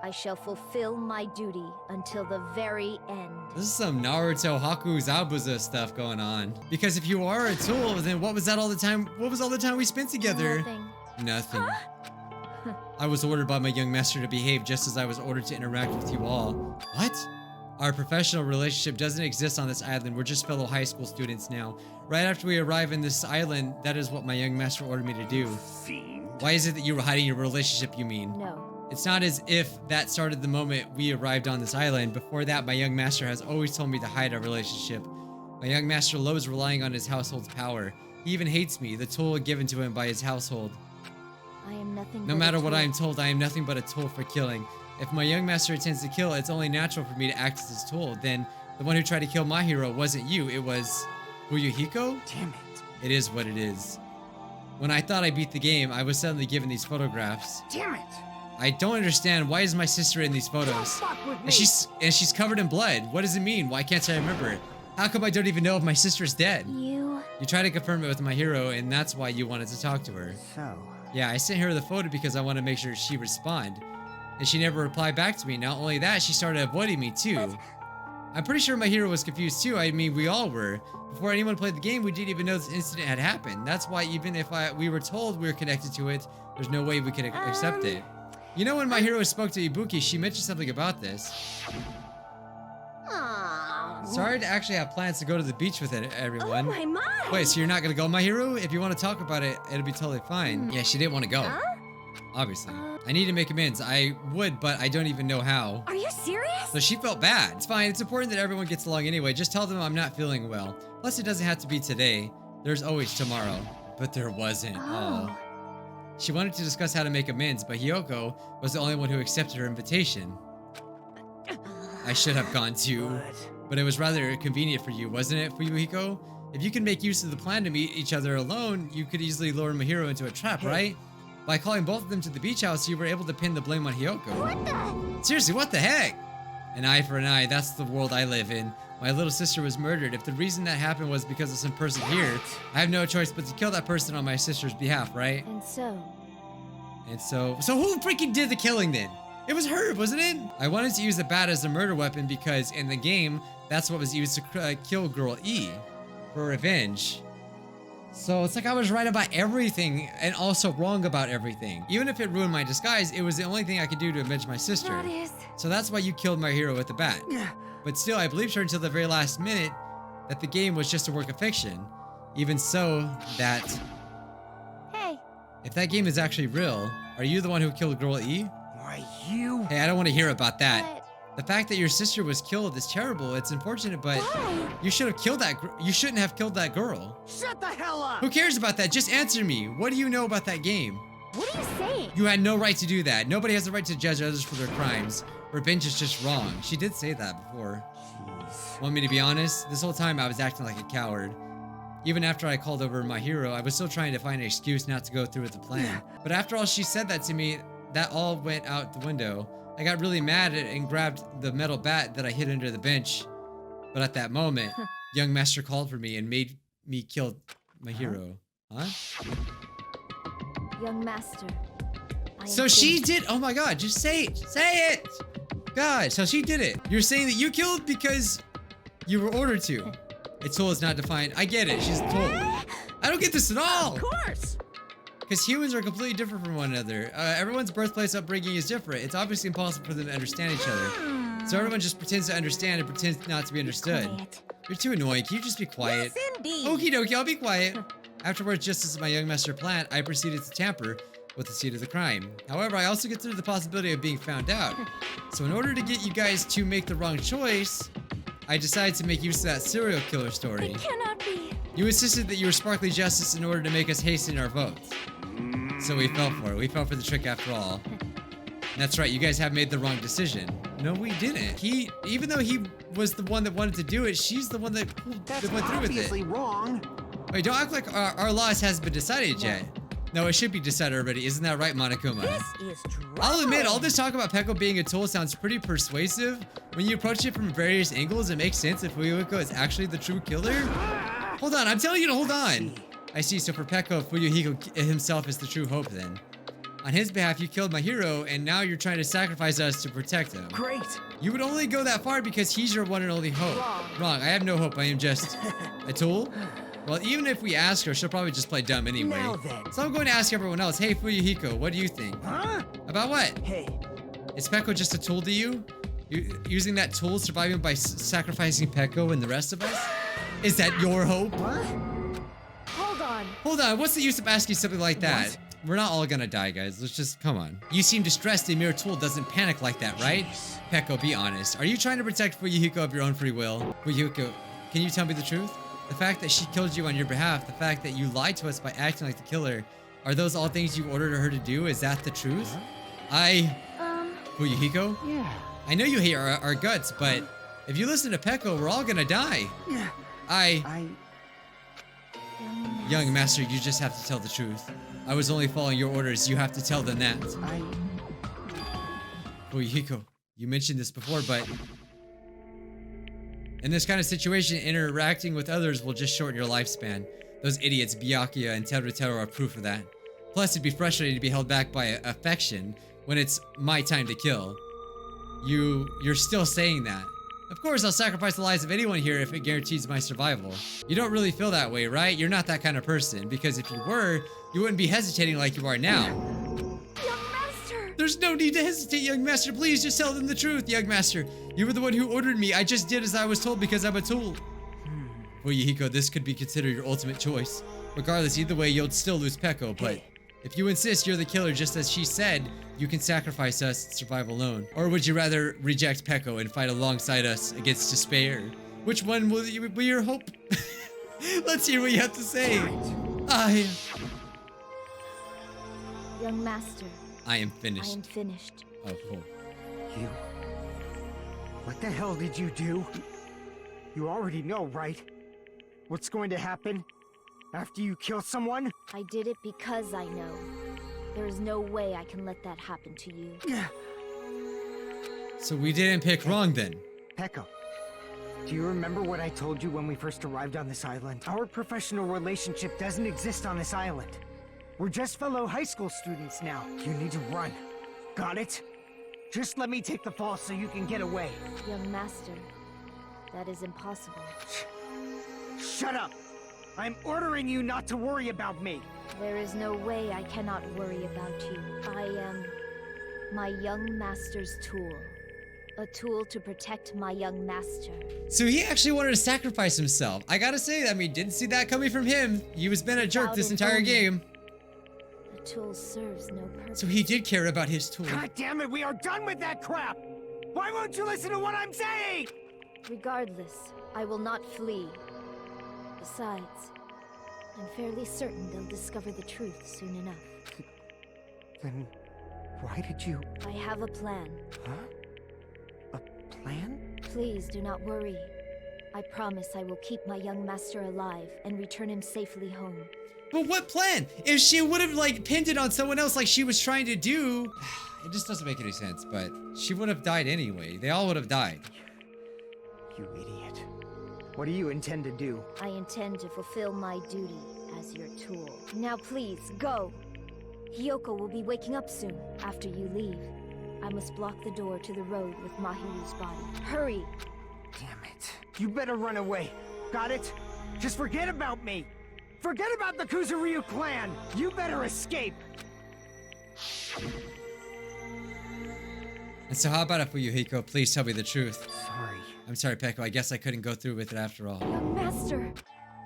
I shall fulfill my duty until the very end. This is some Naruto Haku Zabuza stuff going on. Because if you are a tool, then what was that all the time? What was all the time we spent together? Nothing. Nothing. I was ordered by my young master to behave just as I was ordered to interact with you all. What? Our professional relationship doesn't exist on this island. We're just fellow high school students now. Right after we arrive in this island, that is what my young master ordered me to do. Fiend. Why is it that you were hiding your relationship, you mean? No. It's not as if that started the moment we arrived on this island. Before that, my young master has always told me to hide our relationship. My young master loves relying on his household's power. He even hates me, the tool given to him by his household. I am nothing No but matter a what tool. I am told, I am nothing but a tool for killing. If my young master intends to kill, it's only natural for me to act as his tool. Then, the one who tried to kill my hero wasn't you, it was... Fuyuhiko? Damn it. It is what it is. When I thought I beat the game, I was suddenly given these photographs. Damn it. I don't understand, why is my sister in these photos? Fuck with me. And she's covered in blood. What does it mean? Why can't I remember it? How come I don't even know if my sister's dead? You tried to confirm it with my hero, and that's why you wanted to talk to her. So, Yeah, I sent her the photo because I wanted to make sure she respond. And she never replied back to me. Not only that, she started avoiding me too. I'm pretty sure my hero was confused too. I mean, we all were. Before anyone played the game, we didn't even know this incident had happened. That's why even if we were told we were connected to it, there's no way we could accept it. You know, when my hero spoke to Ibuki, she mentioned something about this. Sorry to actually have plans to go to the beach with everyone. Oh my. Wait, so you're not gonna go, my hero? If you want to talk about it, it'll be totally fine. Yeah, she didn't want to go. Obviously. I need to make amends. I would, but I don't even know how. Are you serious? So she felt bad. It's fine. It's important that everyone gets along anyway. Just tell them I'm not feeling well. Plus, it doesn't have to be today. There's always tomorrow. But there wasn't. Oh. She wanted to discuss how to make amends, but Hiyoko was the only one who accepted her invitation. I should have gone too. But it was rather convenient for you, wasn't it, Fuyuhiko? If you can make use of the plan to meet each other alone, you could easily lure Mahiro into a trap, right? By calling both of them to the beach house, you were able to pin the blame on Hiyoko. What the? Seriously, what the heck? An eye for an eye, that's the world I live in. My little sister was murdered. If the reason that happened was because of some person here, I have no choice but to kill that person on my sister's behalf, right? And so who freaking did the killing then? It was her, wasn't it? I wanted to use the bat as a murder weapon because in the game, that's what was used to kill Girl E for revenge. So it's like I was right about everything and also wrong about everything. Even if it ruined my disguise, it was the only thing I could do to avenge my sister. That is. So that's why you killed my hero with the bat. But still, I believed her until the very last minute that the game was just a work of fiction. Even so, that... Hey. If that game is actually real, are you the one who killed Girl E? Why, you... Hey, I don't want to hear about that. The fact that your sister was killed is terrible. It's unfortunate, but you should have killed that. You shouldn't have killed that girl. Shut the hell up! Who cares about that? Just answer me. What do you know about that game? What are you saying? You had no right to do that. Nobody has the right to judge others for their crimes. Revenge is just wrong. She did say that before. Jeez. Want me to be honest? This whole time I was acting like a coward. Even after I called over my hero, I was still trying to find an excuse not to go through with the plan. But after all she said that to me, that all went out the window. I got really mad and grabbed the metal bat that I hid under the bench. But at that moment, young master called for me and made me kill my hero. Huh? Young master. So she did. Oh my God! Just say it. Say it. God. So she did it. You're saying that you killed because you were ordered to. A tool is not defined. I get it. She's a tool. I don't get this at all. Of course. Because humans are completely different from one another. Everyone's birthplace upbringing is different. It's obviously impossible for them to understand each other. So everyone just pretends to understand and pretends not to be understood. You're too annoying. Can you just be quiet? Yes, indeed. Okie dokie, I'll be quiet. Afterwards, just as my young master planned, I proceeded to tamper with the seed of the crime. However, I also considered the possibility of being found out. So in order to get you guys to make the wrong choice, I decided to make use of that serial killer story. It cannot be. You insisted that you were sparkly justice in order to make us hasten our votes. So we fell for it. We fell for the trick after all. That's right, you guys have made the wrong decision. No, we didn't. Even though he was the one that wanted to do it, she's the one that went through with it. Obviously wrong. Wait, don't act like our loss hasn't been decided yet. No, it should be decided already. Isn't that right, Monokuma? This is true. I'll admit, all this talk about Peko being a tool sounds pretty persuasive. When you approach it from various angles, it makes sense if Fuyuhiko is actually the true killer. Hold on, I'm telling you to hold on. I see, so for Peko, Fuyuhiko himself is the true hope then. On his behalf, you killed my hero, and now you're trying to sacrifice us to protect him. Great. You would only go that far because he's your one and only hope. Wrong. I have no hope. I am just a tool. Well, even if we ask her, she'll probably just play dumb anyway. Now then. So I'm going to ask everyone else. Hey, Fuyuhiko, what do you think? Huh? About what? Hey. Is Peko just a tool to you? Using that tool, surviving by sacrificing Peko and the rest of us? Is that your hope? What? Hold on. Hold on. What's the use of asking something like that? What? We're not all gonna die, guys. Let's just, come on. You seem distressed. A mere tool doesn't panic like that, right? Jeez. Peko, be honest. Are you trying to protect Fuyuhiko of your own free will? Fuyuhiko, can you tell me the truth? The fact that she killed you on your behalf, the fact that you lied to us by acting like the killer, are those all things you ordered her to do? Is that the truth? Fuyuhiko? Yeah. I know you hate our guts, but if you listen to Peko, we're all gonna die. Yeah. Young master, you just have to tell the truth. I was only following your orders. You have to tell them that. Fuyuhiko, you mentioned this before, but in this kind of situation, interacting with others will just shorten your lifespan. Those idiots, Byakuya and Teruteru, are proof of that. Plus, it'd be frustrating to be held back by affection when it's my time to kill. You're still saying that. Of course, I'll sacrifice the lives of anyone here if it guarantees my survival. You don't really feel that way, right? You're not that kind of person, because if you were, you wouldn't be hesitating like you are now. Young master! There's no need to hesitate, young master. Please just tell them the truth, young master. You were the one who ordered me. I just did as I was told because I'm a tool. Fuyuhiko, this could be considered your ultimate choice. Regardless, either way, you'll still lose Peko, but if you insist you're the killer just as she said, you can sacrifice us and survive alone. Or would you rather reject Peko and fight alongside us against despair? Which one will be your hope? Let's hear what you have to say. Young master. I am finished. I am finished. Oh, cool. You. What the hell did you do? You already know, right? What's going to happen after you kill someone? I did it because I know. There is no way I can let that happen to you. So we didn't pick wrong then. Peko, do you remember what I told you when we first arrived on this island? Our professional relationship doesn't exist on this island. We're just fellow high school students now. You need to run. Got it? Just let me take the fall so you can get away. Young master, that is impossible. Shut up! I'm ordering you not to worry about me. There is no way I cannot worry about you. I am my young master's tool. A tool to protect my young master. So he actually wanted to sacrifice himself. I gotta say, I mean, didn't see that coming from him. He was been a jerk this entire game. The tool serves no purpose. So he did care about his tool. God damn it, we are done with that crap! Why won't you listen to what I'm saying? Regardless, I will not flee. Besides, I'm fairly certain they'll discover the truth soon enough. Then why did you... I have a plan. Huh? A plan? Please do not worry. I promise I will keep my young master alive and return him safely home. But what plan? If she would have like pinned it on someone else like she was trying to do, it just doesn't make any sense, but she would have died anyway. They all would have died. You idiot. What do you intend to do? I intend to fulfill my duty as your tool. Now please, go! Hiyoko will be waking up soon, after you leave. I must block the door to the road with Mahiru's body. Hurry! Damn it. You better run away. Got it? Just forget about me! Forget about the Kuzuryu clan! You better escape! And so how about it for you, Hiko? Please tell me the truth. Sorry. I'm sorry, Peko. I guess I couldn't go through with it after all. Young master!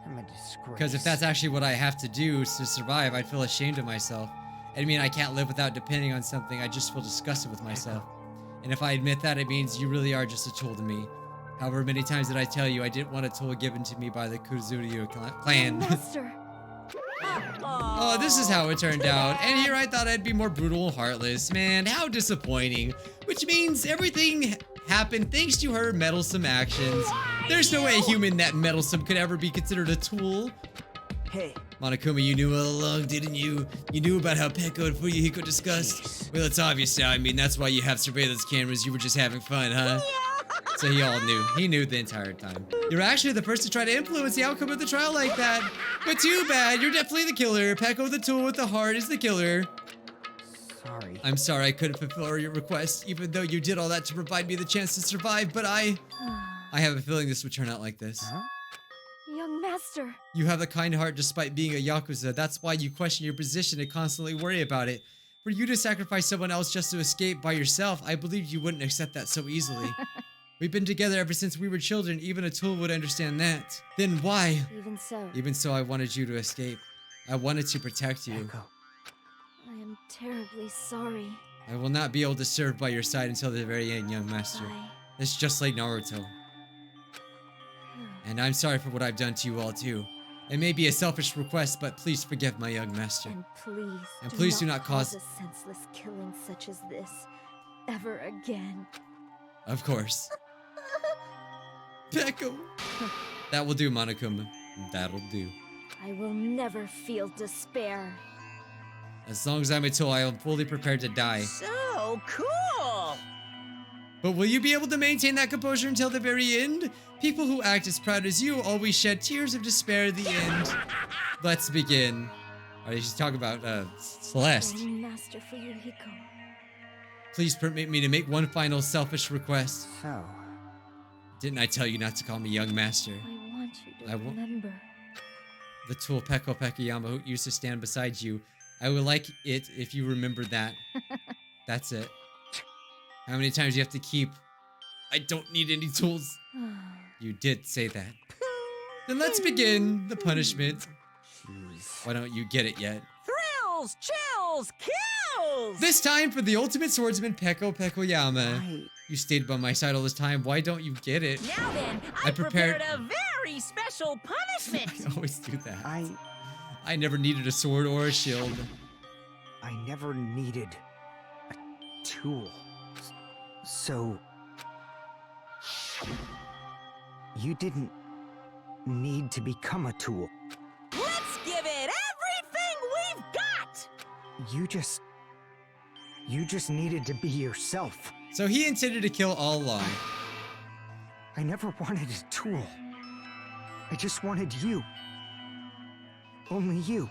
I'm a disgrace. Because if that's actually what I have to do to survive, I'd feel ashamed of myself. I mean, I can't live without depending on something. I just feel disgusted with myself. And if I admit that, it means you really are just a tool to me. However many times did I tell you I didn't want a tool given to me by the Kuzuryu clan? Master! Oh, this is how it turned out. And here I thought I'd be more brutal and heartless. Man, how disappointing. Which means everything happened thanks to her meddlesome actions. There's no way a human that meddlesome could ever be considered a tool. Hey. Monokuma, you knew all along, didn't you? You knew about how Peko and Fuyuhiko discussed? Well, it's obvious now. I mean, that's why you have surveillance cameras. You were just having fun, huh? So he all knew. He knew the entire time. You're actually the first to try to influence the outcome of the trial like that. But too bad, you're definitely the killer. Peko the tool with the heart is the killer. Sorry. I'm sorry I couldn't fulfill your request, even though you did all that to provide me the chance to survive, but I have a feeling this would turn out like this. Huh? Young master! You have a kind heart despite being a Yakuza. That's why you question your position and constantly worry about it. For you to sacrifice someone else just to escape by yourself, I believed you wouldn't accept that so easily. We've been together ever since we were children. Even a tool would understand that. Then why? Even so, I wanted you to escape. I wanted to protect you. Echo. I am terribly sorry. I will not be able to serve by your side until the very end, young master. It's just like Naruto. And I'm sorry for what I've done to you all too. It may be a selfish request, but please forgive my young master. And please do not cause a senseless killing such as this ever again. Of course. Peko. That will do, Monokuma. That'll do. I will never feel despair. As long as I'm a tool, I am fully prepared to die. So cool! But will you be able to maintain that composure until the very end? People who act as proud as you always shed tears of despair at the end. Let's begin. Alright, she's talking about Celeste. Master Fuyuhiko. Please permit me to make one final selfish request. So? Didn't I tell you not to call me young master? I want you to remember. The tool Peko Pekuyama who used to stand beside you. I would like it if you remembered that. That's it. How many times do you have to keep? I don't need any tools. You did say that. Then let's begin the punishment. Jeez. Why don't you get it yet? Thrills, chills, kills! This time for the ultimate swordsman, Peko Pekuyama. You stayed by my side all this time. Why don't you get it? Now then, I prepared a very special punishment. I always do that. I never needed a sword or a shield. I never needed a tool. So... You didn't need to become a tool. Let's give it everything we've got! You just needed to be yourself. So he intended to kill all along. I never wanted a tool. I just wanted you. Only you.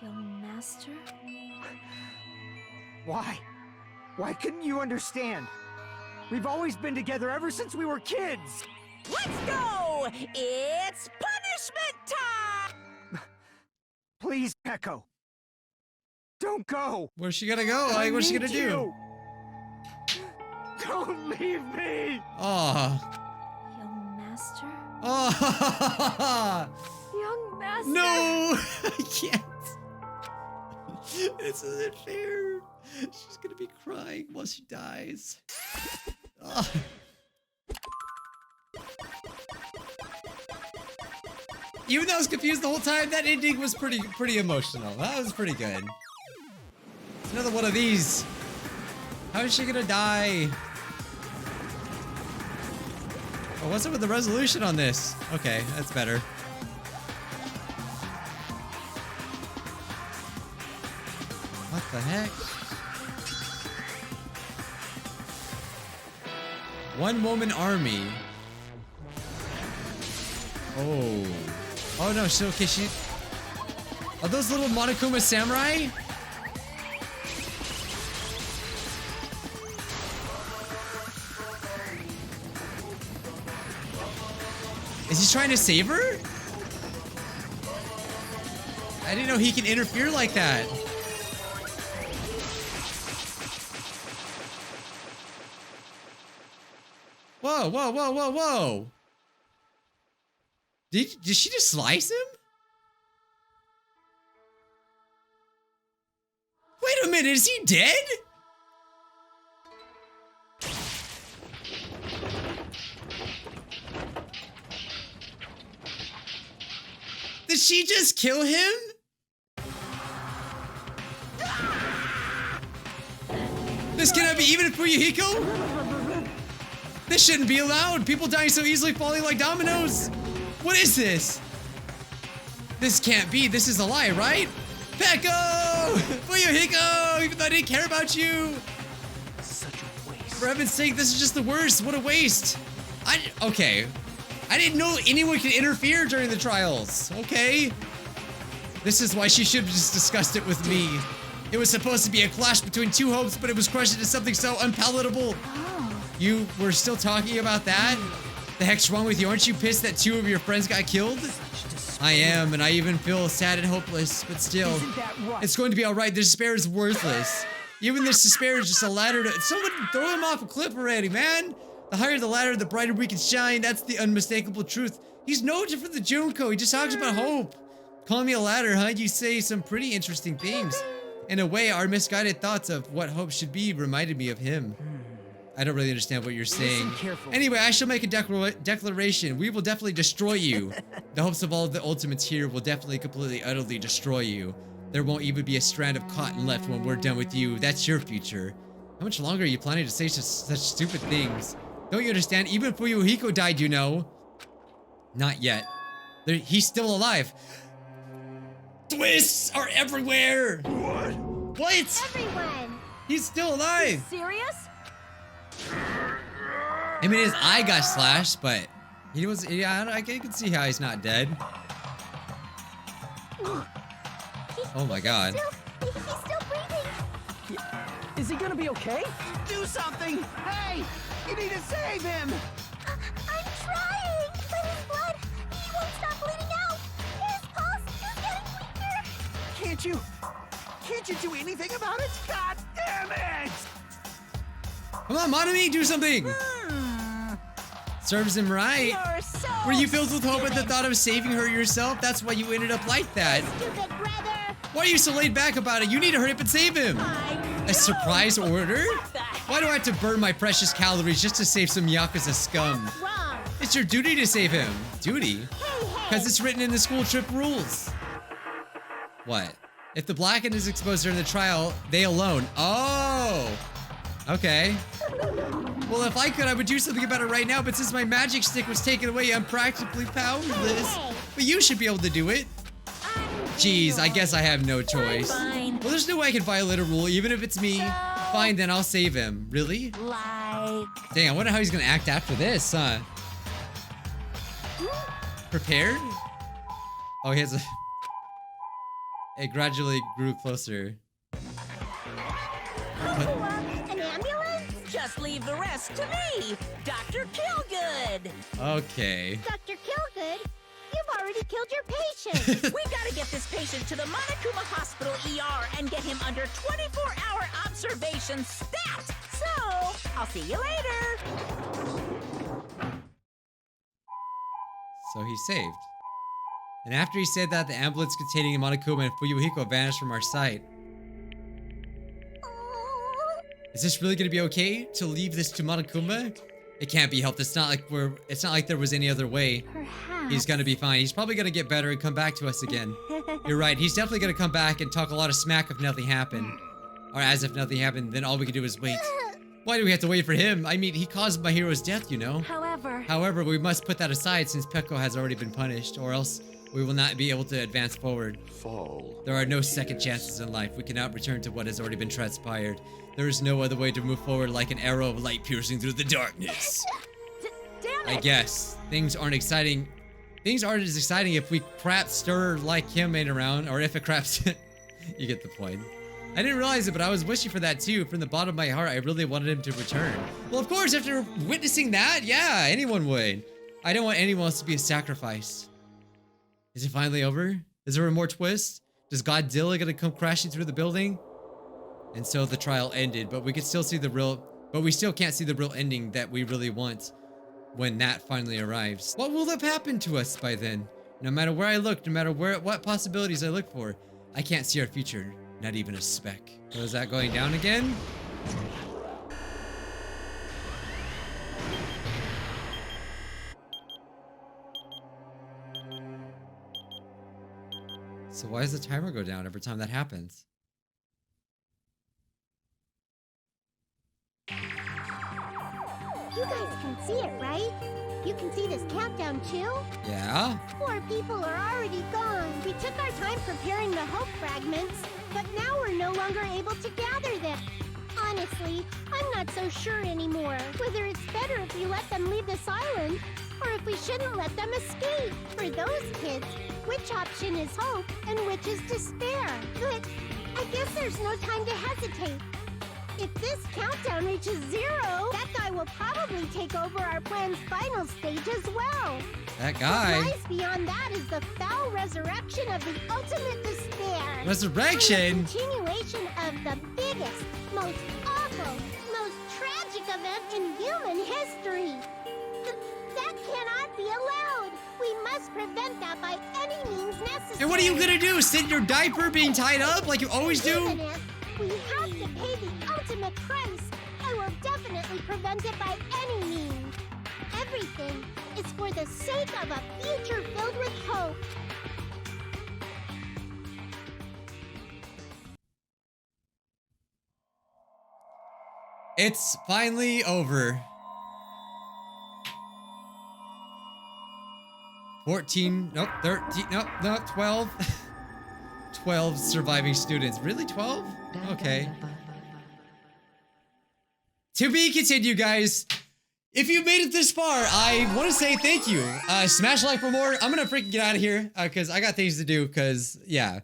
Young master? Why? Why couldn't you understand? We've always been together ever since we were kids! Let's go! It's punishment time! Please, Peko. Don't go! Where's she gonna go? Like, what's she gonna do? Don't leave me! Aw. Young master? Oh. Young master! No! I can't. This isn't fair. She's gonna be crying while she dies. Ugh. Even though I was confused the whole time, that ending was pretty emotional. That was pretty good. It's another one of these. How is she gonna die? Oh, what's up with the resolution on this? Okay, that's better. What the heck? One woman army. Oh. Oh no, so okay, she... Are those little monokuma samurai? Is he trying to save her? I didn't know he can interfere like that. Whoa, whoa, whoa, whoa, whoa. Did she just slice him? Wait a minute, is he dead? Did she just kill him? This cannot be even for Yuhiko? This shouldn't be allowed. People dying so easily, falling like dominoes. What is this? This can't be. This is a lie, right? Peko! Fuyuhiko! Even though I didn't care about you! Such a waste. For heaven's sake, this is just the worst. What a waste. Okay. I didn't know anyone could interfere during the trials. Okay. This is why she should have just discussed it with me. It was supposed to be a clash between two hopes, but it was crushed into something so unpalatable. Oh. You were still talking about that? The heck's wrong with you? Aren't you pissed that 2 of your friends got killed? I am, and I even feel sad and hopeless, but still, it's going to be alright. The despair is worthless. Even this despair is just a ladder to— someone throw him off a cliff already, man! The higher the ladder, the brighter we can shine. That's the unmistakable truth. He's no different than Junko. He just talks about hope. Calling me a ladder, huh? You say some pretty interesting things. In a way, our misguided thoughts of what hope should be reminded me of him. I don't really understand what you're saying. Anyway, I shall make a declaration. We will definitely destroy you. The hopes of all of the ultimates here will definitely completely, utterly destroy you. There won't even be a strand of cotton left when we're done with you. That's your future. How much longer are you planning to say such stupid things? Don't you understand? Even Fuyuhiko died, you know. Not yet. He's still alive. Twists are everywhere. What? Everyone. He's still alive. Serious? I mean, his eye got slashed, but he was— yeah, I can see how he's not dead. Oh my god. He's still breathing. Is he gonna be okay? Do something! Hey! You need to save him! I'm trying, but his blood, he won't stop bleeding out. His pulse is getting weaker. Can't you do anything about it? God damn it! Come on, Monami, do something! Serves him right. You're so Were you filled with hope at the stupid. thought of saving her yourself? That's why you ended up like that. Stupid brother. Why are you so laid back about it? You need to hurry up and save him. A surprise order? Why do I have to burn my precious calories just to save some Yakuza scum? Wrong. It's your duty to save him. Duty? Hey. Because it's written in the school trip rules. What? If the blackened is exposed during the trial, they alone. Oh! Okay. Well, if I could, I would do something about it right now, but since my magic stick was taken away, I'm practically powerless. But you should be able to do it. Jeez, I guess I have no choice. Fine. Well, there's no way I can violate a rule, even if it's me. Fine, then I'll save him. Really? Like... Dang, I wonder how he's gonna act after this, huh? Prepared? Oh, he has a... It gradually grew closer. An ambulance? Just leave the rest to me, Dr. Killgood. Okay. Dr. Killgood, you've already killed your patient. We gotta get this patient to the Monokuma Hospital ER and get him under 24-hour observation stat. So, I'll see you later. So he's saved. And after he said that, the ambulance containing Monokuma and Fuyuhiko vanished from our sight. Is this really gonna be okay to leave this to Monokuma? It can't be helped. It's not like there was any other way. Perhaps. He's gonna be fine. He's probably gonna get better and come back to us again. You're right. He's definitely gonna come back and talk a lot of smack if nothing happened. Or as if nothing happened, then all we can do is wait. Why do we have to wait for him? I mean, he caused my hero's death, you know? However, we must put that aside since Peko has already been punished, or else we will not be able to advance forward. Fall. There are no second chances in life. We cannot return to what has already been transpired. There is no other way to move forward like an arrow of light piercing through the darkness. Damn I it! guess. Things aren't exciting things aren't as exciting if we crap stir like him ain't around, or if it craps. You get the point. I didn't realize it, but I was wishing for that too. From the bottom of my heart, I really wanted him to return. Well, of course, after witnessing that, yeah, anyone would. I don't want anyone else to be a sacrifice. Is it finally over? Is there more twist? Does Godzilla gonna come crashing through the building? And so the trial ended, but we can still see we still can't see the real ending that we really want when that finally arrives. What will have happened to us by then? No matter where I look, no matter what possibilities I look for, I can't see our future, not even a speck. So is that going down again? So why does the timer go down every time that happens? You guys can see it, right? You can see this countdown too? Yeah? 4 people are already gone. We took our time preparing the hope fragments, but now we're no longer able to gather them. Honestly, I'm not so sure anymore whether it's better if we let them leave this island or if we shouldn't let them escape. For those kids, which option is hope and which is despair? But I guess there's no time to hesitate. If this countdown reaches 0, that guy will probably take over our plan's final stage as well. That guy? What lies beyond that is the foul resurrection of the ultimate despair. Resurrection? And the continuation of the biggest, most awful, most tragic event in human history. That cannot be allowed. We must prevent that by any means necessary. And what are you gonna do? Sit in your diaper being tied up like you always do? We have to pay the ultimate price. I will definitely prevent it by any means. Everything is for the sake of a future filled with hope. It's finally over. 14, nope, 13, nope, 12. 12 surviving students. Really, 12? Okay. To be continued, guys. If you made it this far, I want to say thank you. Smash like for more. I'm gonna freaking get out of here because I got things to do. Because yeah,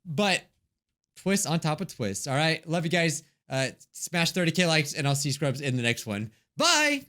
but twist on top of twist. All right, love you guys. Smash 30K likes, and I'll see you scrubs in the next one. Bye.